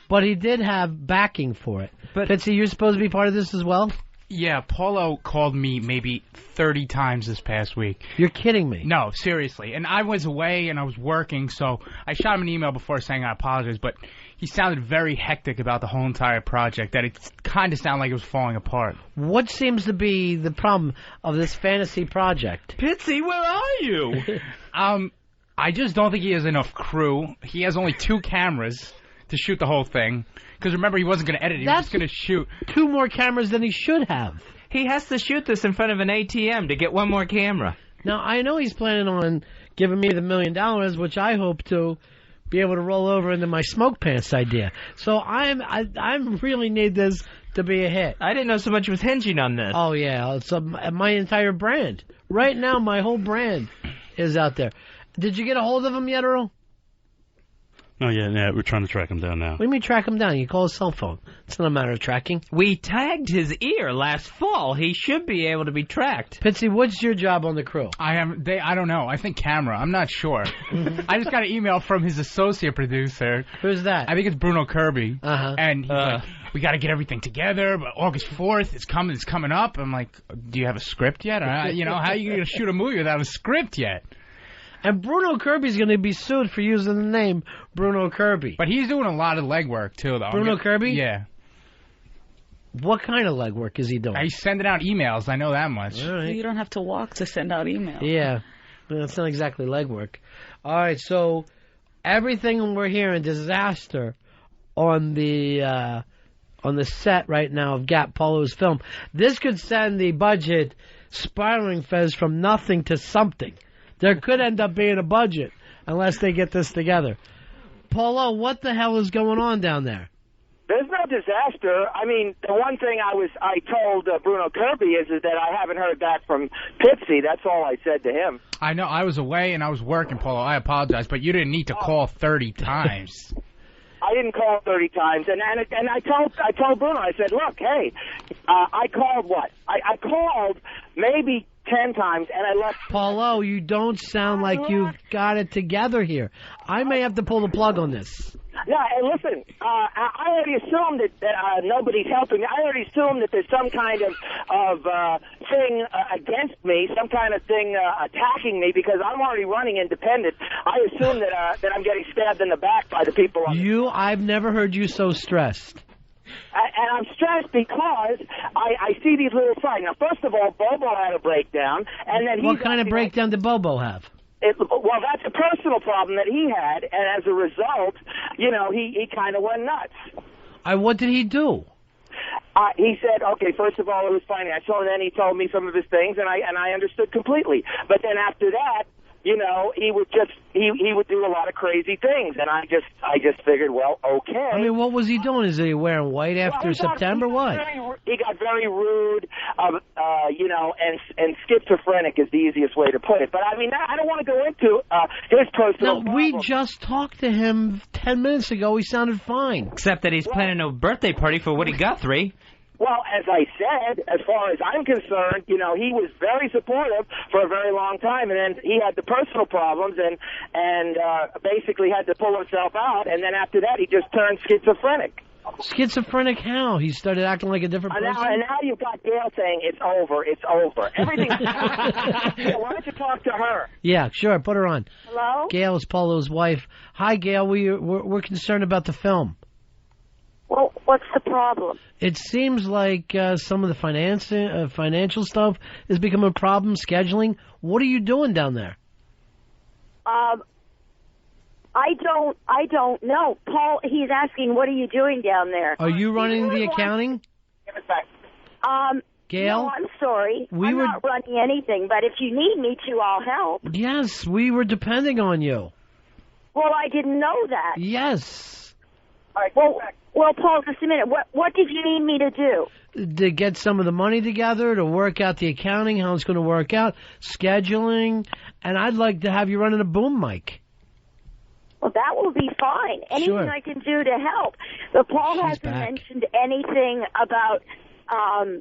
But he did have backing for it. But Fitzy, you're supposed to be part of this as well? Yeah, Paulo called me maybe 30 times this past week. You're kidding me. No, seriously. And I was away and I was working, so I shot him an email before saying I apologize, but he sounded very hectic about the whole entire project, that it kind of sounded like it was falling apart. What seems to be the problem of this fantasy project? Pitsy, where are you? I just don't think he has enough crew. He has only 2 cameras to shoot the whole thing. Because remember, he wasn't going to edit. He was just going to shoot. 2 more cameras than he should have. He has to shoot this in front of an ATM to get 1 more camera. Now, I know he's planning on giving me the $1 million, which I hope to be able to roll over into my smoke pants idea. So I really need this to be a hit. I didn't know so much was hinging on this. Oh, yeah. It's my entire brand. Right now, my whole brand is out there. Did you get a hold of him yet, Earl? Oh, yeah, we're trying to track him down now. What do you mean track him down? You call his cell phone. It's not a matter of tracking. We tagged his ear last fall. He should be able to be tracked. Pitsy, what's your job on the crew? I don't know. I think camera. I'm not sure. I just got an email from his associate producer. Who's that? I think it's Bruno Kirby. Uh-huh. And he's like, we got to get everything together, but August 4th it's coming up. I'm like, do you have a script yet? Or, how are you going to shoot a movie without a script yet? And Bruno Kirby's going to be sued for using the name Bruno Kirby. But he's doing a lot of legwork, too, though. Bruno Kirby? Yeah. What kind of legwork is he doing? He's sending out emails. I know that much. All right. You don't have to walk to send out emails. Yeah. Well, that's not exactly legwork. All right, so everything we're hearing, disaster on the set right now of Gap Paulo's film. This could send the budget spiraling, Fez, from nothing to something. There could end up being a budget unless they get this together. Paulo, what the hell is going on down there? There's no disaster. I mean, the one thing I told Bruno Kirby is that I haven't heard back from Pitsy. That's all I said to him. I know. I was away and I was working, Paulo. I apologize, but you didn't need to call 30 times. I didn't call 30 times, and I told Bruno. I said, look, hey, I called what? I called maybe 10 times, and I left. Paulo, you don't sound like you've got it together here. I may have to pull the plug on this. No, and listen, I already assumed that nobody's helping me. I already assumed that there's some kind of thing against me, some kind of thing attacking me, because I'm already running independent. I assume that I'm getting stabbed in the back by the people. I've never heard you so stressed. And I'm stressed because I see these little signs. Now, first of all, Bobo had a breakdown, and then what kind of breakdown did Bobo have? Well, that's a personal problem that he had, and as a result, he kind of went nuts. What did he do? He said, okay, first of all, it was financial, and then he told me some of his things, and I understood completely. But then after that, he would just he would do a lot of crazy things, and I just figured, well, okay. I mean, what was he doing? Is he wearing white after September? What? He got very rude, and schizophrenic is the easiest way to put it. But I mean, I don't want to go into his personal. No, we just talked to him 10 minutes ago. He sounded fine, except that he's planning a birthday party for Woody Guthrie. Well, as I said, as far as I'm concerned, he was very supportive for a very long time, and then he had the personal problems and basically had to pull himself out, and then after that he just turned schizophrenic. Schizophrenic how? He started acting like a different person? And now you've got Gail saying, it's over. Everything's so why don't you talk to her? Yeah, sure, put her on. Hello? Gail is Polo's wife. Hi, Gail, we're concerned about the film. Well, what's the problem? It seems like some of the financial stuff is becoming a problem, scheduling. What are you doing down there? I don't know. Paul, he's asking, what are you doing down there? Are you running the accounting? Give it back. Gail? No, I'm sorry. I'm not running anything, but if you need me to, I'll help. Yes, we were depending on you. Well, I didn't know that. Yes. All right, well, Paul, just a minute. What did you need me to do? To get some of the money together, to work out the accounting, how it's going to work out, scheduling, and I'd like to have you running a boom mic. Well, that will be fine. Anything I can do to help. But Paul hasn't mentioned anything about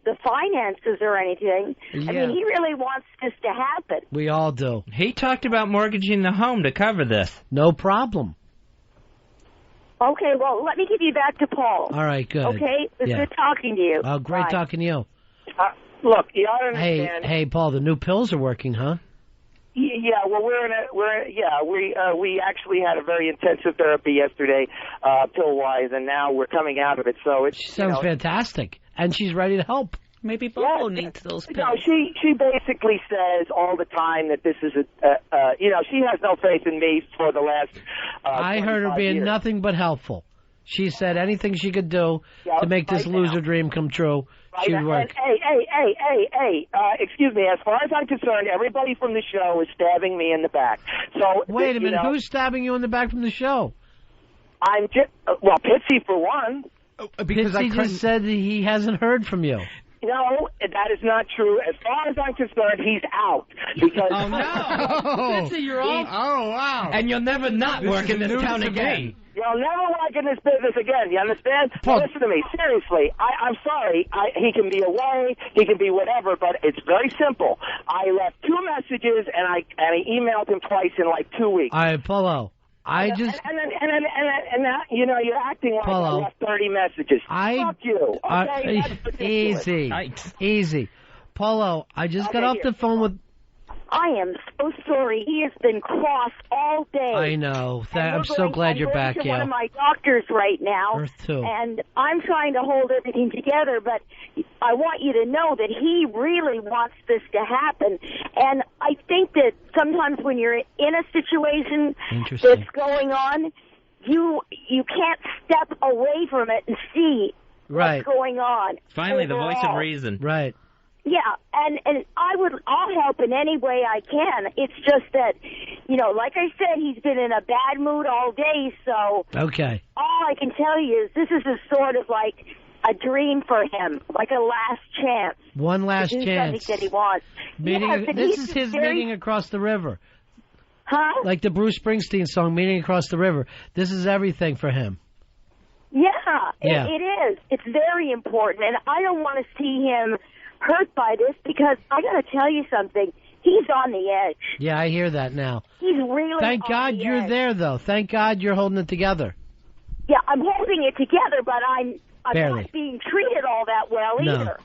the finances or anything. Yeah. I mean, he really wants this to happen. We all do. He talked about mortgaging the home to cover this. No problem. Okay, well, let me give you back to Paul. All right, good. Okay? It was good talking to you. Oh, great talking to you. Look, you ought to understand. Hey, Paul, the new pills are working, huh? Yeah, well, we actually had a very intensive therapy yesterday, pill-wise, and now we're coming out of it. So it sounds fantastic, and she's ready to help. Maybe Bobo needs those pills. No, she basically says all the time that this is she has no faith in me for the last. I heard her being nothing but helpful. She said anything she could do to make this loser dream come true, she would work. Hey, excuse me. As far as I'm concerned, everybody from the show is stabbing me in the back. So wait a minute, who's stabbing you in the back from the show? I'm just Pitsy for one. Because Pitsy just said that he hasn't heard from you. No, that is not true. As far as I'm concerned, he's out. Because oh, no. Pitsy, you're off? Oh, wow. And you'll never not work in this town again. You'll never work in this business again. You understand? Now, listen to me. Seriously, I'm sorry. He can be away. He can be whatever, but it's very simple. I left 2 messages, and I emailed him twice in like 2 weeks. All right, Polo. And now, you're acting like I left 30 messages. Fuck you. Okay? Easy. Polo, I just got off the phone with... I am so sorry. He has been cross all day. I know. I'm so glad you're back, Gail. I'm Gail. one of my doctors right now. Earth 2. And I'm trying to hold everything together, but I want you to know that he really wants this to happen. And I think that sometimes when you're in a situation that's going on, you can't step away from it and see what's going on. Finally, the voice of reason. Right. Yeah, and I'll help in any way I can. It's just that, like I said, he's been in a bad mood all day, so okay. All I can tell you is this is a sort of like a dream for him, like a last chance. One last to do chance. something that he wants. This is his meeting across the river. Huh? Like the Bruce Springsteen song, Meeting Across the River. This is everything for him. Yeah. It is. It's very important, and I don't want to see him hurt by this because I got to tell you something. He's on the edge. Yeah, I hear that now. He's really Thank God you're there, though. Thank God you're holding it together. Yeah, I'm holding it together, but I'm Barely. not being treated all that well either.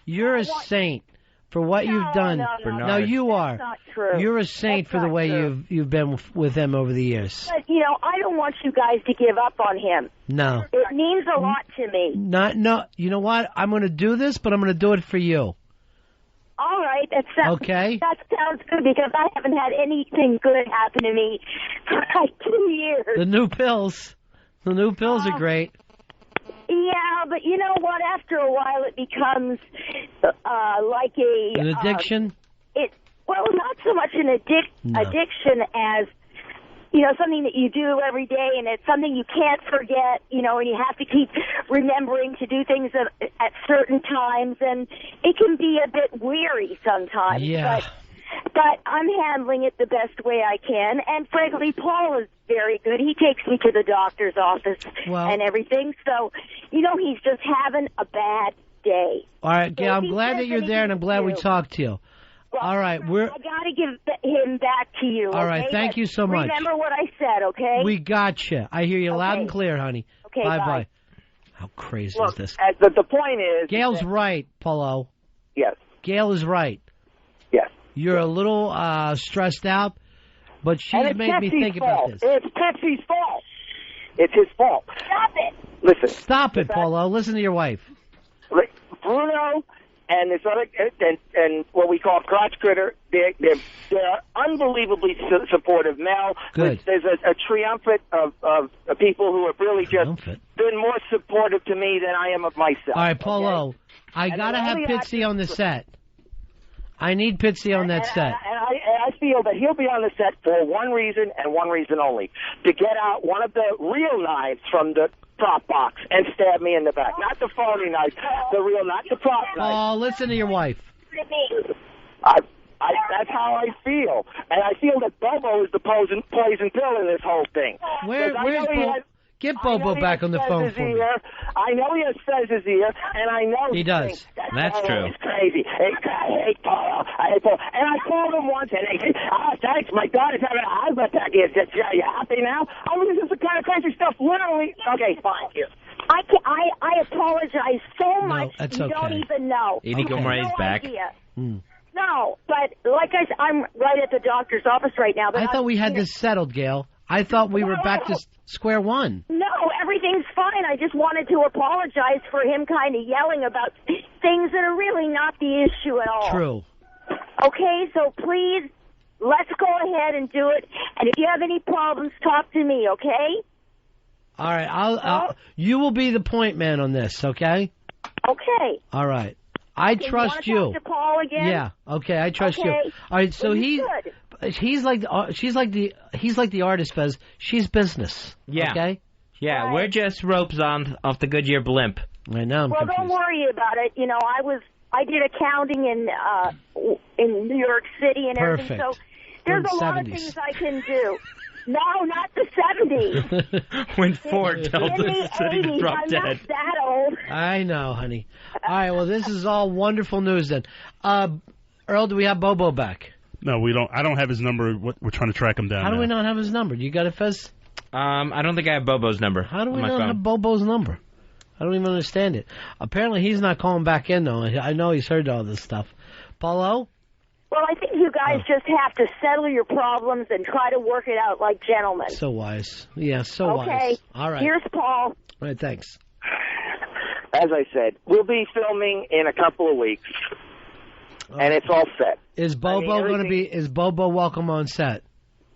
You're a saint for what you've done. No, you are. That's not true. You're a saint for the way you've been with him over the years. But, I don't want you guys to give up on him. No. It means a lot to me. No. You know what? I'm going to do this, but I'm going to do it for you. All right. That sounds good because I haven't had anything good happen to me for like 2 years. The new pills. The new pills are great. Yeah, but you know what? After a while, it becomes like an addiction. Not so much an addiction as something that you do every day, and it's something you can't forget. And you have to keep remembering to do things at certain times, and it can be a bit weary sometimes. Yeah. But I'm handling it the best way I can, and frankly, Paul is very good. He takes me to the doctor's office and everything, so, he's just having a bad day. All right, Gail, I'm glad that you're there, and I'm glad we talked to you. Well, all right, I got to give him back to you. All right, thank you so much. Remember what I said, okay? We got you. I hear you loud and clear, honey. Okay, bye. How crazy is this? The point is... Gail's right, Paulo. Yes. Gail is right. Yes. You're a little stressed out, but she's made me think about this. It's Pepsi's fault. It's his fault. Stop it. Listen. Stop it, Paulo. Listen to your wife. Bruno and this other and what we call crotch critter, they're unbelievably supportive. Mel, good. There's a triumvirate of people who have really just been more supportive to me than I am of myself. All right, Paulo, I got to have Pitsy on the set. I need Pitsy on that set. And I feel that he'll be on the set for one reason and one reason only, to get out one of the real knives from the prop box and stab me in the back. Not the phony knife, the real, not the prop knife. Oh, listen to your wife. That's how I feel. And I feel that Bobo is the poison pill in this whole thing. Where's Bobo? Get Bobo back on the phone for me. I know he has Fez's ear, and I know he does. That's true. It's crazy. I hate Paul. And I called him once, and they said, thanks, my daughter's having a heart attack. He said, you happy now? I mean, this is the kind of crazy stuff, literally. Okay, fine. Here. I apologize so much. That's you okay. don't even know. Mari's back. No, but like I'm right at the doctor's office right now. But I thought we had this settled, Gail. I thought we were back to square one. No, everything's fine. I just wanted to apologize for him kind of yelling about things that are really not the issue at all. True. Okay, so please, let's go ahead and do it. And if you have any problems, talk to me, okay? All right, you will be the point man on this, okay? Okay. All right. I trust you. Talk to Paul again? Yeah. Okay, I trust you. All right, so he's like the artist, Fez. She's business. Yeah. Okay. Yeah, we're just ropes off the Goodyear blimp. I know. Well, don't worry about it. I did accounting in New York City and everything. So there's a lot of things I can do. No, not the 70s. When Ford told the city to drop I'm dead. not that old. I know, honey. All right, well, this is all wonderful news then. Earl, do we have Bobo back? No, we don't. I don't have his number. We're trying to track him down. How do we not have his number? You got it, Fez? I don't think I have Bobo's number. How do we on my not phone. have Bobo's number? I don't even understand it. Apparently, he's not calling back in, though. I know he's heard all this stuff. Paulo? Well, I think you guys just have to settle your problems and try to work it out like gentlemen. So wise. Yeah, so wise. Okay. All right. Here's Paul. All right, thanks. As I said, we'll be filming in a couple of weeks, and it's all set. Is Bobo going to be? Is Bobo welcome on set?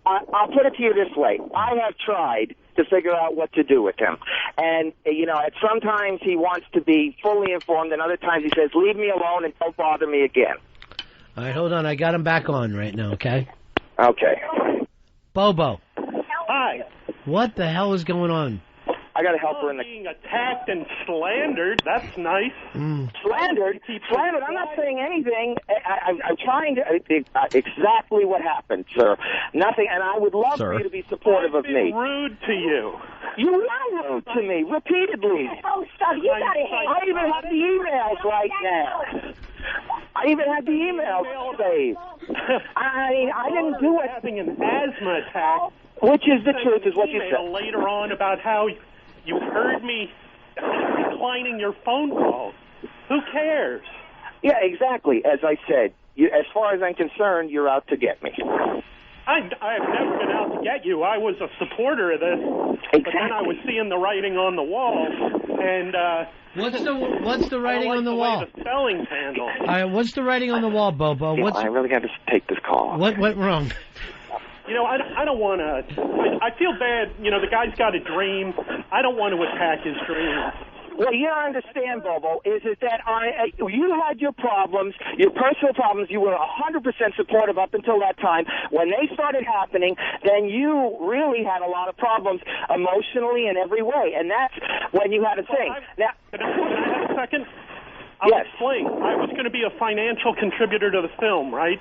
I'll put it to you this way. I have tried to figure out what to do with him. And, at sometimes he wants to be fully informed, and other times he says, leave me alone and don't bother me again. All right, hold on. I got him back on right now, okay? Okay. Bobo. Hi. What the hell is going on? I got to help her in the... Being attacked and slandered, that's nice. Slandered? Slandered? I'm not saying anything. I'm trying to... exactly what happened, sir. Nothing, and I would love for you to be supportive of me. Rude to you. You were rude to me, repeatedly. Oh, stop. You got to hate. I even have the emails right now. I even had the emails saved. I didn't do it. Having an asthma attack. Which is the truth, is what you said. Later on about how You heard me declining your phone call. Who cares? Yeah, exactly. As I said, as far as I'm concerned, you're out to get me. I've never been out to get you. I was a supporter of this, but then I was seeing the writing on the wall, and what's the writing on the wall? The spelling's handled. All right, what's the writing on the wall, Bobo? I really got to take this call. What went wrong? You know, I don't want to. I feel bad. You know, the guy's got a dream. I don't want to attack his dream. What you don't understand, Bobo, is that you had your problems, your personal problems. You were 100% supportive up until that time. When they started happening, then you really had a lot of problems emotionally in every way, and that's when you had a thing. Now, can I have a second? I'll explain. I was going to be a financial contributor to the film, right?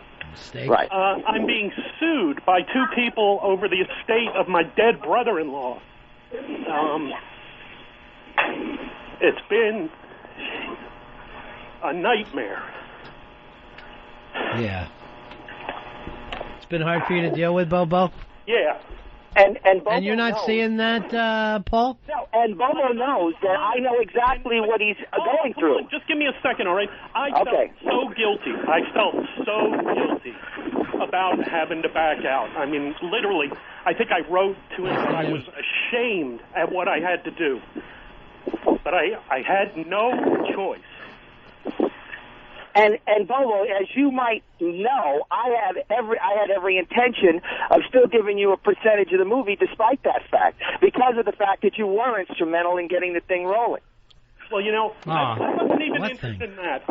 Right. I'm being sued by two people over the estate of my dead brother-in-law. It's been a nightmare. Yeah. It's been hard for you to deal with, Bobo? Yeah. And Bobo and you're not knows. seeing that, Paul? No, and Bobo knows that I know exactly what he's going through. Just give me a second, all right? I felt so guilty. I felt so guilty about having to back out. I mean, literally, I think I wrote to him that I was ashamed at what I had to do. But I had no choice. And Bobo, as you might know, I had every intention of still giving you a percentage of the movie, despite that fact, because of the fact that you were instrumental in getting the thing rolling. Well, you know, I wasn't even interested in that.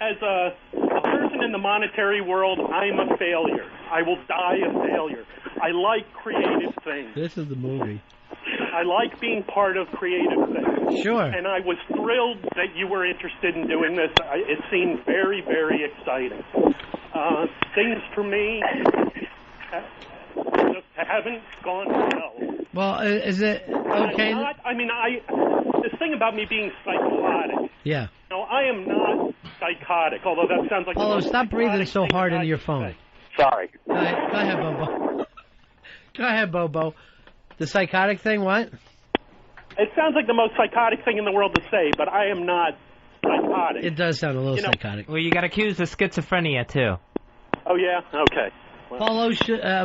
As a person in the monetary world, I'm a failure. I will die a failure. I like creative things. This is the movie. I like being part of creative things. Sure. And I was thrilled that you were interested in doing this. It seemed very, very exciting. Things for me just haven't gone well. Well, is it okay? This thing about me being psychotic. Yeah. No, I am not psychotic, although that sounds like... Paulo, stop breathing so hard into your phone. Sorry. Go ahead, Bobo. Go ahead, Bobo. The psychotic thing, what? It sounds like the most psychotic thing in the world to say, but I am not psychotic. It does sound a little psychotic. Well, you got accused of schizophrenia, too. Oh, yeah? Okay. Well, Paulo,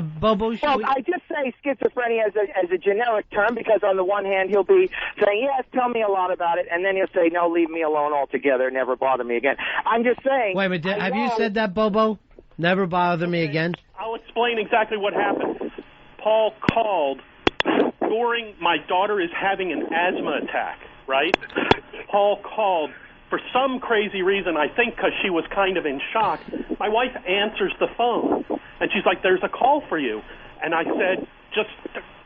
Bobo, well, I just say schizophrenia as a generic term because on the one hand he'll be saying, yes, tell me a lot about it, and then he'll say, no, leave me alone altogether, never bother me again. I'm just saying... Wait a minute, have you said that, Bobo? Never bother me again? I'll explain exactly what happened. Paul called during my daughter is having an asthma attack, right? Paul called for some crazy reason, I think because she was kind of in shock. My wife answers the phone, and she's like, there's a call for you. And I said, just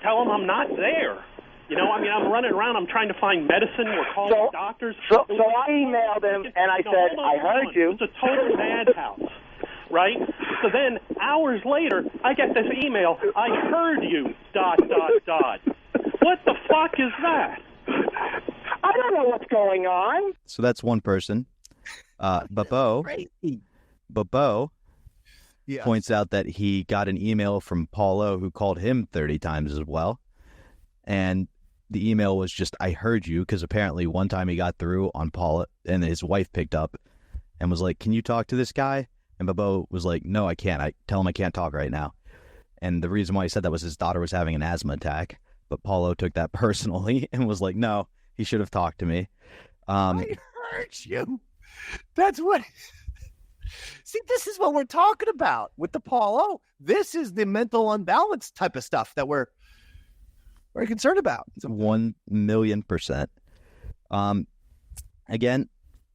tell him I'm not there. You know, I mean, I'm running around. I'm trying to find medicine. We're calling doctors. So I emailed him, and I said, I heard you. It's a total madhouse, right? So then, hours later, I get this email, I heard you, ... What the fuck is that? I don't know what's going on. So that's one person. Bobo points out that he got an email from Paulo who called him 30 times as well. And the email was just, I heard you, because apparently one time he got through on Paulo and his wife picked up and was like, can you talk to this guy? And Bobo was like, no, I can't. I tell him I can't talk right now. And the reason why he said that was his daughter was having an asthma attack. But Paulo took that personally and was like, no, he should have talked to me. I heard you. That's what... See, this is what we're talking about with the Paulo. This is the mental unbalance type of stuff that we're very concerned about. 1,000,000%. Again,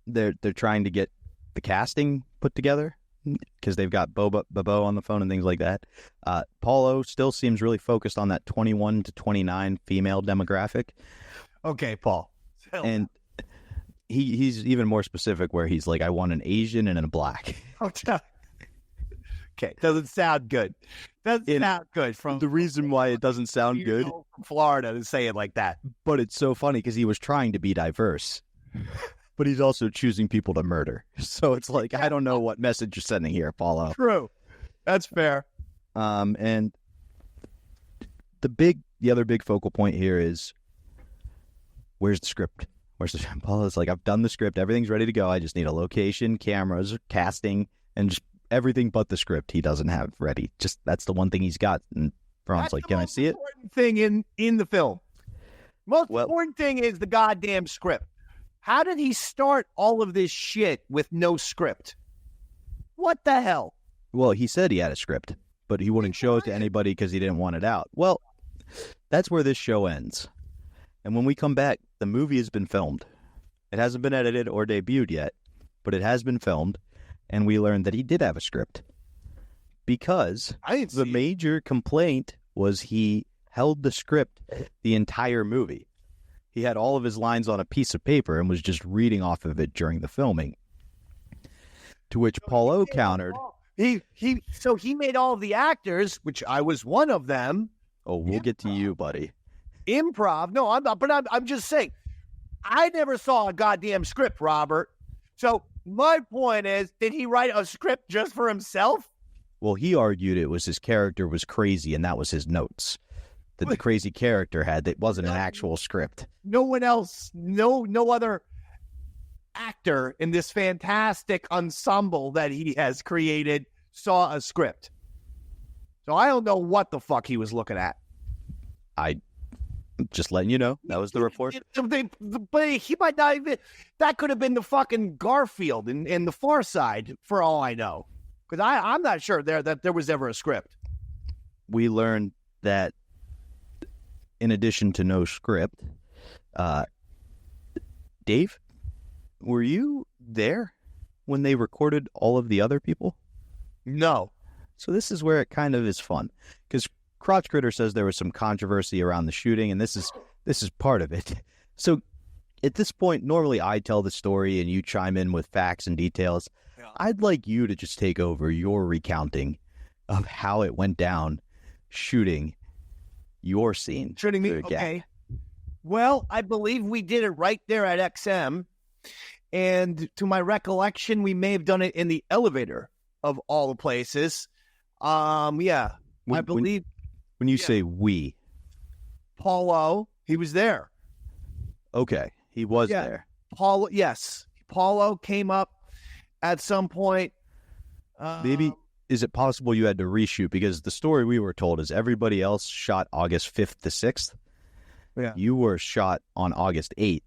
they're trying to get the casting put together because they've got Bobo on the phone and things like that. Paulo still seems really focused on that 21 to 29 female demographic. Okay, Paul. And he's even more specific where he's like, I want an Asian and a black. Okay, doesn't sound good. Doesn't sound good. From the reason why it doesn't sound good from Florida to say it like that. But it's so funny because he was trying to be diverse. But he's also choosing people to murder. So it's like, I don't know what message you're sending here, Paulo. True. That's fair. And the other big focal point here is where's the script? Where's the Paula's like, I've done the script. Everything's ready to go. I just need a location, cameras, casting, and just everything but the script he doesn't have ready. Just that's the one thing he's got. And Ron's like, can I see it? Important thing in the film. Most important thing is the goddamn script. How did he start all of this shit with no script? What the hell? Well, he said he had a script, but he wouldn't show it to anybody because he didn't want it out. Well, that's where this show ends. And when we come back, the movie has been filmed. It hasn't been edited or debuted yet, but it has been filmed, and we learned that he did have a script. Because the major complaint was he held the script the entire movie. He had all of his lines on a piece of paper and was just reading off of it during the filming. To which Paul O countered. He made all of the actors, which I was one of them. Oh, we'll get to you, buddy. Improv. No, I'm not, but I'm just saying. I never saw a goddamn script, Robert. So my point is, did he write a script just for himself? Well, he argued it was his character was crazy, and that was his notes that the crazy character had. That wasn't an actual script. No one else, no other actor in this fantastic ensemble that he has created saw a script. So I don't know what the fuck he was looking at. I just letting you know that was the report. But he might not even. That could have been the fucking Garfield in the Far Side, for all I know. Because I'm not sure that there was ever a script. We learned that in addition to no script, Dave, were you there when they recorded all of the other people? No. So this is where it kind of is fun. Because Crotch Critter says there was some controversy around the shooting, and this is part of it. So at this point, normally I tell the story and you chime in with facts and details. I'd like you to just take over your recounting of how it went down shooting your scene. Shooting me? Okay. Well, I believe we did it right there at XM. And to my recollection, we may have done it in the elevator of all the places. Yeah. I believe. When you say we. Paul O, he was there. Okay. He was there. Yes. Paul O came up at some point. Maybe, is it possible you had to reshoot? Because the story we were told is everybody else shot August 5th to 6th. Yeah. You were shot on August 8th.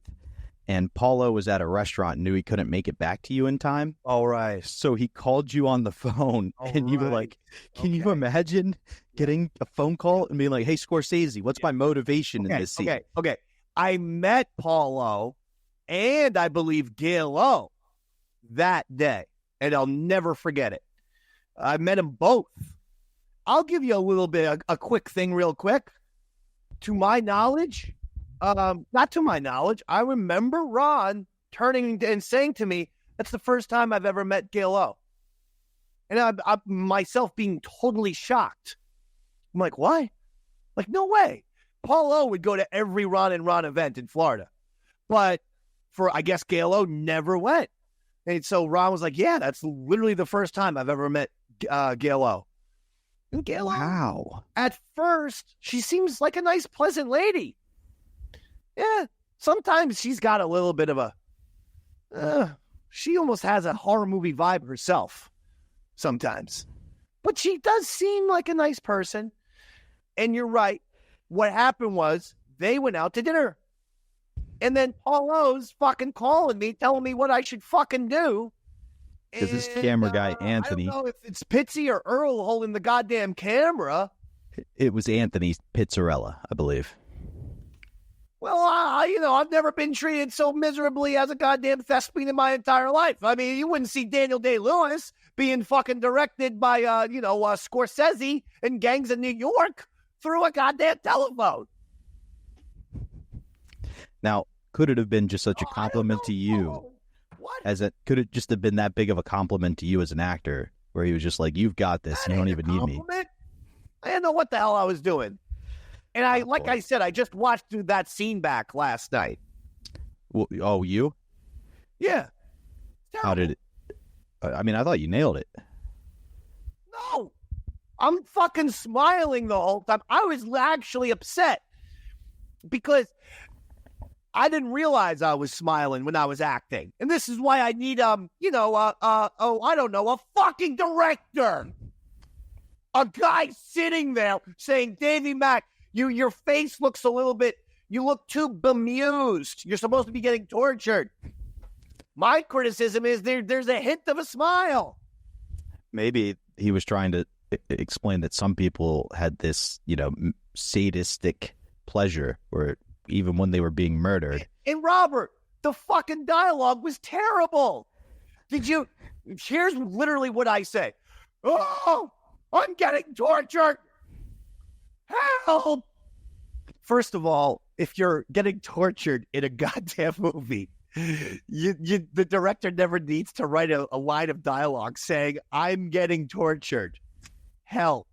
And Paulo was at a restaurant and knew he couldn't make it back to you in time. All right. So he called you on the phone and you were like, can you imagine getting a phone call and being like, hey, Scorsese, what's my motivation in this scene? Okay. I met Paulo and I believe Gail O that day, and I'll never forget it. I met them both. I'll give you a little bit, a quick thing real quick. To my knowledge, not to my knowledge, I remember Ron turning and saying to me, that's the first time I've ever met Gail O. And I myself being totally shocked. I'm like, what? Like, no way. Paul O would go to every Ron and Ron event in Florida. But I guess Gail O never went. And so Ron was like, yeah, that's literally the first time I've ever met Gail O. And Gail O, wow. At first, she seems like a nice, pleasant lady. Yeah, sometimes she's got a little bit of a, she almost has a horror movie vibe herself sometimes. But she does seem like a nice person. And you're right. What happened was they went out to dinner. And then Paul O's fucking calling me, telling me what I should fucking do. Because this camera guy, Anthony. I don't know if it's Pitsy or Earl holding the goddamn camera. It was Anthony Pizzarella, I believe. Well, I've never been treated so miserably as a goddamn thespian in my entire life. I mean, you wouldn't see Daniel Day-Lewis being fucking directed by, Scorsese and Gangs of New York through a goddamn telephone. Now, could it have been just such a compliment to you? Could it just have been that big of a compliment to you as an actor, where he was just like, you've got this, you don't even need me? I didn't know what the hell I was doing. And I said, I just watched that scene back last night. Well, you? Yeah. How did it? I mean, I thought you nailed it. No. I'm fucking smiling the whole time. I was actually upset because I didn't realize I was smiling when I was acting. And this is why I need, I don't know, a fucking director. A guy sitting there saying, Davey Mac, your face looks a little bit, you look too bemused. You're supposed to be getting tortured. My criticism is there's a hint of a smile. Maybe he was trying to explain that some people had this, sadistic pleasure where even when they were being murdered. And Robert, the fucking dialogue was terrible. Here's literally what I say. Oh, I'm getting tortured. Help. First of all, if you're getting tortured in a goddamn movie, the director never needs to write a line of dialogue saying, I'm getting tortured. Help.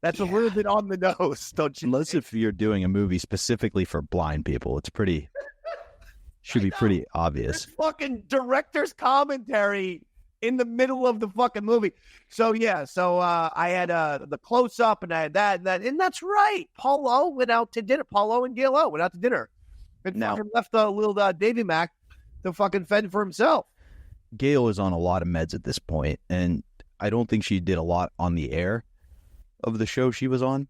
That's a little bit on the nose, don't you? Unless if you're doing a movie specifically for blind people, should be pretty obvious. This fucking director's commentary in the middle of the fucking movie. So I had the close up and I had that, and that's right. Paul O went out to dinner. Paul O and Gail O went out to dinner. And fucking left a little Davey Mac to fucking fend for himself. Gail is on a lot of meds at this point, and I don't think she did a lot on the air of the show she was on,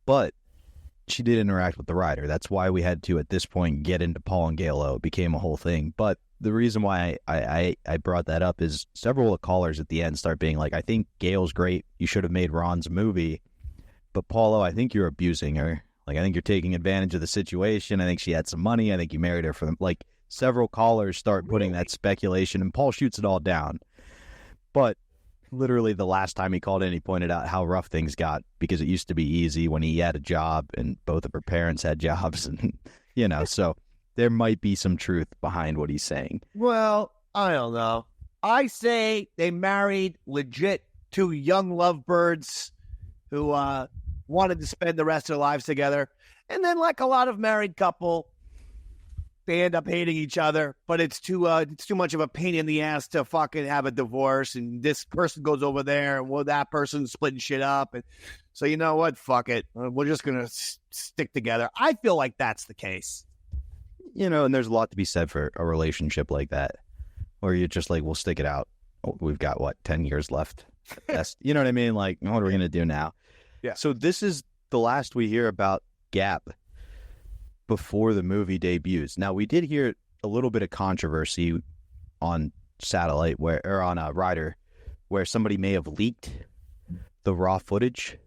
but she did interact with the writer. That's why we had to, at this point, get into Paul and Gail O. It became a whole thing. But the reason why I brought that up is several of the callers at the end start being like, I think Gail's great. You should have made Ron's movie. But Paul O, I think you're abusing her. Like, I think you're taking advantage of the situation. I think she had some money. I think you married her for them. Like, several callers start putting that speculation, and Paul shoots it all down. But literally the last time he called in, he pointed out how rough things got because it used to be easy when he had a job and both of her parents had jobs. And, so there might be some truth behind what he's saying. Well, I don't know. I say they married legit two young lovebirds who wanted to spend the rest of their lives together. And then, like a lot of married couple, they end up hating each other, but it's too much of a pain in the ass to fucking have a divorce, and this person goes over there, and that person's splitting shit up, and so you know what? Fuck it, we're just gonna stick together. I feel like that's the case. And there's a lot to be said for a relationship like that, where you're just like, we'll stick it out. We've got 10 years left. You know what I mean? Like, what are we gonna do now? Yeah. So this is the last we hear about Gap before the movie debuts. Now, we did hear a little bit of controversy on satellite on a Ryder where somebody may have leaked the raw footage.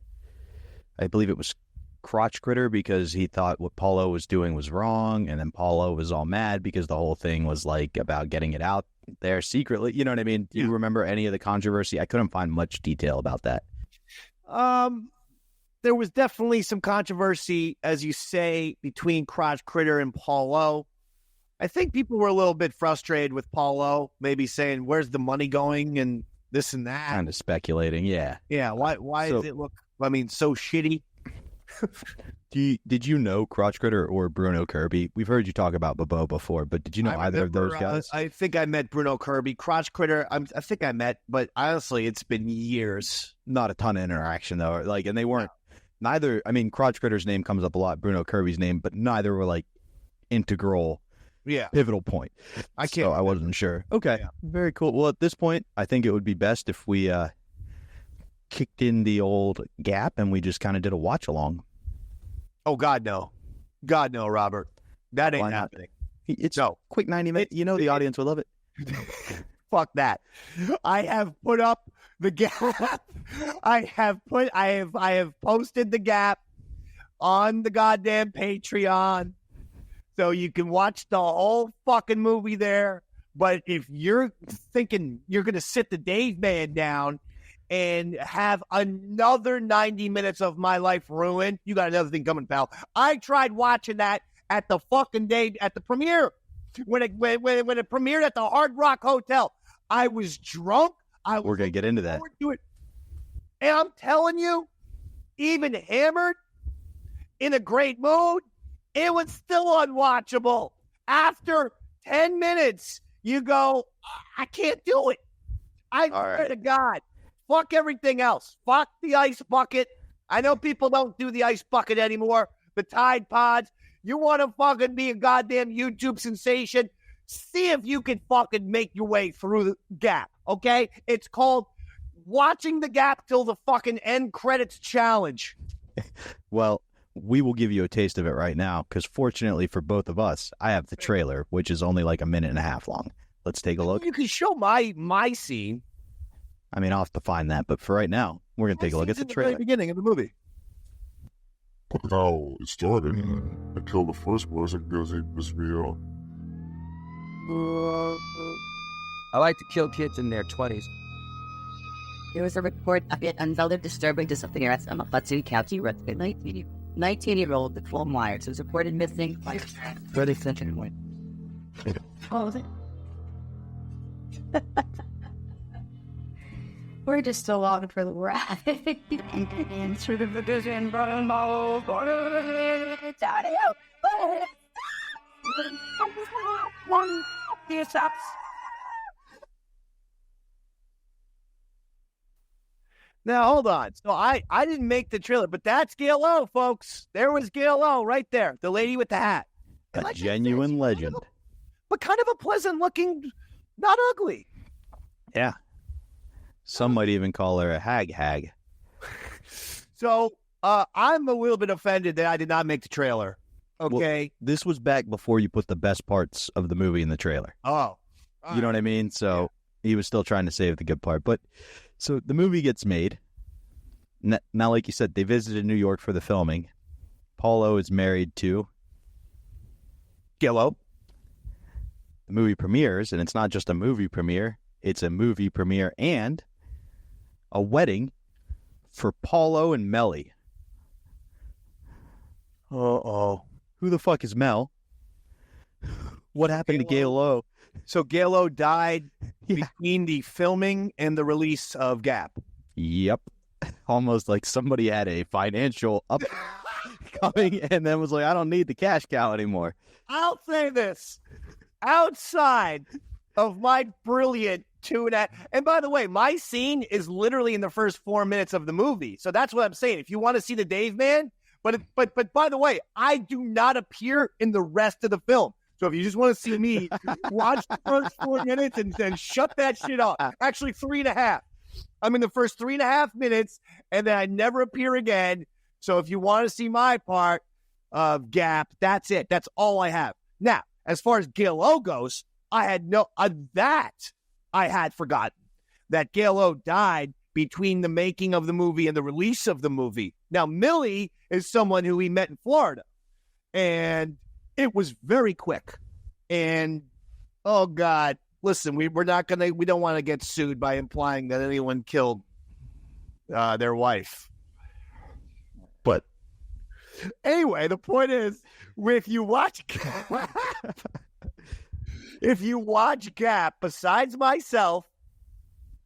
I believe it was Crotch Critter because he thought what Paulo was doing was wrong, and then Paulo was all mad because the whole thing was like about getting it out there secretly. You know what I mean? Do you remember any of the controversy? I couldn't find much detail about that. There was definitely some controversy, as you say, between Crotch Critter and Paul O. I think people were a little bit frustrated with Paul O, maybe saying, where's the money going and this and that. Kind of speculating, yeah. Yeah, why does it look, so shitty? Did you know Crotch Critter or Bruno Kirby? We've heard you talk about Bobo before, but did you know either of those guys? I think I met Bruno Kirby. Crotch Critter, I think I met, but honestly, it's been years. Not a ton of interaction, though. And they weren't. Neither, Crotch Critter's name comes up a lot, Bruno Kirby's name, but neither were integral, pivotal point. I wasn't sure. Okay, very cool. Well, at this point, I think it would be best if we kicked in the old Gap and we just kind of did a watch along. Oh God, no, Robert, that ain't happening. It's quick 90 minutes. The audience would love it. Fuck that. I have put up the Gap. I have posted the Gap on the goddamn Patreon, so you can watch the whole fucking movie there. But if you're thinking you're gonna sit the Dave Man down and have another 90 minutes of my life ruined, you got another thing coming, pal. I tried watching that at the fucking day at the premiere when it premiered at the Hard Rock Hotel. I was drunk. We're going to get into that. And I'm telling you, even hammered, in a great mood, it was still unwatchable. After 10 minutes, you go, I can't do it. I swear to God. Fuck everything else. Fuck the ice bucket. I know people don't do the ice bucket anymore. The Tide Pods. You want to fucking be a goddamn YouTube sensation? See if you can fucking make your way through the Gap, okay? It's called Watching the Gap Till the Fucking End Credits Challenge. Well, we will give you a taste of it right now, because fortunately for both of us, I have the trailer, which is only like a minute and a half long. Let's take a look. You can show my scene. I mean, I'll have to find that, but for right now, we're going to take a look at the trailer. Very beginning of the movie. But how it started, I killed the first person because he pissed me off. I like to kill kids in their 20s. There was a report of an another disturbing disappearance of a Hudson County resident, 19-year-old Nicole Myers, was reported missing by 30th Point. What was it? We're just so long for the ride. And through the vision, down Now, hold on. So I didn't make the trailer, but that's Gail O, folks. There was Gail O right there, the lady with the hat. A genuine legend. But kind of a pleasant looking, not ugly. Yeah. Some might even call her a hag. So I'm a little bit offended that I did not make the trailer. Okay. Well, this was back before you put the best parts of the movie in the trailer. Oh. You know what I mean? So he was still trying to save the good part. But so the movie gets made. Now, like you said, they visited New York for the filming. Paul O is married to Gail O. The movie premieres, and it's not just a movie premiere. It's a movie premiere and a wedding for Paul O and Melly. Uh-oh. Who the fuck is Mel? What happened to Gail O? So Gail O died between the filming and the release of Gap. Yep. Almost like somebody had a financial upcoming and then was like, I don't need the cash cow anymore. I'll say this. Outside of my brilliant 2.5. And by the way, my scene is literally in the first 4 minutes of the movie. So that's what I'm saying. If you want to see the Dave Man, but by the way, I do not appear in the rest of the film. So if you just want to see me, watch the first 4 minutes and then shut that shit off. Actually, 3.5. I'm in the first 3.5 minutes, and then I never appear again. So if you want to see my part of Gap, that's it. That's all I have. Now, as far as Gail O goes, I had forgotten that Gail O died between the making of the movie and the release of the movie. Now, Millie is someone who we met in Florida, and it was very quick. And, oh, God, listen, we don't want to get sued by implying that anyone killed their wife. But anyway, the point is, if you watch Gap, besides myself,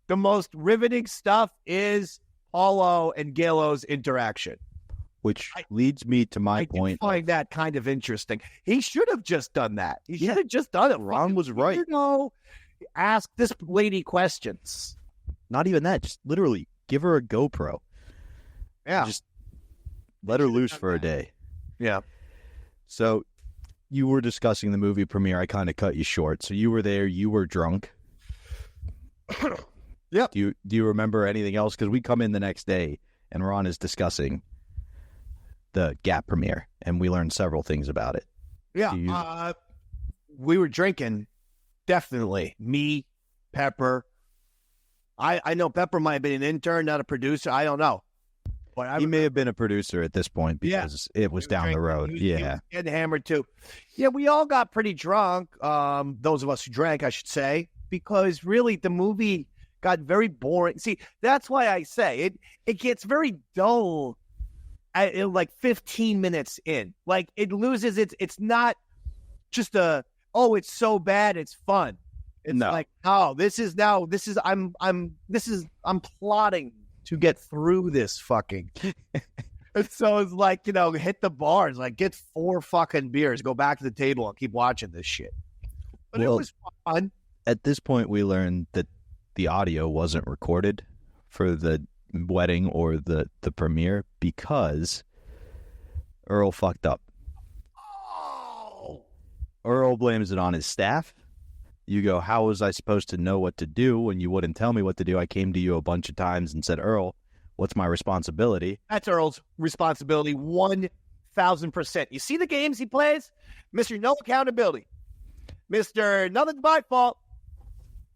the most riveting stuff is Paul O and Gail O's interaction. Which leads me to my point. I find that kind of interesting. He should have just done that. He should have just done it. Ron was right. Ask this lady questions. Not even that. Just literally give her a GoPro. Yeah. Just let her loose for a day. Yeah. So you were discussing the movie premiere. I kind of cut you short. So you were there. You were drunk. Yep. Do you remember anything else? Because we come in the next day and Ron is discussing the Gap premiere, and we learned several things about it. Yeah. We were drinking. Definitely. Me, Pepper. I know Pepper might have been an intern, not a producer. I don't know. But he may have been a producer at this point because it was down the road. He was getting hammered too. Yeah, we all got pretty drunk. Those of us who drank, I should say, because really the movie got very boring. See, that's why I say it gets very dull at like 15 minutes in. Like it loses it's not just it's so bad it's fun. It's like, I'm plotting to get through this fucking. And so it's like, hit the bars, like get 4 fucking beers, go back to the table and keep watching this shit. But it was fun. At this point, we learned that the audio wasn't recorded for the wedding or the premiere because Earl fucked up. Earl blames it on his staff. You go, how was I supposed to know what to do when you wouldn't tell me what to do? I came to you a bunch of times and said, Earl, what's my responsibility? That's Earl's responsibility, 1,000%. You see the games he plays? Mr. No accountability. Mr. Nothing's my fault.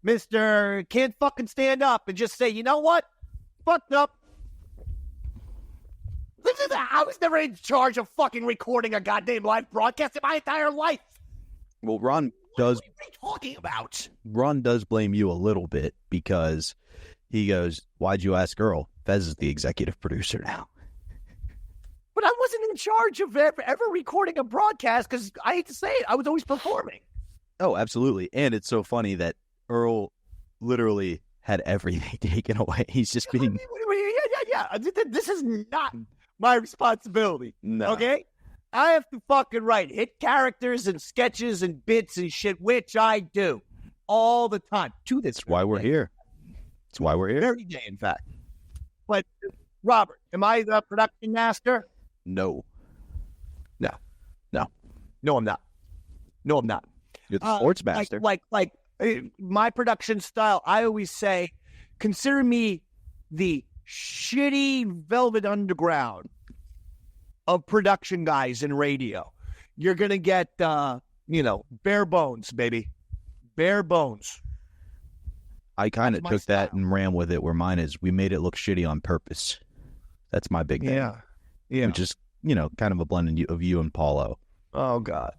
Mr. Can't fucking stand up and just say, you know what? Fucked up. I was never in charge of fucking recording a goddamn live broadcast in my entire life. Well, Ron does. What are you talking about? Ron does blame you a little bit because he goes, why'd you ask Earl? Fez is the executive producer now. But I wasn't in charge of ever recording a broadcast because I hate to say it, I was always performing. Oh, absolutely. And it's so funny that Earl literally had everything taken away. He's just being... Yeah. This is not my responsibility. No. Okay? I have to fucking write hit characters and sketches and bits and shit, which I do all the time. That's why we're here. That's why we're here. Every day, in fact. But, Robert, am I the production master? No. No, I'm not. You're the sports master. Like my production style, I always say, consider me the shitty Velvet Underground of production guys in radio. You're going to get, bare bones, baby. Bare bones. I kind of took that and ran with it where mine is, we made it look shitty on purpose. That's my big thing. Yeah. Which is, kind of a blend of you and Paulo. Oh, God.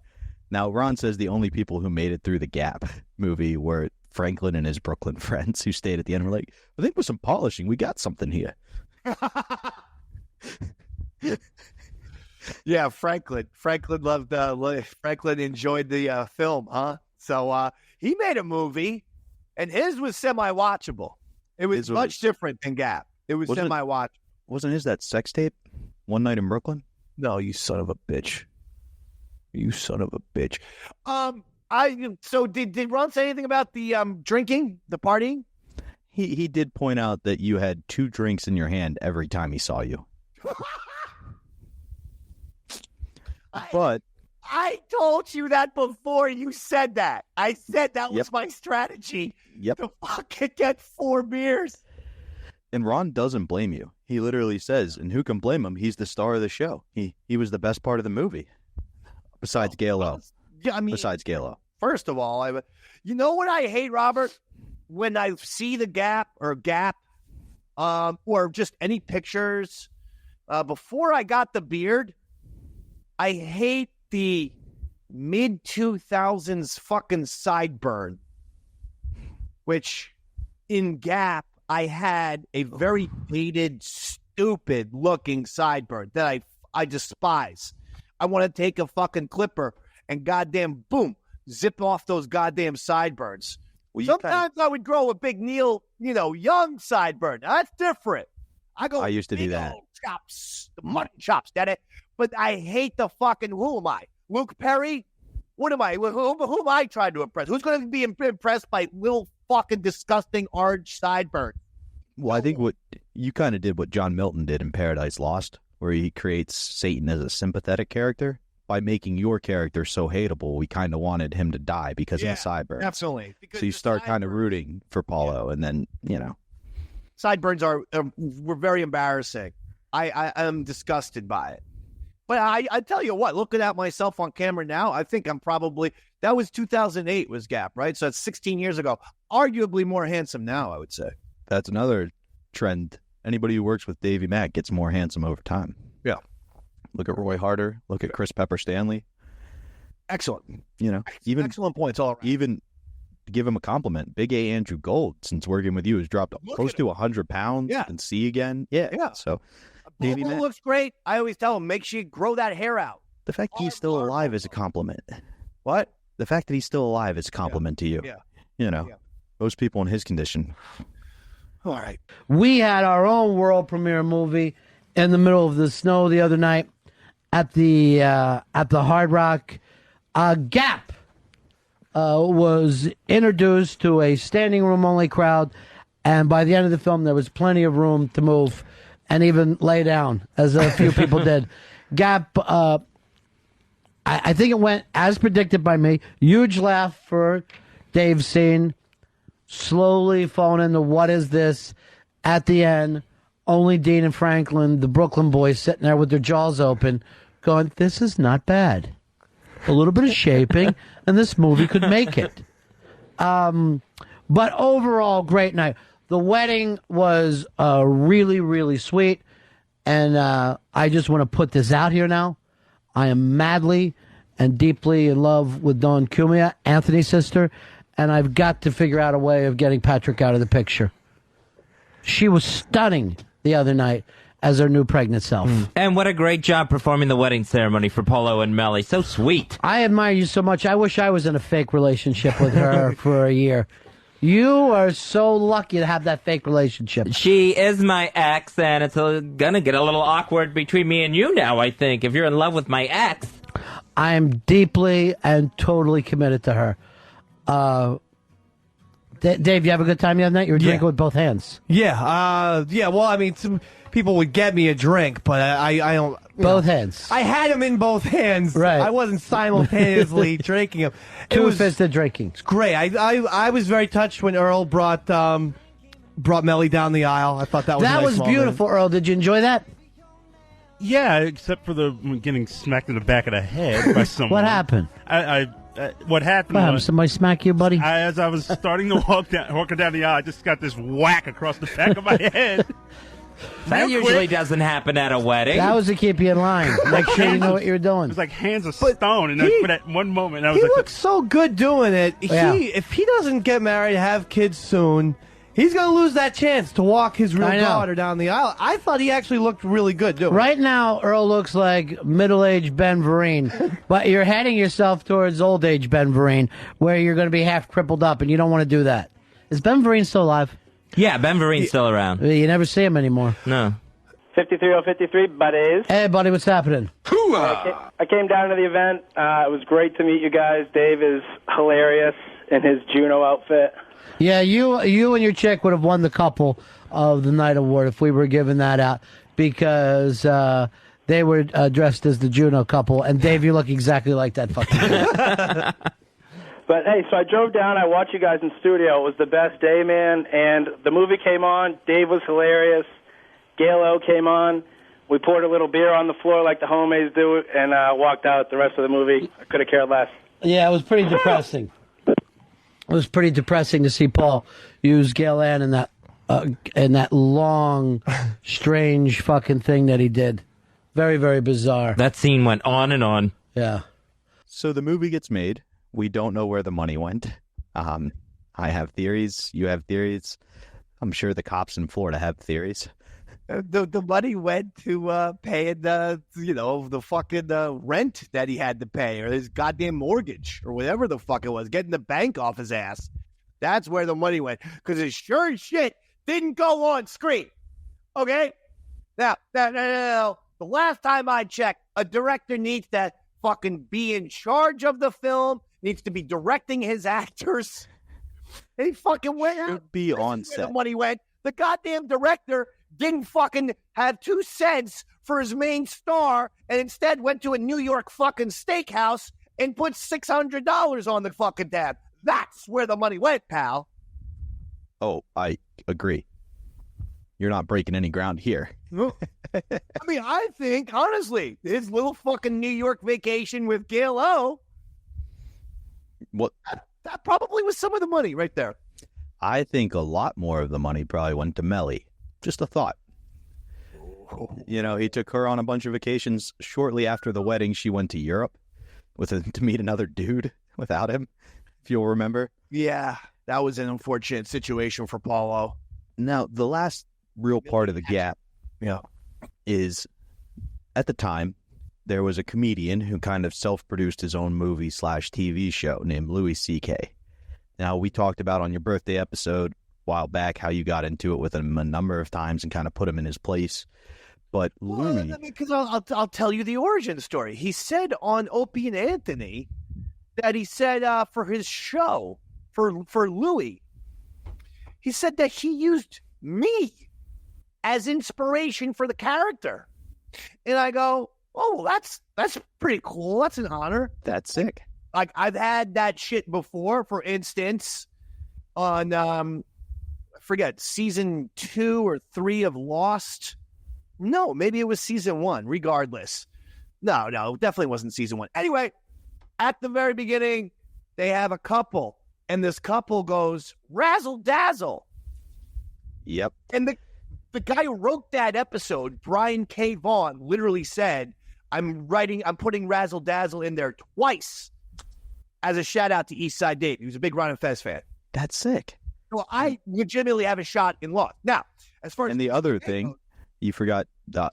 Now, Ron says the only people who made it through the Gap movie were Franklin and his Brooklyn friends who stayed at the end. We're like, I think with some polishing, we got something here. Yeah, Franklin. Franklin enjoyed the film, huh? So he made a movie, and his was semi-watchable. It was much different than Gap. It was semi-watchable. Wasn't his that sex tape? One Night in Brooklyn? No, you son of a bitch. You son of a bitch. So did Ron say anything about the drinking, the partying? He did point out that you had 2 drinks in your hand every time he saw you. But I told you that before you said that. I said that was my strategy. Yep. To fucking get 4 beers. And Ron doesn't blame you. He literally says, and who can blame him? He's the star of the show. He was the best part of the movie. Besides Gail O. Yeah, I mean, besides Gail O. First of all, you know what I hate, Robert? When I see the Gap, or just any pictures, before I got the beard, I hate the mid-2000s fucking sideburn, which in Gap, I had a very dated, stupid-looking sideburn that I despise. I want to take a fucking clipper and goddamn, boom, zip off those goddamn sideburns. Well, sometimes I would grow a big Neil, Young sideburn. That's different. I used to do that. Chops, the mutton chops, that it. But I hate the fucking, who am I? Luke Perry? What am I? Who am I trying to impress? Who's going to be impressed by little fucking disgusting orange sideburn? Well, I think what you kind of did what John Milton did in Paradise Lost, where he creates Satan as a sympathetic character. By making your character so hateable, we kind of wanted him to die because of the sideburns. Absolutely. So you start kind of rooting for Paulo, and then, Sideburns were very embarrassing. I am disgusted by it. But I tell you what, looking at myself on camera now, I think I'm probably, that was 2008 was Gap, right? So that's 16 years ago. Arguably more handsome now, I would say. That's another trend. Anybody who works with Davey Mac gets more handsome over time. Yeah. Look at Roy Harder. Look at Chris Pepper Stanley. Excellent. Even excellent points all around. Even to give him a compliment, Big A Andrew Gold, since working with you, has dropped close to 100 pounds. Yeah. And see again. Yeah. So Davey Mac looks great. I always tell him, make sure you grow that hair out. The fact he's still alive is a compliment. What? The fact that he's still alive is a compliment to you. Yeah. Most people in his condition. All right. We had our own world premiere movie in the middle of the snow the other night at the Hard Rock. Gap was introduced to a standing room only crowd, and by the end of the film, there was plenty of room to move and even lay down, as a few people did. Gap I think it went as predicted by me. Huge laugh for Dave scene. Slowly falling into what is this? At the end, only Dean and Franklin, the Brooklyn boys, sitting there with their jaws open, going, "This is not bad. A little bit of shaping, and this movie could make it." But overall, great night. The wedding was really, really sweet, and I just want to put this out here now. I am madly and deeply in love with Dawn Cumia, Anthony's sister, and I've got to figure out a way of getting Patrick out of the picture. She was stunning the other night as her new pregnant self. And what a great job performing the wedding ceremony for Polo and Melly. So sweet. I admire you so much. I wish I was in a fake relationship with her for a year. You are so lucky to have that fake relationship. She is my ex, and it's gonna get a little awkward between me and you now, I think, if you're in love with my ex. I am deeply and totally committed to her. Dave, you have a good time the other night? You were drinking with both hands. Yeah. Well, I mean, some people would get me a drink, but I don't. Both hands. I had them in both hands. Right. I wasn't simultaneously drinking them. Two-fisted drinking. It's great. I was very touched when Earl brought Melly down the aisle. I thought that was a nice moment. Beautiful, Earl. Did you enjoy that? Yeah, except for the getting smacked in the back of the head by someone. What happened? What happened was... Somebody smack you, buddy? As I was starting to walking down the aisle, I just got this whack across the back of my head. That usually doesn't happen at a wedding. That was to keep you in line. Make sure you know what you're doing. It was like hands of stone, and for that one moment, I was he like... looks so good doing it. Yeah. If he doesn't get married, have kids soon, he's going to lose that chance to walk his real daughter down the aisle. I thought he actually looked really good doing it. Right now, Earl looks like middle-aged Ben Vereen, but you're heading yourself towards old-age Ben Vereen, where you're going to be half crippled up, and you don't want to do that. Is Ben Vereen still alive? Yeah, Ben Vereen's still around. You never see him anymore. No. 53053, buddies. Hey, buddy, what's happening? I came down to the event. It was great to meet you guys. Dave is hilarious in his Juno outfit. Yeah, you and your chick would have won the couple of the night award if we were giving that out, because they were dressed as the Juno couple, and Dave, you look exactly like that fucking guy. But, hey, so I drove down. I watched you guys in studio. It was the best day, man. And the movie came on. Dave was hilarious. Gail O came on. We poured a little beer on the floor like the homies do and walked out the rest of the movie. I could have cared less. Yeah, it was pretty depressing. It was pretty depressing to see Paul use Gail Ann in that long, strange fucking thing that he did. Very, very bizarre. That scene went on and on. Yeah. So the movie gets made. We don't know where the money went. I have theories. You have theories. I'm sure the cops in Florida have theories. The money went to paying the fucking rent that he had to pay, or his goddamn mortgage, or whatever the fuck it was, getting the bank off his ass. That's where the money went, because it sure as shit didn't go on screen. Okay? Now, the last time I checked, a director needs to fucking be in charge of the film, needs to be directing his actors. They fucking went out. Should be on Where set. the money went. The goddamn director didn't fucking have 2 cents for his main star, and instead went to a New York fucking steakhouse and put $600 on the fucking tab. That's where the money went, pal. Oh, I agree. You're not breaking any ground here. I mean, I think, honestly, his little fucking New York vacation with Gail O, What? that probably was some of the money right there. I think a lot more of the money probably went to Melly. Just a thought. You know, he took her on a bunch of vacations. Shortly after the wedding, she went to Europe to meet another dude without him, if you'll remember. Yeah, that was an unfortunate situation for Paulo. Now, the last real part of the gap is, at the time, there was a comedian who kind of self-produced his own movie/TV show named Louis C.K. Now, we talked about on your birthday episode a while back how you got into it with him a number of times and kind of put him in his place. But Louis... Because I'll tell you the origin story. He said on Opie and Anthony that he said for his show, for Louis, he said that he used me as inspiration for the character. And I go, Oh, well, that's pretty cool. That's an honor. That's sick. Like, I've had that shit before. For instance, on I forget, season 2 or 3 of Lost. No, maybe it was season 1. Regardless, no, it definitely wasn't season 1. Anyway, at the very beginning, they have a couple, and this couple goes razzle dazzle. Yep. And the guy who wrote that episode, Brian K. Vaughan, literally said, I'm putting razzle dazzle in there twice as a shout out to Eastside Dave. He was a big Ron Fez fan. That's sick. Well, I legitimately have a shot in Lost. Now, as far as the other thing, you forgot,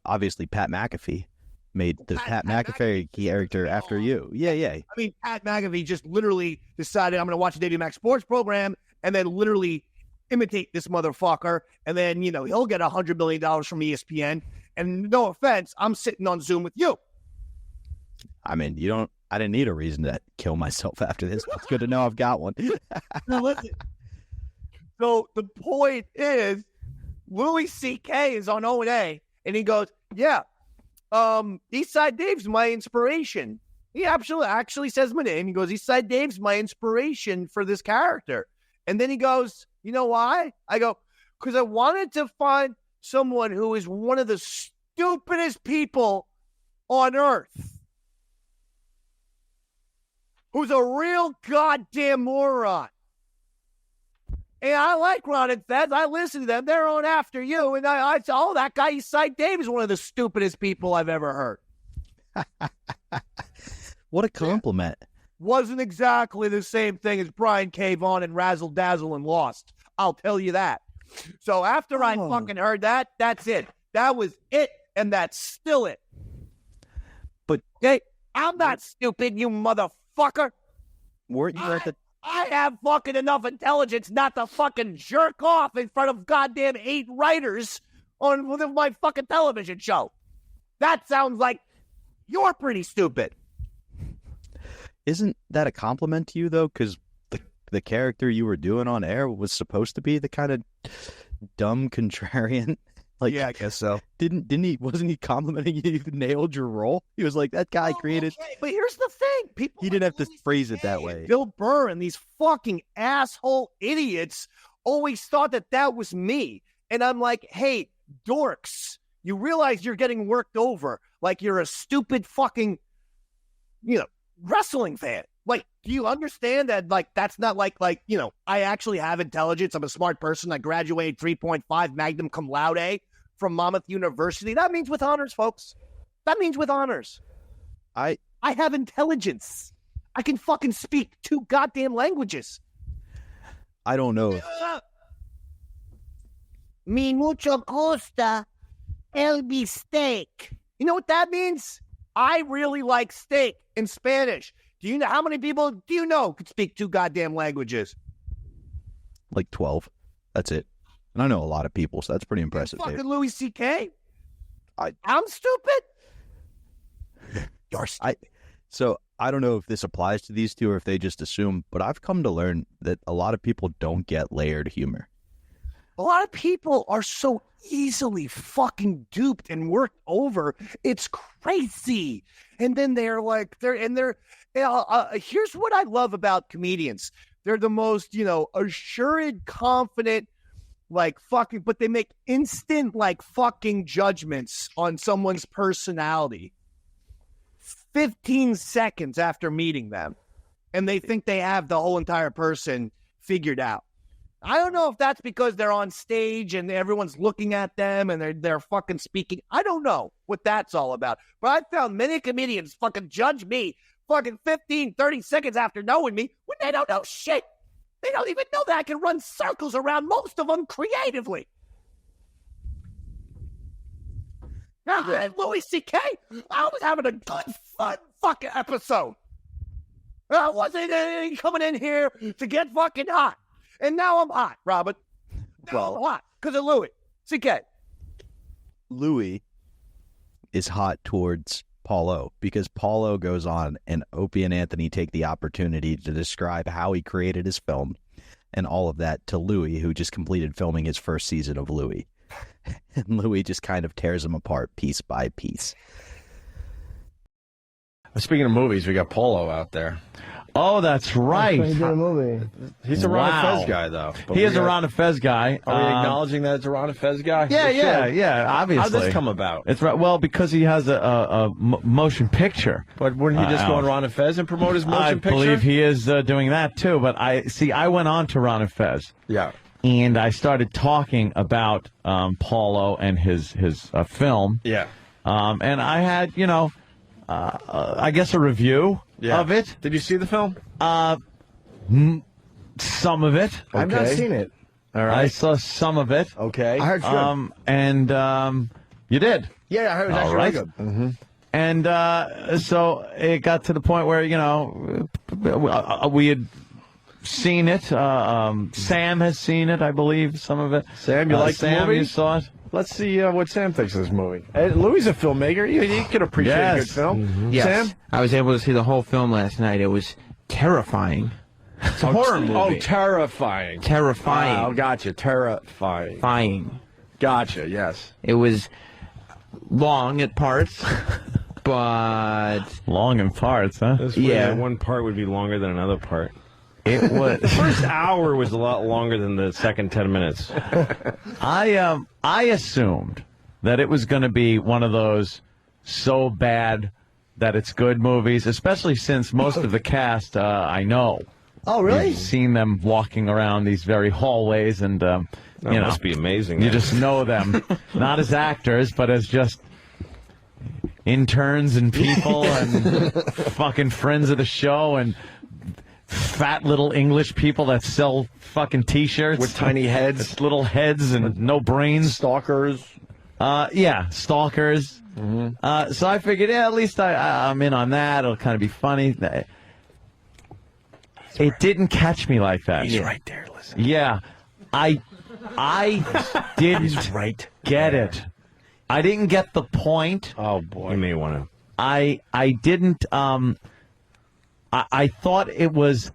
obviously, Pat McAfee made the Pat McAfee character after you. Yeah. I mean, Pat McAfee just literally decided, I'm going to watch a Davey Mac sports program and then literally imitate this motherfucker. And then, he'll get $100 million from ESPN. And no offense, I'm sitting on Zoom with you. I mean, I didn't need a reason to kill myself after this. It's good to know I've got one. Now, listen. So the point is, Louis C.K. is on O&A, and he goes, yeah, Eastside Dave's my inspiration. He actually says my name. He goes, Eastside Dave's my inspiration for this character. And then he goes, you know why? I go, because I wanted to find someone who is one of the stupidest people on earth. Who's a real goddamn moron. And I like Ron and Fez. I listen to them. They're on after you. And I say, oh, that guy Eastside Dave is one of the stupidest people I've ever heard. What a compliment. Wasn't exactly the same thing as Brian K. Vaughan and Razzle Dazzle and Lost. I'll tell you that. So after I fucking heard that, that's it. That was it, and that's still it. But hey, I'm not stupid, you motherfucker. Weren't you at the... I have fucking enough intelligence not to fucking jerk off in front of goddamn 8 writers on my fucking television show. That sounds like you're pretty stupid. Isn't that a compliment to you, though? Because the character you were doing on air was supposed to be the kind of dumb contrarian. Like, yeah, I guess so. Wasn't he complimenting you? You nailed your role. He was like, that guy created. Okay. But here's the thing, he didn't have to phrase it that way. Bill Burr and these fucking asshole idiots always thought that was me, and I'm like, hey, dorks, you realize you're getting worked over like you're a stupid fucking, wrestling fan. Like, do you understand that, like, that's not like, I actually have intelligence. I'm a smart person. I graduated 3.5 magna cum laude from Monmouth University. That means with honors, folks. That means with honors. I have intelligence. I can fucking speak 2 goddamn languages. I don't know. Mi mucho gusta el bistec. You know what that means? I really like steak in Spanish. Do you know how many people do you know could speak 2 goddamn languages? Like 12. That's it. And I know a lot of people, so that's pretty impressive. Fucking Dave. Louis C.K. I'm stupid. You're stupid. So I don't know if this applies to these two or if they just assume, but I've come to learn that a lot of people don't get layered humor. A lot of people are so easily fucking duped and worked over. It's crazy. And then here's what I love about comedians. They're the most, assured, confident, but they make instant, fucking judgments on someone's personality 15 seconds after meeting them. And they think they have the whole entire person figured out. I don't know if that's because they're on stage and everyone's looking at them and they're fucking speaking. I don't know what that's all about. But I found many comedians fucking judge me fucking 15, 30 seconds after knowing me when they don't know shit. They don't even know that I can run circles around most of them creatively. Louis C.K., I was having a good, fun fucking episode. I wasn't coming in here to get fucking hot. And now I'm hot, Robert. Now I'm hot because of Louis C.K. Louis is hot towards Paul O because Paul O goes on and Opie and Anthony take the opportunity to describe how he created his film and all of that to Louis, who just completed filming his first season of Louis. And Louis just kind of tears him apart piece by piece. Speaking of movies, we got Polo out there. Oh, that's right. He did a movie. He's a Ron Fez guy, though. He is a Ron Fez guy. Are we acknowledging that it's a Ron Fez guy? Yeah, obviously. How did this come about? It's right. Well, because he has a motion picture. But wouldn't he just go on Ron Fez and promote his motion picture? I believe he is doing that, too. But I went on to Ron Fez. Yeah. And I started talking about Paulo and his film. Yeah. And I had, I guess a review of it. Did you see the film? Some of it. I've not seen it. All right. I saw some of it. Okay. I heard good. And you did. Yeah, I heard it was actually really good. Mm-hmm. And so it got to the point where, we had seen it. Sam has seen it, I believe, some of it. Sam, you like the Sam, movie? you saw it? Let's see what Sam thinks of this movie. Louis a filmmaker. He can appreciate a good film. Mm-hmm. Yes. Sam? I was able to see the whole film last night. It was terrifying. It's a horror movie. Oh, terrifying. Terrifying. Oh, gotcha. Terrifying. Fine. Gotcha, yes. It was long at parts, but... Long in parts, huh? Yeah. One part would be longer than another part. It was... The first hour was a lot longer than the second 10 minutes. I assumed that it was going to be one of those so bad that it's good movies, especially since most of the cast I know. Oh, really? You've seen them walking around these very hallways, and That must be amazing. You just know them, not as actors, but as just interns and people and fucking friends of the show and fat little English people that sell fucking T-shirts with tiny heads, little heads and no brains. Stalkers. Stalkers. Mm-hmm. So I figured, at least I'm in on that. It'll kind of be funny. It didn't catch me like that. He's right there. Listen. Yeah, I didn't get it. I didn't get the point. Oh boy, you may want to. I didn't. I thought it was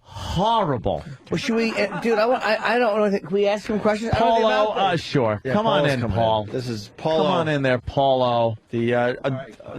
horrible. Well, should we, dude? I don't know. Can we ask him questions? Paulo, sure. Yeah, come on Paulo's in, coming Paul. in. This is Paulo. Come on in there, Paulo. The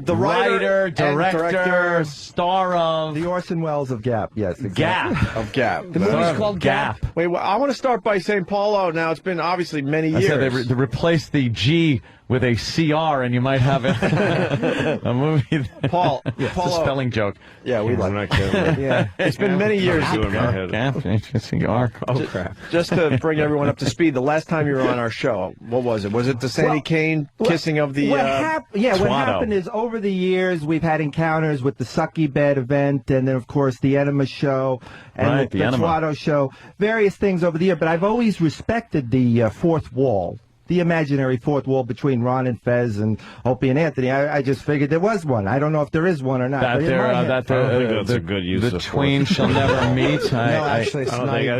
writer, director, director, star of the Orson Welles of Gap. Yes, exactly. Gap. Of Gap. The movie's called Gap. Wait, well, I want to start by saying Paulo. Now, it's been obviously many years. I said they replaced the G with a CR, and you might have a movie. Paul, It's Paulo. a spelling joke. Yeah, we like. I'm not kidding. Yeah, it's been many years. CR. Oh crap! Just to bring everyone up to speed, the last time you were on our show, what was it? Was it the Sandy Kane kissing of the? What happened is over the years we've had encounters with the Sucky Bed event, and then of course the Enema show and the Tuato show, various things over the year. But I've always respected the fourth wall. The imaginary fourth wall between Ron and Fez and Opie and Anthony. I just figured there was one. I don't know if there is one or not. I don't think that's a good use of the twain shall never meet. I think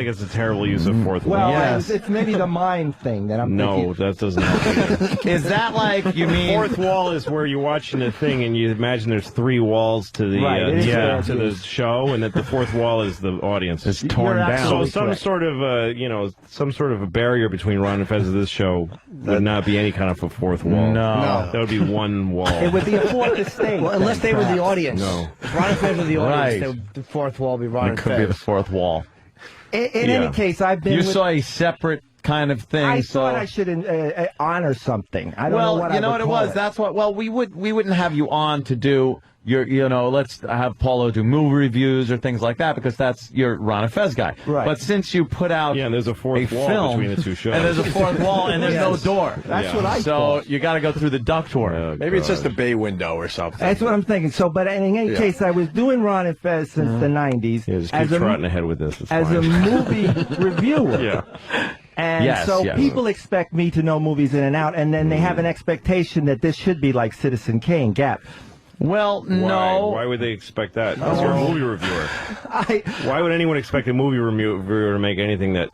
it's a terrible use of fourth wall. Well, Yes. it's maybe the mind thing that I'm thinking. No, that doesn't help. Is that like you mean? Fourth wall is where you're watching a thing and you imagine there's three walls to the to the show, and that the fourth wall is the audience. It's torn down. So some sort of a barrier between Ron and Fez of this show would not be any kind of a fourth wall. No. That would be one wall. It would be a fourth estate. Well, unless they were the audience. No. If Ron and Fez were the audience, Right. the fourth wall would be Ron It and could Fez. be the fourth wall. In any case, I've been. You saw a separate kind of thing. I so. thought I should honor something. I don't know what you I know would what it call was. That's what. Well, we wouldn't have you on to do let's have Paulo do movie reviews or things like that because that's your Ron and Fez guy. Right. But since you put out and there's a fourth wall film, between the two shows, and there's a fourth wall, and there's no door. That's what I So thought. you got to go through the ductwork. Maybe it's just a bay window or something. That's what I'm thinking. So, but in any case, I was doing Ron and Fez since the 90s. Yeah, just keep trotting ahead with this. It's as fine. a movie reviewer. Yeah. And Yes, so yes. people expect me to know movies in and out, and then they have an expectation that this should be like Citizen Kane, Gap. Well, no. Why would they expect that? Because you're a movie reviewer. I, Why would anyone expect a movie reviewer to make anything that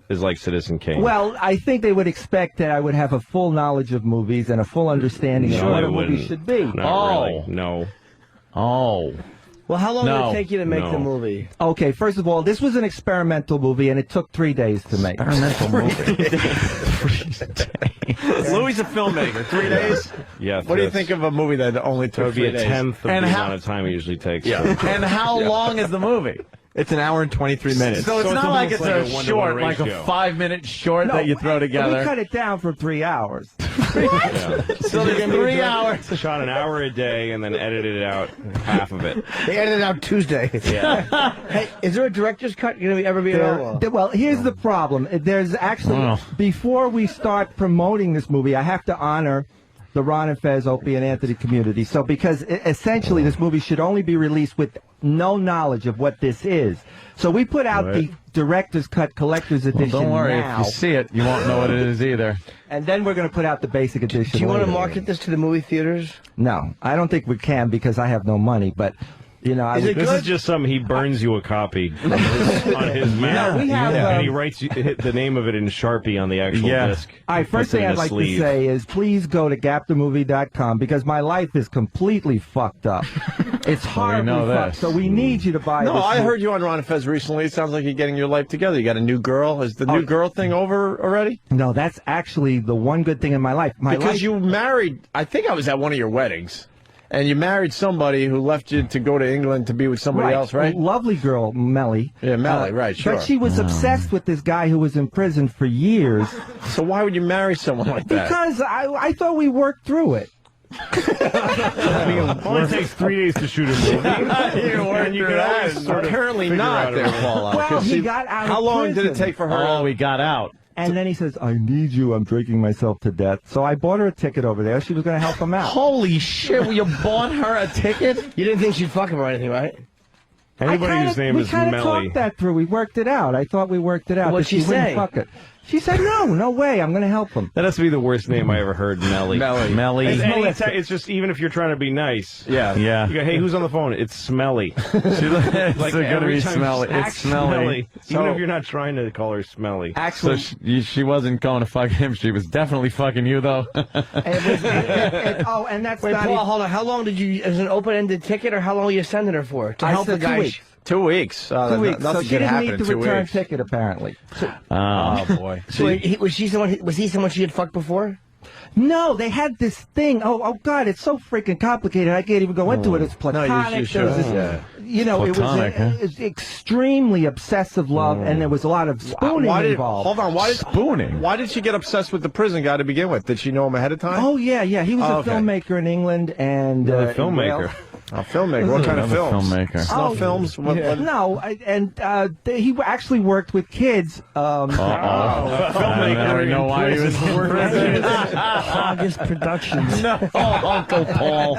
is like Citizen Kane? well, I think they would expect that I would have a full knowledge of movies and a full understanding of what they a movie wouldn't. should be. Not really. No. Oh. Well, how long did No. it take you to make the No. movie? Okay, first of all, this was an experimental movie, and it took 3 days to make. Experimental movie. Louis a filmmaker. 3 days? Yeah. What do you think of a movie that only That would took be 3 a days? tenth of the amount of time it usually takes. Yeah. And how long is the movie? It's an hour and 23 minutes. So it's not like it's a one-to-one short, like a ratio. 5-minute short that you throw We together. cut it down from 3 hours. So there's 3 hours. Shot an hour a day and then edited out half of it. They edited out Tuesday. Yeah. Hey, is there a director's cut going to ever be available? Well, here's the problem. There's actually, before we start promoting this movie, I have to honor the Ron and Fez, Opie and Anthony community. So because essentially this movie should only be released with no knowledge of what this is. So we put out the director's cut collector's edition Don't worry, now. if you see it, you won't know what it is either. And then we're going to put out the basic edition. Do you want to later. market this to the movie theaters? No, I don't think we can because I have no money. But you know, This is just something. He burns you a copy on his Mac, No, we have, and he writes the name of it in Sharpie on the actual disc. All right, first thing I'd like to say is please go to gapthemovie.com because my life is completely fucked up. It's horribly fucked. So we need you to buy. No, this I movie. heard you on Ron and Fez recently. It sounds like you're getting your life together. You got a new girl. Is the new girl thing over already? No, that's actually the one good thing in my life. Because you married, I think I was at one of your weddings, and you married somebody who left you to go to England to be with somebody else, right? Lovely girl, Melly. Yeah, Melly, right, sure. But she was obsessed with this guy who was in prison for years. So why would you marry someone like that? Because I thought we worked through it. It only takes 3 days to shoot a movie. And you can always sort of Apparently figure not out there, a- Paula. Well, he got out How of long did it prison. take for her? Oh, we got out. And then he says, I need you. I'm drinking myself to death. So I bought her a ticket over there. She was going to help him out. Holy shit, you bought her a ticket? You didn't think she'd fuck him or anything, right? Anybody whose name is We kind of Melly. talked that through. We worked it out. I thought we worked it out. What'd that she wouldn't say? Fuck it. She said, no way. I'm going to help him. That has to be the worst name I ever heard, Melly. Melly. It's just, even if you're trying to be nice. Yeah. You go, hey, who's on the phone? It's Smelly. It's Like going to every be time smelly. she's It's smelly. Even if you're not trying to call her Smelly. So she wasn't going to fuck him. She was definitely fucking you, though. And that's Wait, not Paul, hold on. How long did you, as an open-ended ticket, or how long were you sending her for? To I help said the 2 guy. weeks. 2 weeks. 2 weeks. So Nothing she could didn't happen need in the 2 return weeks. ticket, apparently. Oh, boy. So was he someone she had fucked before? No, they had this thing. Oh, God, it's so freaking complicated. I can't even go into it. It's platonic. you There was should. this- You know, Platonic, it was extremely obsessive love, and there was a lot of spooning involved. Hold on. Spooning? Why did she get obsessed with the prison guy to begin with? Did she know him ahead of time? Oh, yeah. He was a filmmaker in England and A filmmaker. A filmmaker. What kind of Another films? filmmaker. Snuff films? What? No, he actually worked with kids. Filmmaker. I don't know why he was in prison. August Productions. No, Uncle Paul.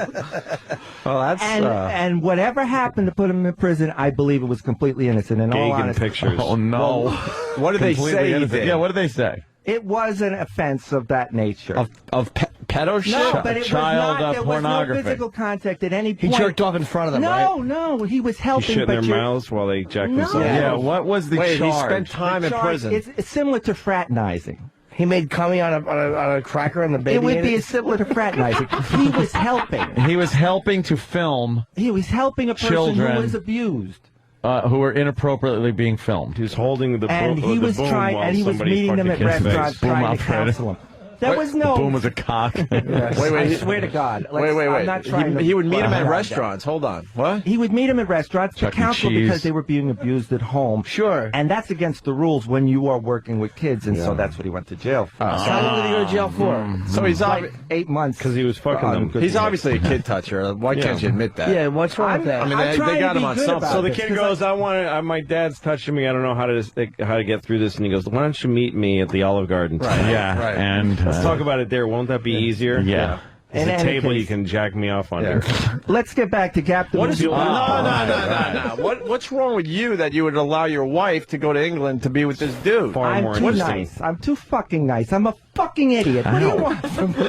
Well, that's and whatever happened to put him in prison, I believe it was completely innocent. In all Gagan honesty, pictures. Oh, no. what did they Completely say? He innocent. did? Yeah, what did they say? it was an offense of that nature. Of pedo shit? No, but it was Child not. There was no pornography. physical contact at any He point. jerked off in front of them, no, right? No, he was He helping. shit in but their you're- mouths while they jack No. themselves. Yeah, what was the Wait, charge? he spent time The in charge- prison. It's similar to fraternizing. He made cummy on a cracker and the baby. It would ate be similar to fraternizing. He was helping. He was helping to film He was helping a person Children. who was abused. who were inappropriately being filmed. He was holding the And he was trying, and he was meeting them at restaurants, trying to counsel them. There was no. The boom was a cock. I swear to God. Wait. I'm not trying He would meet him at Well, restaurants. Hold on. What? He would meet him at restaurants to Chuck E. counsel Cheese. because they were being abused at home. Sure. And that's against the rules when you are working with kids, and so that's what he went to jail for. How long did he go to jail for? So he's Like 8 months. Because he was fucking them. good He's to obviously a kid toucher. Why can't you admit that? Yeah, what's wrong with that? I mean, I'm they trying got to him be on good something. about So the this, kid 'cause goes, "I want. My dad's touching me. I don't know how to get through this." And he goes, "Why don't you meet me at the Olive Garden?" Yeah, Right. and Let's talk about it there. Won't that be easier? Yeah. There's In a any table case- you can jack me off under. Let's get back to Gap the What is movie. no. What's wrong with you that you would allow your wife to go to England to be with this dude? Far I'm more too interesting. nice. I'm too fucking nice. I'm a fucking idiot. What do you want from me?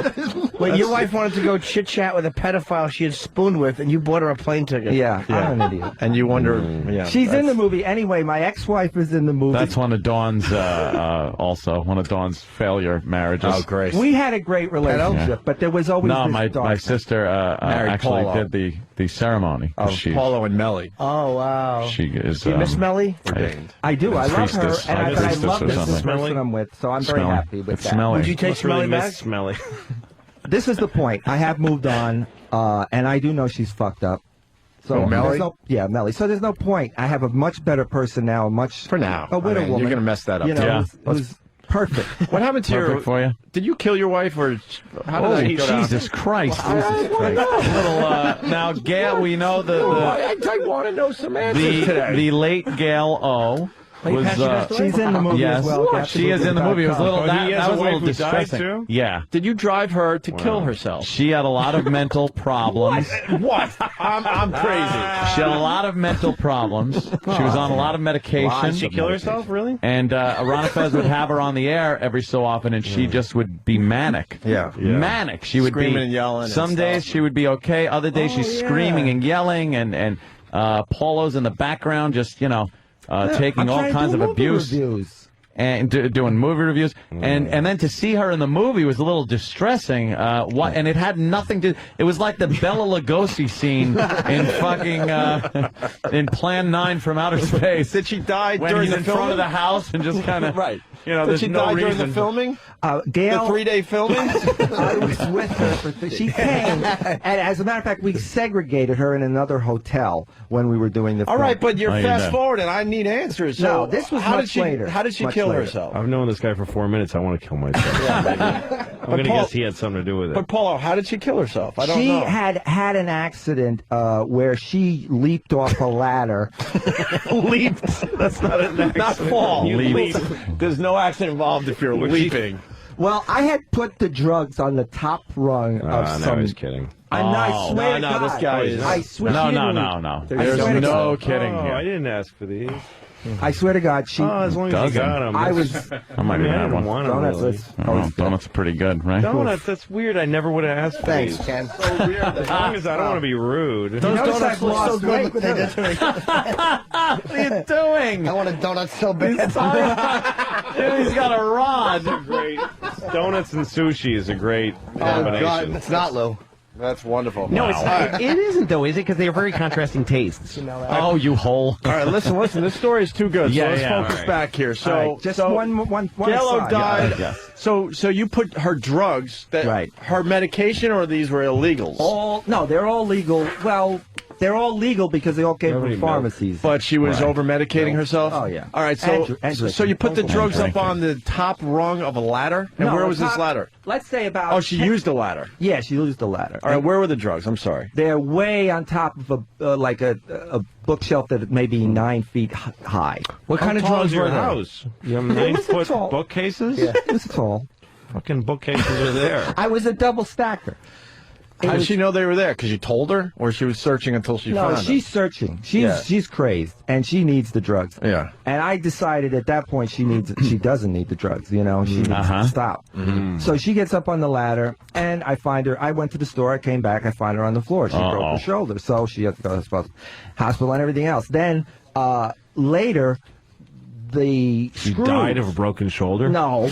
When your wife wanted to go chit-chat with a pedophile she had spooned with, and you bought her a plane ticket. Yeah, I'm an idiot. And you wonder, She's in the movie. Anyway, my ex-wife is in the movie. That's one of Dawn's, also, one of Dawn's failure marriages. Oh, great. We had a great relationship, but there was always this my darkness. sister actually Paulo. did the ceremony. Of Paulo and Melly. Oh, wow. She is. Do you miss Melly? I do. I love her, Priestess. but I love Priestess or this something. person I'm with, so I'm very Smelly. happy with It's that. smelly. Would you take Smelly back? Smelly. This is the point. I have moved on, and I do know she's fucked up. So Melly? Melly. So there's no point. I have a much better person now, For now. a widow woman. You're going to mess that up. You know, who's perfect. What happened to Perfect for you? Did you kill your wife, or how did that go down? Jesus Christ! Now, Gail, we know I want to know some answers today. the late Gail O. She's in the movie yes, as well. she is in the movie. It was a little that was a little distressing. Too? Yeah. Did you drive her to kill herself? She had a lot of mental problems. What? I'm crazy. She had a lot of mental problems. She was on a lot of medication. Did she kill herself, really? And Ron Fez would have her on the air every so often, and she just would be manic. Yeah. Manic. She would Screaming be and yelling. Some days she would be okay. Other days she's screaming and yelling, and Paulo's in the background, just taking all kinds of abuse. And doing movie reviews, and then to see her in the movie was a little distressing. And it had nothing to. It was like the Bela Lugosi scene in fucking in Plan 9 from Outer Space. Did she die when during he's the in filming? front of the house and just kind of right? There's Did she no die reason. during the filming? Gail, the 3-day filming? I was with her. She came, and as a matter of fact, we segregated her in another hotel when we were doing the film. All right, but you're fast forwarding. I need answers. No, So this was how much did later. How did she Much kill later. herself? I've known this guy for 4 minutes. I want to kill myself. I'm going to guess he had something to do with it. But Paulo, how did she kill herself? I don't She know. had an accident where she leaped off a ladder. Leaped. That's not an accident. Not fall. You leap. There's no accident involved if you're leaping. Well, I had put the drugs on the top rung of some. No, I was kidding. I swear to God. This guy is. I swear. No. There's swear to no God. kidding here. I didn't ask for these. I swear to God, she. As long as you got them. I was. I might even have one. Donuts. Oh, donuts are pretty good, right? Donuts, that's weird. I never would have asked for Thanks, these. Ken. So weird. As long as I don't want to be rude. Those donuts look so good. They did to me. What are you doing? I want a donut so bad. He's got a rod. Great. Donuts and sushi is a great combination. God, it's not, Lou. That's wonderful. No, it isn't, though, is it? Because they have very contrasting tastes. Oh, you hole. All right, listen. This story is too good. So Yeah, let's yeah, focus all right. back here. So, All right, just one Gail O side. died. Yeah. So you put her drugs, Right. her medication, or these were illegals? They're all legal. Well, they're all legal because they all came from pharmacies. But she was over medicating herself. Oh yeah. All right. So Andrew, so you put the drugs up drinking. on the top rung of a ladder, and No, where the was this top- ladder? Let's say about. Oh, she used a ladder. Yeah, she used the ladder. All right. Where were the drugs? I'm sorry. They're way on top of a bookshelf that may be 9 feet high. What kind of How tall drugs is your were there? house? You have It was 9-foot tall. bookcases? Yeah, it was tall. Fucking bookcases are there. I was a double stacker. How did she know they were there? Because you told her, or she was searching until she found them? She's searching. She's crazy, and she needs the drugs. Yeah. And I decided at that point she doesn't need the drugs. She needs to stop. Mm-hmm. So she gets up on the ladder, and I find her. I went to the store. I came back. I find her on the floor. She broke her shoulder, so she had to go to the hospital and everything else. Then later, She screw died of a broken shoulder? No.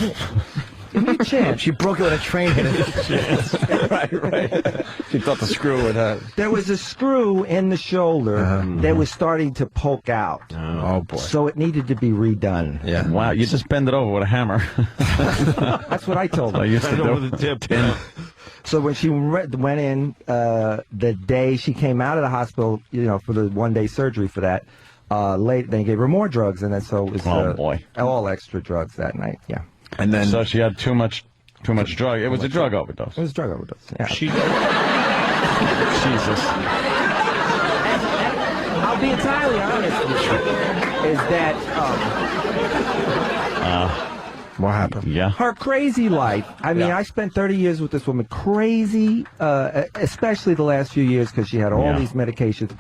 Give me a chance. She broke it with a train hit it. right. She thought the screw would have. There was a screw in the shoulder that was starting to poke out. Oh boy. So it needed to be redone. Yeah. Wow, you just bend it over with a hammer. That's what I told her. I used to do. With the tip. So when she went in the day she came out of the hospital, for the one-day surgery for that, late they gave her more drugs, and then so it was all extra drugs that night. Yeah. And then so she had too much drug. It was a drug overdose. It was a drug overdose. Yeah. Jesus. I'll be entirely honest with you. Is that what happened? Yeah. her crazy life? I mean, I spent 30 years with this woman. Crazy, especially the last few years because she had all these medications.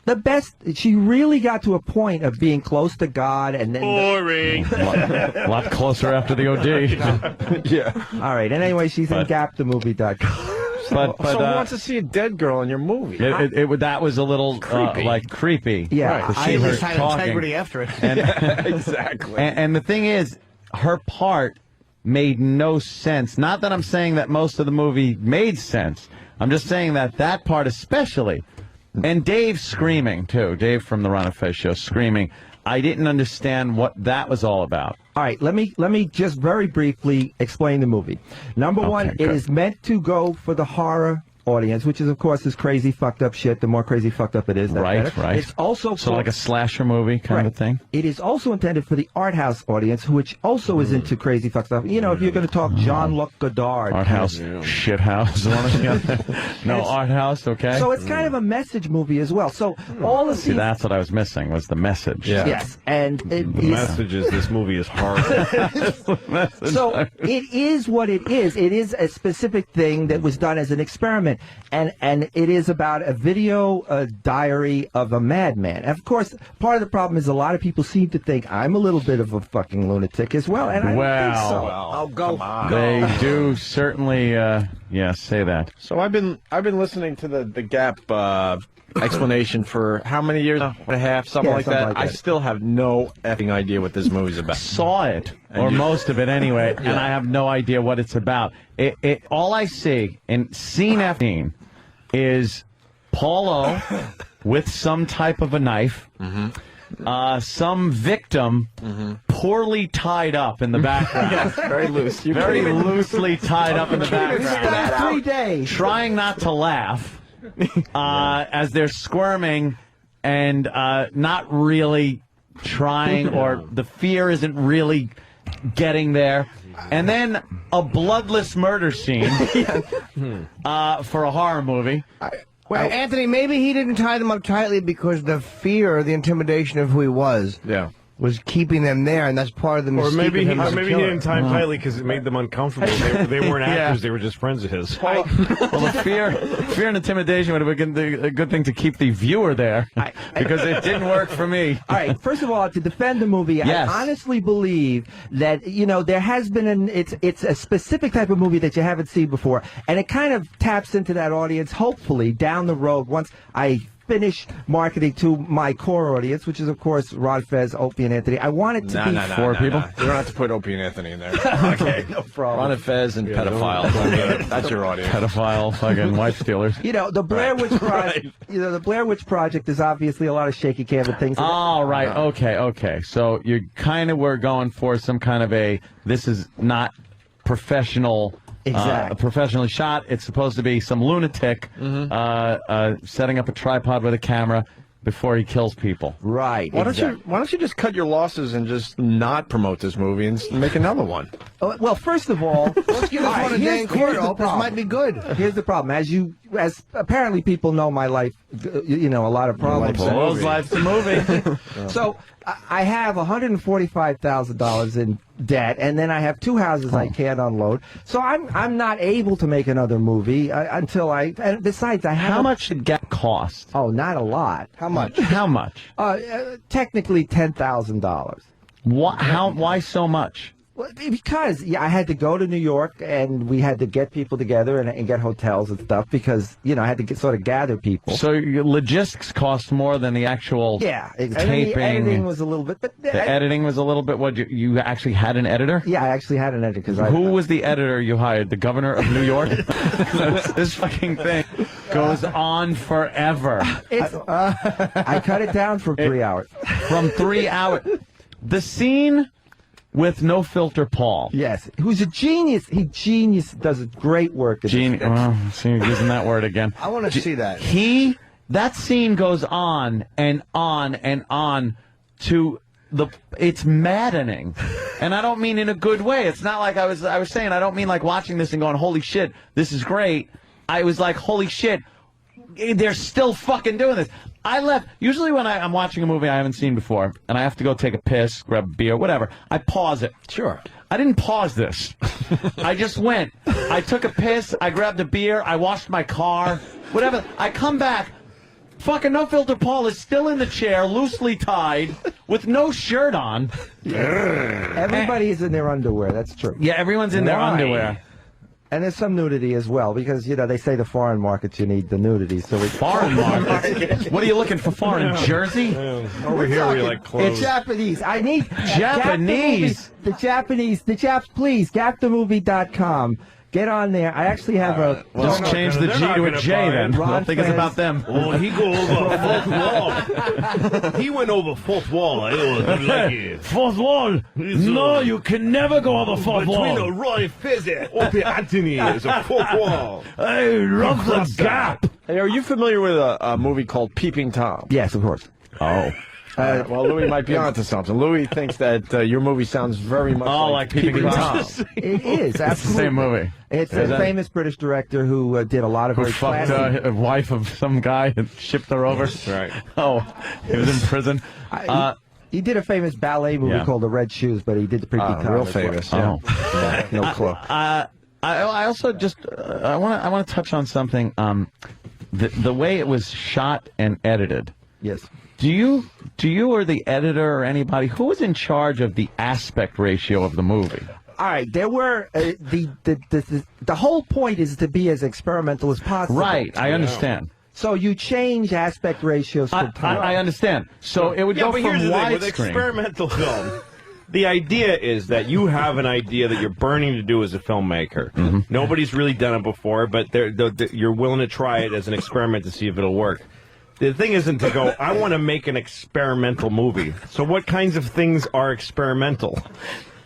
The best, she really got to a point of being close to God, and then boring. A lot closer after the OD. Yeah. All right, and anyway, she's in gapthemovie.com. So who wants to see a dead girl in your movie? That was a little creepy. Yeah, I at least had integrity after it. And, exactly. And the thing is, her part made no sense. Not that I'm saying that most of the movie made sense. I'm just saying that part especially. And Dave screaming, too. Dave from the Ron Fez show screaming. I didn't understand what that was all about. All right, let me just very briefly explain the movie. Number one, it is meant to go for the horror audience, which is, of course, this crazy, fucked up shit. The more crazy, fucked up it is, the better. Right. It's also so like a slasher movie kind of thing? It is also intended for the art house audience, which also is into crazy, fucked up. You know, if you're going to talk Jean-Luc Godard. Art house, shit house. No, art house, okay. So it's kind of a message movie as well. So all the See, that's what I was missing, was the message. Yeah. Yes, and the message is this movie is horrible. So it is what it is. It is a specific thing that was done as an experiment. And it is about a video diary of a madman. Of course, part of the problem is a lot of people seem to think I'm a little bit of a fucking lunatic as well, and I don't think so. I'll go. They do certainly, say that. So I've been listening to the Gap explanation for how many years? And a half, something like that. I still have no effing idea what this movie's about. Saw it, or most of it anyway, and I have no idea what it's about. All I see in scene after scene is Paulo with some type of a knife, some victim poorly tied up in the background. Yes, very loose. Very loosely tied up in the background. 3 days. Trying not to laugh. As they're squirming and not really trying, or the fear isn't really getting there. And then a bloodless murder scene for a horror movie. Well, Anthony, maybe he didn't tie them up tightly because the fear, the intimidation of who he was. Yeah. Was keeping them there, and that's part of the mystique. Or maybe of him he didn't tie him tightly because it made them uncomfortable. They weren't actors; they were just friends of his. Well, the fear and intimidation would have been a good thing to keep the viewer there, because it didn't work for me. All right, first of all, to defend the movie, yes. I honestly believe that there has been it's a specific type of movie that you haven't seen before, and it kind of taps into that audience. Hopefully, down the road, once I finish marketing to my core audience, which is, of course, Ron Fez, Opie, and Anthony. I want it to be four people. You don't have to put Opie and Anthony in there. Okay, no problem. Ron Fez and pedophiles. I mean, that's your audience. Pedophile, fucking wife stealers. The Blair Witch Project. The Blair Witch Project is obviously a lot of shaky cam and things. Oh, right. Okay. So you kind of were going for some kind of this is not professional. Exactly. Professionally shot. It's supposed to be some lunatic setting up a tripod with a camera before he kills people. Right. Why don't you just cut your losses and just not promote this movie and make another one? Well, first of all, let's give this one a day in court. This might be good. Here's the problem. As apparently people know my life, a lot of problems. Paul's life's a movie. So I have $145,000 in debt, and then I have 2 houses I can't unload. So I'm not able to make another movie until and besides, I have. How much did Gap cost? Oh, not a lot. How much? How much? Technically $10,000. Why so much? Well, because I had to go to New York, and we had to get people together and get hotels and stuff because I had to sort of gather people. So your logistics cost more than the actual taping. And the editing was a little bit, but the editing was a little bit. What you actually had an editor? Yeah, I actually had an editor Who was the editor you hired? The governor of New York? This fucking thing goes on forever. I cut it down from 3 hours. From 3 hours. The scene. With no filter, Paul. Yes, who's a genius. He does great work. Genius. Well, see, using that word again. I want to see that. That scene goes on and on and on to it's maddening, and I don't mean in a good way. It's not like I was saying. I don't mean like watching this and going, "Holy shit, this is great." I was like, "Holy shit, they're still fucking doing this." I left. Usually when I'm watching a movie I haven't seen before, and I have to go take a piss, grab a beer, whatever, I pause it. Sure. I didn't pause this. I just went. I took a piss, I grabbed a beer, I washed my car, whatever. I come back. Fucking No Filter Paul is still in the chair, loosely tied, with no shirt on. Everybody is in their underwear. That's true. Yeah, everyone's in their Why? underwear. And there's some nudity as well, because, they say the foreign markets, you need the nudity. So it's Foreign markets? What are you looking for, foreign jersey? Over here we like clothes. It's Japanese. I need Japanese. The Japanese. Please, gapthemovie.com. Get on there. I actually have a... Just change the G to a J then. Don't think it's about them. Oh, he go over fourth wall. He went over fourth wall. Fourth wall? No, you can never go over fourth wall. Between Ron Fez and Opie Anthony is a fourth wall. I love the gap. Hey, are you familiar with a movie called Peeping Tom? Yes, of course. Oh. Well, Louis might be onto something. Louis thinks that your movie sounds very much like Peeping Tom. It is, absolutely. It's the same movie. It's a famous British director who did a lot of Who very fucked classy... a wife of some guy and shipped her over. Right. Oh, he was in prison. He did a famous ballet movie called The Red Shoes, but he did the Peeping Tom. Real as well. famous, yeah. No clue. I also just I want to touch on something. The way it was shot and edited. Yes. Do you or the editor or anybody who was in charge of the aspect ratio of the movie? All right, there were the whole point is to be as experimental as possible. Right, I understand. So you change aspect ratios for time. I understand. So it would go but from here's the thing, with widescreen. experimental film. The idea is that you have an idea that you're burning to do as a filmmaker. Mm-hmm. Nobody's really done it before, but you're willing to try it as an experiment to see if it'll work. The thing isn't to go, I want to make an experimental movie. So what kinds of things are experimental?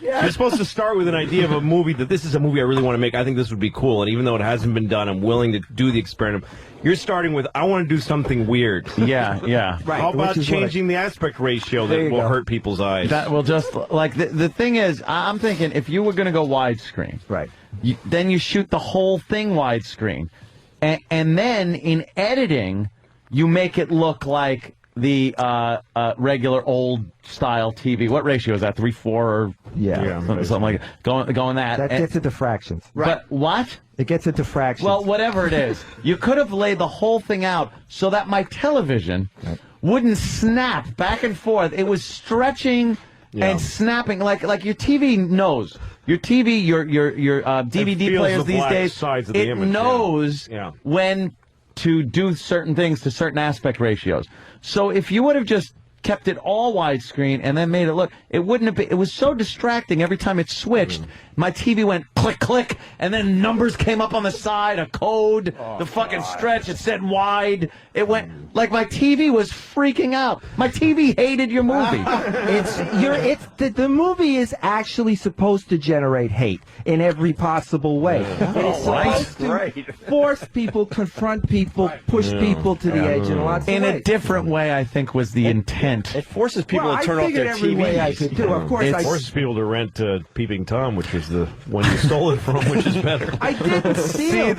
Yeah. You're supposed to start with an idea of a movie that this is a movie I really want to make. I think this would be cool. And even though it hasn't been done, I'm willing to do the experiment. You're starting with, I want to do something weird. Yeah. Right. How about changing the aspect ratio that will hurt people's eyes? That will just, like, the thing is, I'm thinking if you were going to go widescreen, right, then you shoot the whole thing widescreen. And then in editing, you make it look like the regular old-style TV. What ratio is that? 3:4 or something like that? Going that. That gets into fractions. Right. But what? It gets into fractions. Well, whatever it is, you could have laid the whole thing out so that my television wouldn't snap back and forth. It was stretching and snapping like your TV knows. Your TV, your DVD players these days, it knows when to do certain things to certain aspect ratios. So if you would have just kept it all widescreen and then made it look, it wouldn't have been, it was so distracting every time it switched. My TV went click, click, and then numbers came up on the side, a code, the fucking stretch, it said wide. It went, like my TV was freaking out. My TV hated your movie. The movie is actually supposed to generate hate in every possible way. It's supposed to force people, confront people, push people to the edge in lots of ways. In a different way, I think, was the intent. It forces people to turn off their every TVs. way I could do. Of course, It forces people to rent Peeping Tom, which was the one you stole it from, which is better. I didn't steal.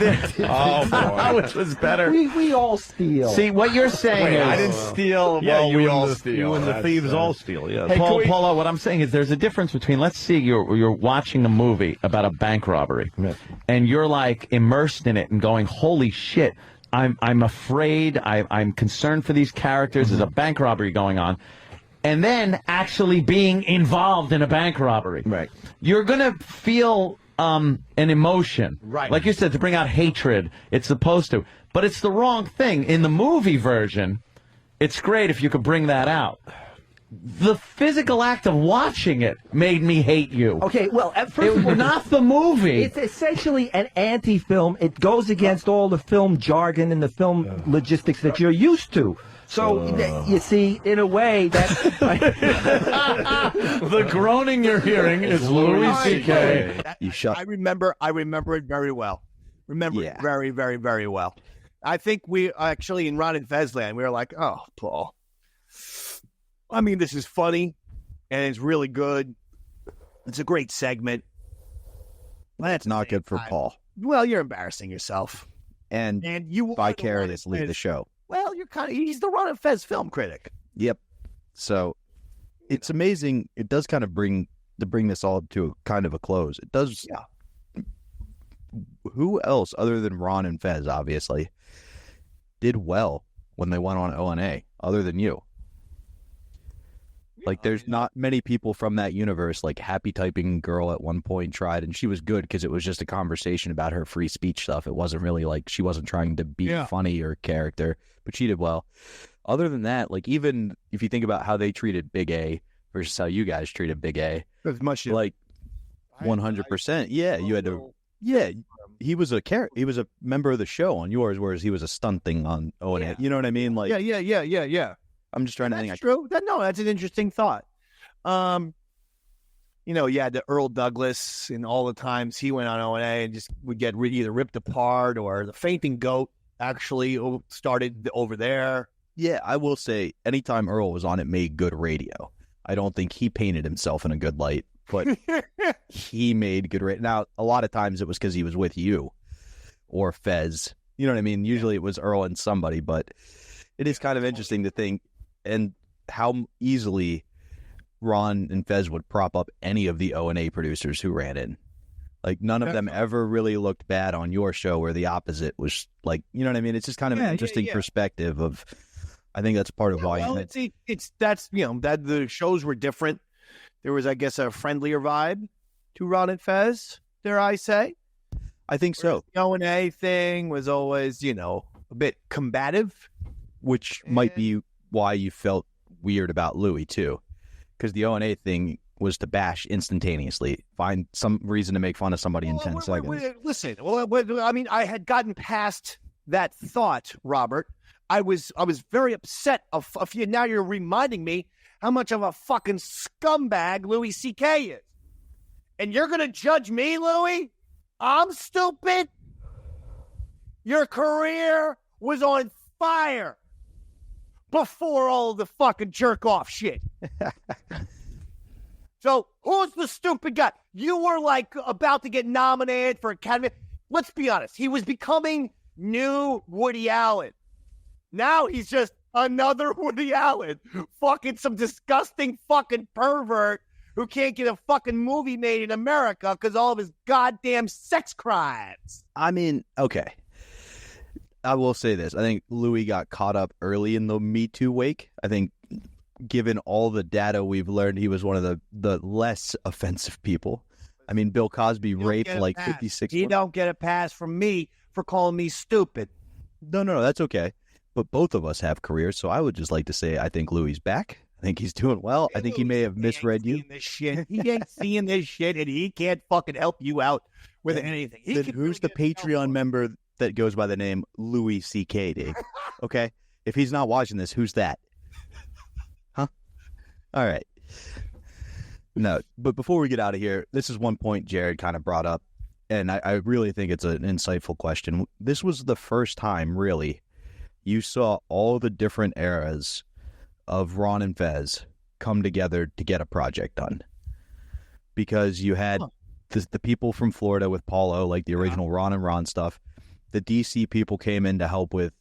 Oh, boy. Which was better. We all steal. See, what you're saying is... I didn't steal. Yeah, well, we all the, steal. You and the thieves all steal, yeah. Hey, Paula, what I'm saying is there's a difference between, let's see, you're watching a movie about a bank robbery, and you're, like, immersed in it and going, holy shit, I'm afraid, I'm concerned for these characters, there's a bank robbery going on, and then actually being involved in a bank robbery. Right. You're going to feel an emotion. Right. Like you said, to bring out hatred, it's supposed to. But it's the wrong thing. In the movie version, it's great if you could bring that out. The physical act of watching it made me hate you. Okay, well, first of all, not the movie. It's essentially an anti-film. It goes against all the film jargon and the film logistics that you're used to. So, you see, in a way, that... The groaning you're hearing is Louis C.K. I remember it very well. It very, very, very well. I think we actually, in Ron and Fez land, we were like, oh, Paul. I mean, this is funny, and it's really good. It's a great segment. That's not good for Paul. Well, you're embarrassing yourself. And you vicariously the show. Well, he's the Ron and Fez film critic. Yep. So it's amazing. It does kind of bring this all to kind of a close. It does. Yeah. Who else other than Ron and Fez, obviously, did well when they went on O&A, other than you. Like, there's not many people from that universe. Like, Happy Typing Girl at one point tried, and she was good because it was just a conversation about her free speech stuff. It wasn't really like she wasn't trying to be funny or character, but she did well. Other than that, like, even if you think about how they treated Big A versus how you guys treated Big A, as much like 100%. Yeah, you had to. Yeah, he was a he was a member of the show on yours, whereas he was a stunt thing on O&A. Yeah. You know what I mean? Like, yeah. I'm just trying to think. That's true. That's an interesting thought. You had the Earl Douglas, and all the times he went on O&A and just would get either ripped apart, or the Fainting Goat actually started over there. Yeah, I will say, anytime Earl was on, it made good radio. I don't think he painted himself in a good light, but he made good radio. Now, a lot of times it was because he was with you or Fez. You know what I mean? Usually it was Earl and somebody, but it is kind of interesting to think and how easily Ron and Fez would prop up any of the O&A producers who ran in. Like, none of them ever really looked bad on your show, where the opposite was like, you know what I mean? It's just kind of an interesting perspective of, I think that's part of why. Well, that the shows were different. There was, I guess, a friendlier vibe to Ron and Fez, dare I say. I think so. The O&A thing was always, a bit combative. Which might be why you felt weird about Louis, too. Because the O&A thing was to bash instantaneously. Find some reason to make fun of somebody in 10 seconds. Listen, I had gotten past that thought, Robert. I was very upset of you. Now you're reminding me how much of a fucking scumbag Louis C.K. is. And you're going to judge me, Louis? I'm stupid? Your career was on fire before all of the fucking jerk-off shit. So, who's the stupid guy? You were, like, about to get nominated for Academy. Let's be honest. He was becoming new Woody Allen. Now he's just another Woody Allen. Fucking some disgusting fucking pervert who can't get a fucking movie made in America because all of his goddamn sex crimes. I mean, okay. I will say this. I think Louis got caught up early in the Me Too wake. I think, given all the data we've learned, he was one of the less offensive people. I mean, Bill Cosby raped like 56. He don't get a pass from me for calling me stupid. No, that's okay. But both of us have careers, so I would just like to say I think Louis back. I think he's doing well. I think he may have misread you. He ain't seeing this shit, and he can't fucking help you out with anything. Then who's the Patreon member that goes by the name Louis C.K., Dave? Okay? If he's not watching this, who's that? Huh? All right. No, but before we get out of here, this is one point Jared kind of brought up, and I really think it's an insightful question. This was the first time, really, you saw all the different eras of Ron and Fez come together to get a project done. Because you had the people from Florida with Paul O, like the original Ron and Ron stuff. The DC people came in to help with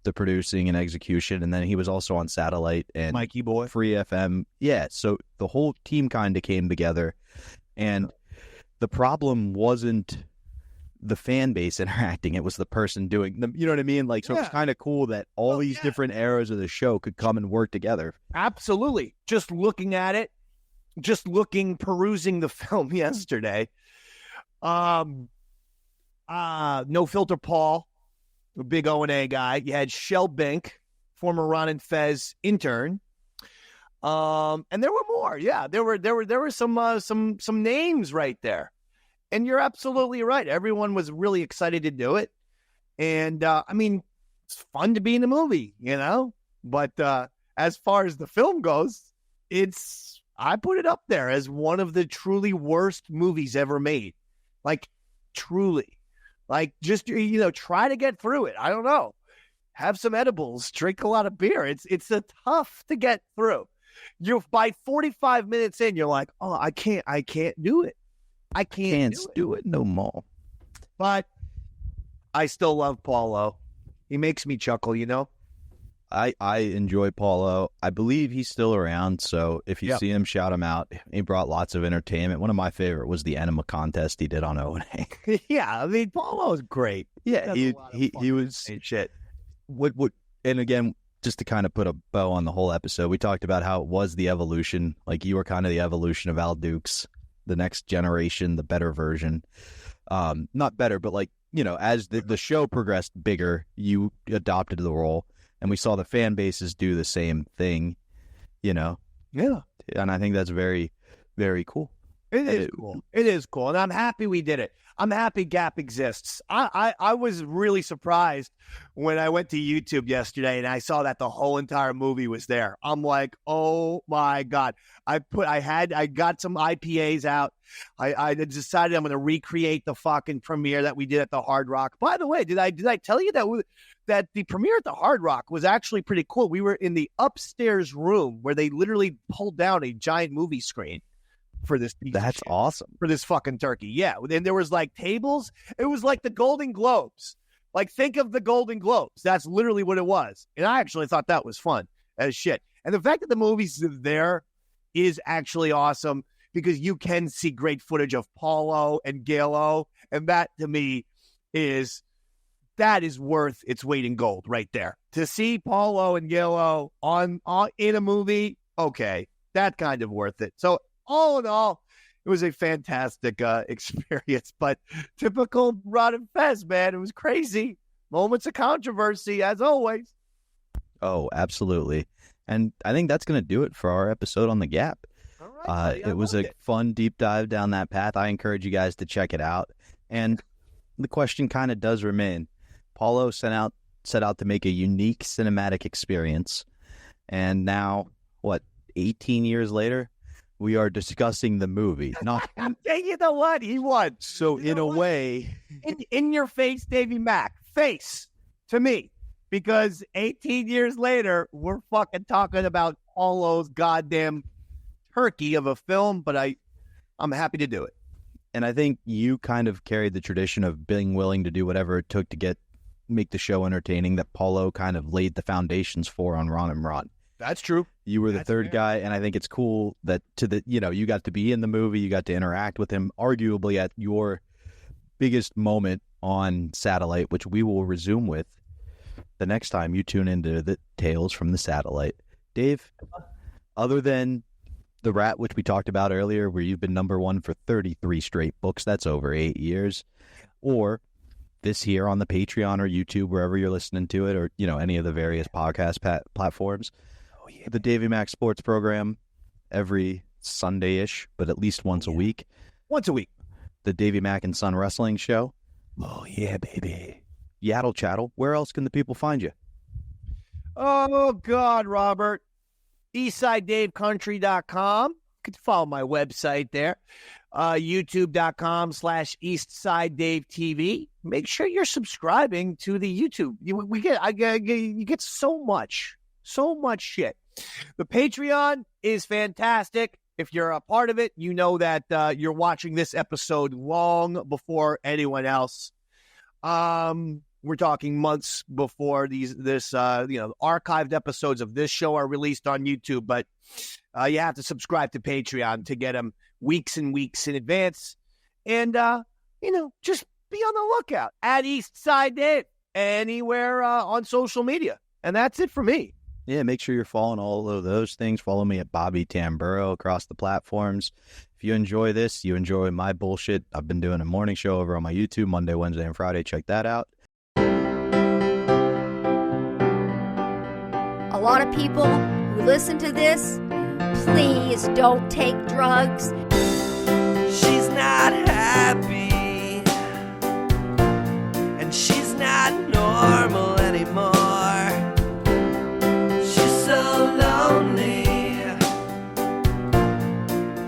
the producing and execution, and then he was also on Satellite and Mikey Boy, Free FM. Yeah, so the whole team kind of came together, and the problem wasn't the fan base interacting; it was the person doing them. You know what I mean? Like, so it's kind of cool that all these different eras of the show could come and work together. Absolutely. Just looking at it, perusing the film yesterday. No Filter Paul, a big O&A guy. You had Shel Bink, former Ron and Fez intern. And there were more. Yeah, there were some names right there. And you're absolutely right. Everyone was really excited to do it. And I mean, it's fun to be in the movie, you know? But as far as the film goes, I put it up there as one of the truly worst movies ever made. Like, truly. Like, just, try to get through it. I don't know. Have some edibles, drink a lot of beer. It's a tough to get through. By 45 minutes in, you're like, oh, I can't do it. I can't do it no more. But I still love Paulo. He makes me chuckle, you know? I enjoy Paulo. I believe he's still around, so if you see him, shout him out. He brought lots of entertainment. One of my favorite was the enema contest he did on O&A. Yeah, I mean, Paulo's great. Yeah, he was shit. What and again, just to kind of put a bow on the whole episode, we talked about how it was the evolution. Like, you were kind of the evolution of Al Dukes, the next generation, the better version. Not better, but like, you know, as the show progressed bigger, you adopted the role, and we saw the fan bases do the same thing, you know? Yeah. And I think that's very, very cool. It is cool. It is cool. And I'm happy we did it. I'm happy Gap exists. I was really surprised when I went to YouTube yesterday and I saw that the whole entire movie was there. I'm like, oh my God. I got some IPAs out. I decided I'm going to recreate the fucking premiere that we did at the Hard Rock. By the way, did I tell you that the premiere at the Hard Rock was actually pretty cool? We were in the upstairs room where they literally pulled down a giant movie screen for this piece. That's awesome. For this fucking turkey. Yeah. And there was like tables. It was like the Golden Globes. Like, think of the Golden Globes. That's literally what it was. And I actually thought that was fun as shit. And the fact that the movie's there is actually awesome because you can see great footage of Paulo and Gail O. And that, to me, is worth its weight in gold right there. To see Paulo and Gail O on in a movie, okay, that's kind of worth it. So, all in all, it was a fantastic experience, but typical Ron Fez, man. It was crazy. Moments of controversy, as always. Oh, absolutely. And I think that's going to do it for our episode on The Gap. All right, it was a fun deep dive down that path. I encourage you guys to check it out. And the question kind of does remain. Paulo set out to make a unique cinematic experience. And now, 18 years later? We are discussing the movie. Not, you know what? He won. So in a way, in your face, Davey Mac, face to me, because 18 years later, we're fucking talking about Paulo's goddamn turkey of a film. But I'm happy to do it. And I think you kind of carried the tradition of being willing to do whatever it took to make the show entertaining that Paulo kind of laid the foundations for on Ron and Ron. That's true. You were the third guy, and I think it's cool that you got to be in the movie, you got to interact with him, arguably at your biggest moment on Satellite, which we will resume with the next time you tune into the Tales from the Satellite. Dave, other than The Rat, which we talked about earlier, where you've been number one for 33 straight books, that's over 8 years, or this here on the Patreon or YouTube, wherever you're listening to it, or any of the various podcast platforms. The Davey Mac Sports Program every Sunday-ish, but at least once a week. Once a week. The Davey Mac and Son Wrestling Show. Oh, yeah, baby. Yaddle Chattel. Where else can the people find you? Oh, God, Robert. EastsideDaveCountry.com. You can follow my website there. YouTube.com/EastsideDaveTV. Make sure you're subscribing to the YouTube. You get so much shit. The Patreon is fantastic. If you're a part of it, you know that you're watching this episode long before anyone else. We're talking months before this archived episodes of this show are released on YouTube, but you have to subscribe to Patreon to get them weeks and weeks in advance. And, just be on the lookout at Eastside Dave anywhere on social media. And that's it for me. Yeah, make sure you're following all of those things. Follow me at Bobby Tamburo across the platforms. If you enjoy this, you enjoy my bullshit. I've been doing a morning show over on my YouTube Monday, Wednesday, and Friday. Check that out. A lot of people who listen to this, please don't take drugs. She's not happy, and she's not normal anymore. She's so lonely,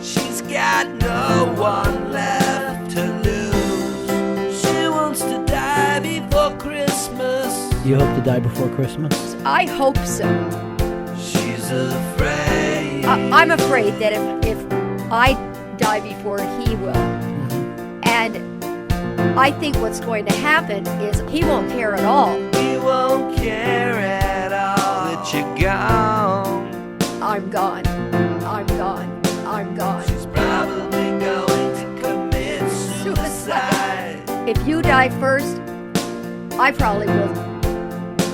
she's got no one left to lose. She wants to die before Christmas. You hope to die before Christmas? I hope so. She's afraid. I'm afraid that if I die before he will, and I think what's going to happen is he won't care at all. He won't care at all that you're gone. I'm gone. I'm gone. I'm gone. She's probably going to commit suicide. If you die first, I probably will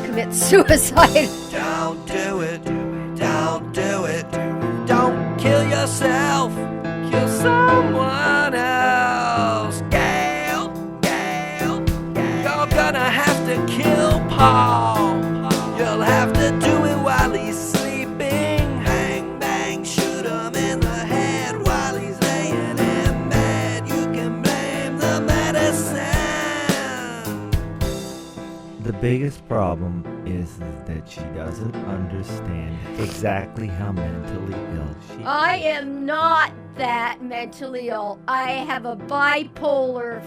commit suicide. Don't Don't do it. Don't do it. Don't kill yourself. Kill someone else. Gail, you're gonna have to kill Paul. You'll have to do it while he's sleeping. Bang, bang, shoot him in the head while he's laying in bed. You can blame the medicine. The biggest problem is that she doesn't understand exactly how mentally ill she is. I am not that mentally ill. I have a bipolar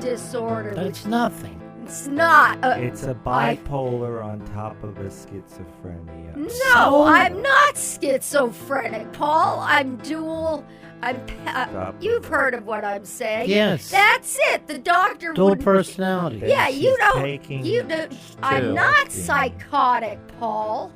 disorder. That's nothing. It's not. It's a bipolar on top of a schizophrenia. No, I'm not schizophrenic, Paul. I'm dual. You've heard of what I'm saying. Yes. That's it. The doctor Dual wouldn't- personality. Yeah, you She's don't. taking You don't. I'm not psychotic, Paul.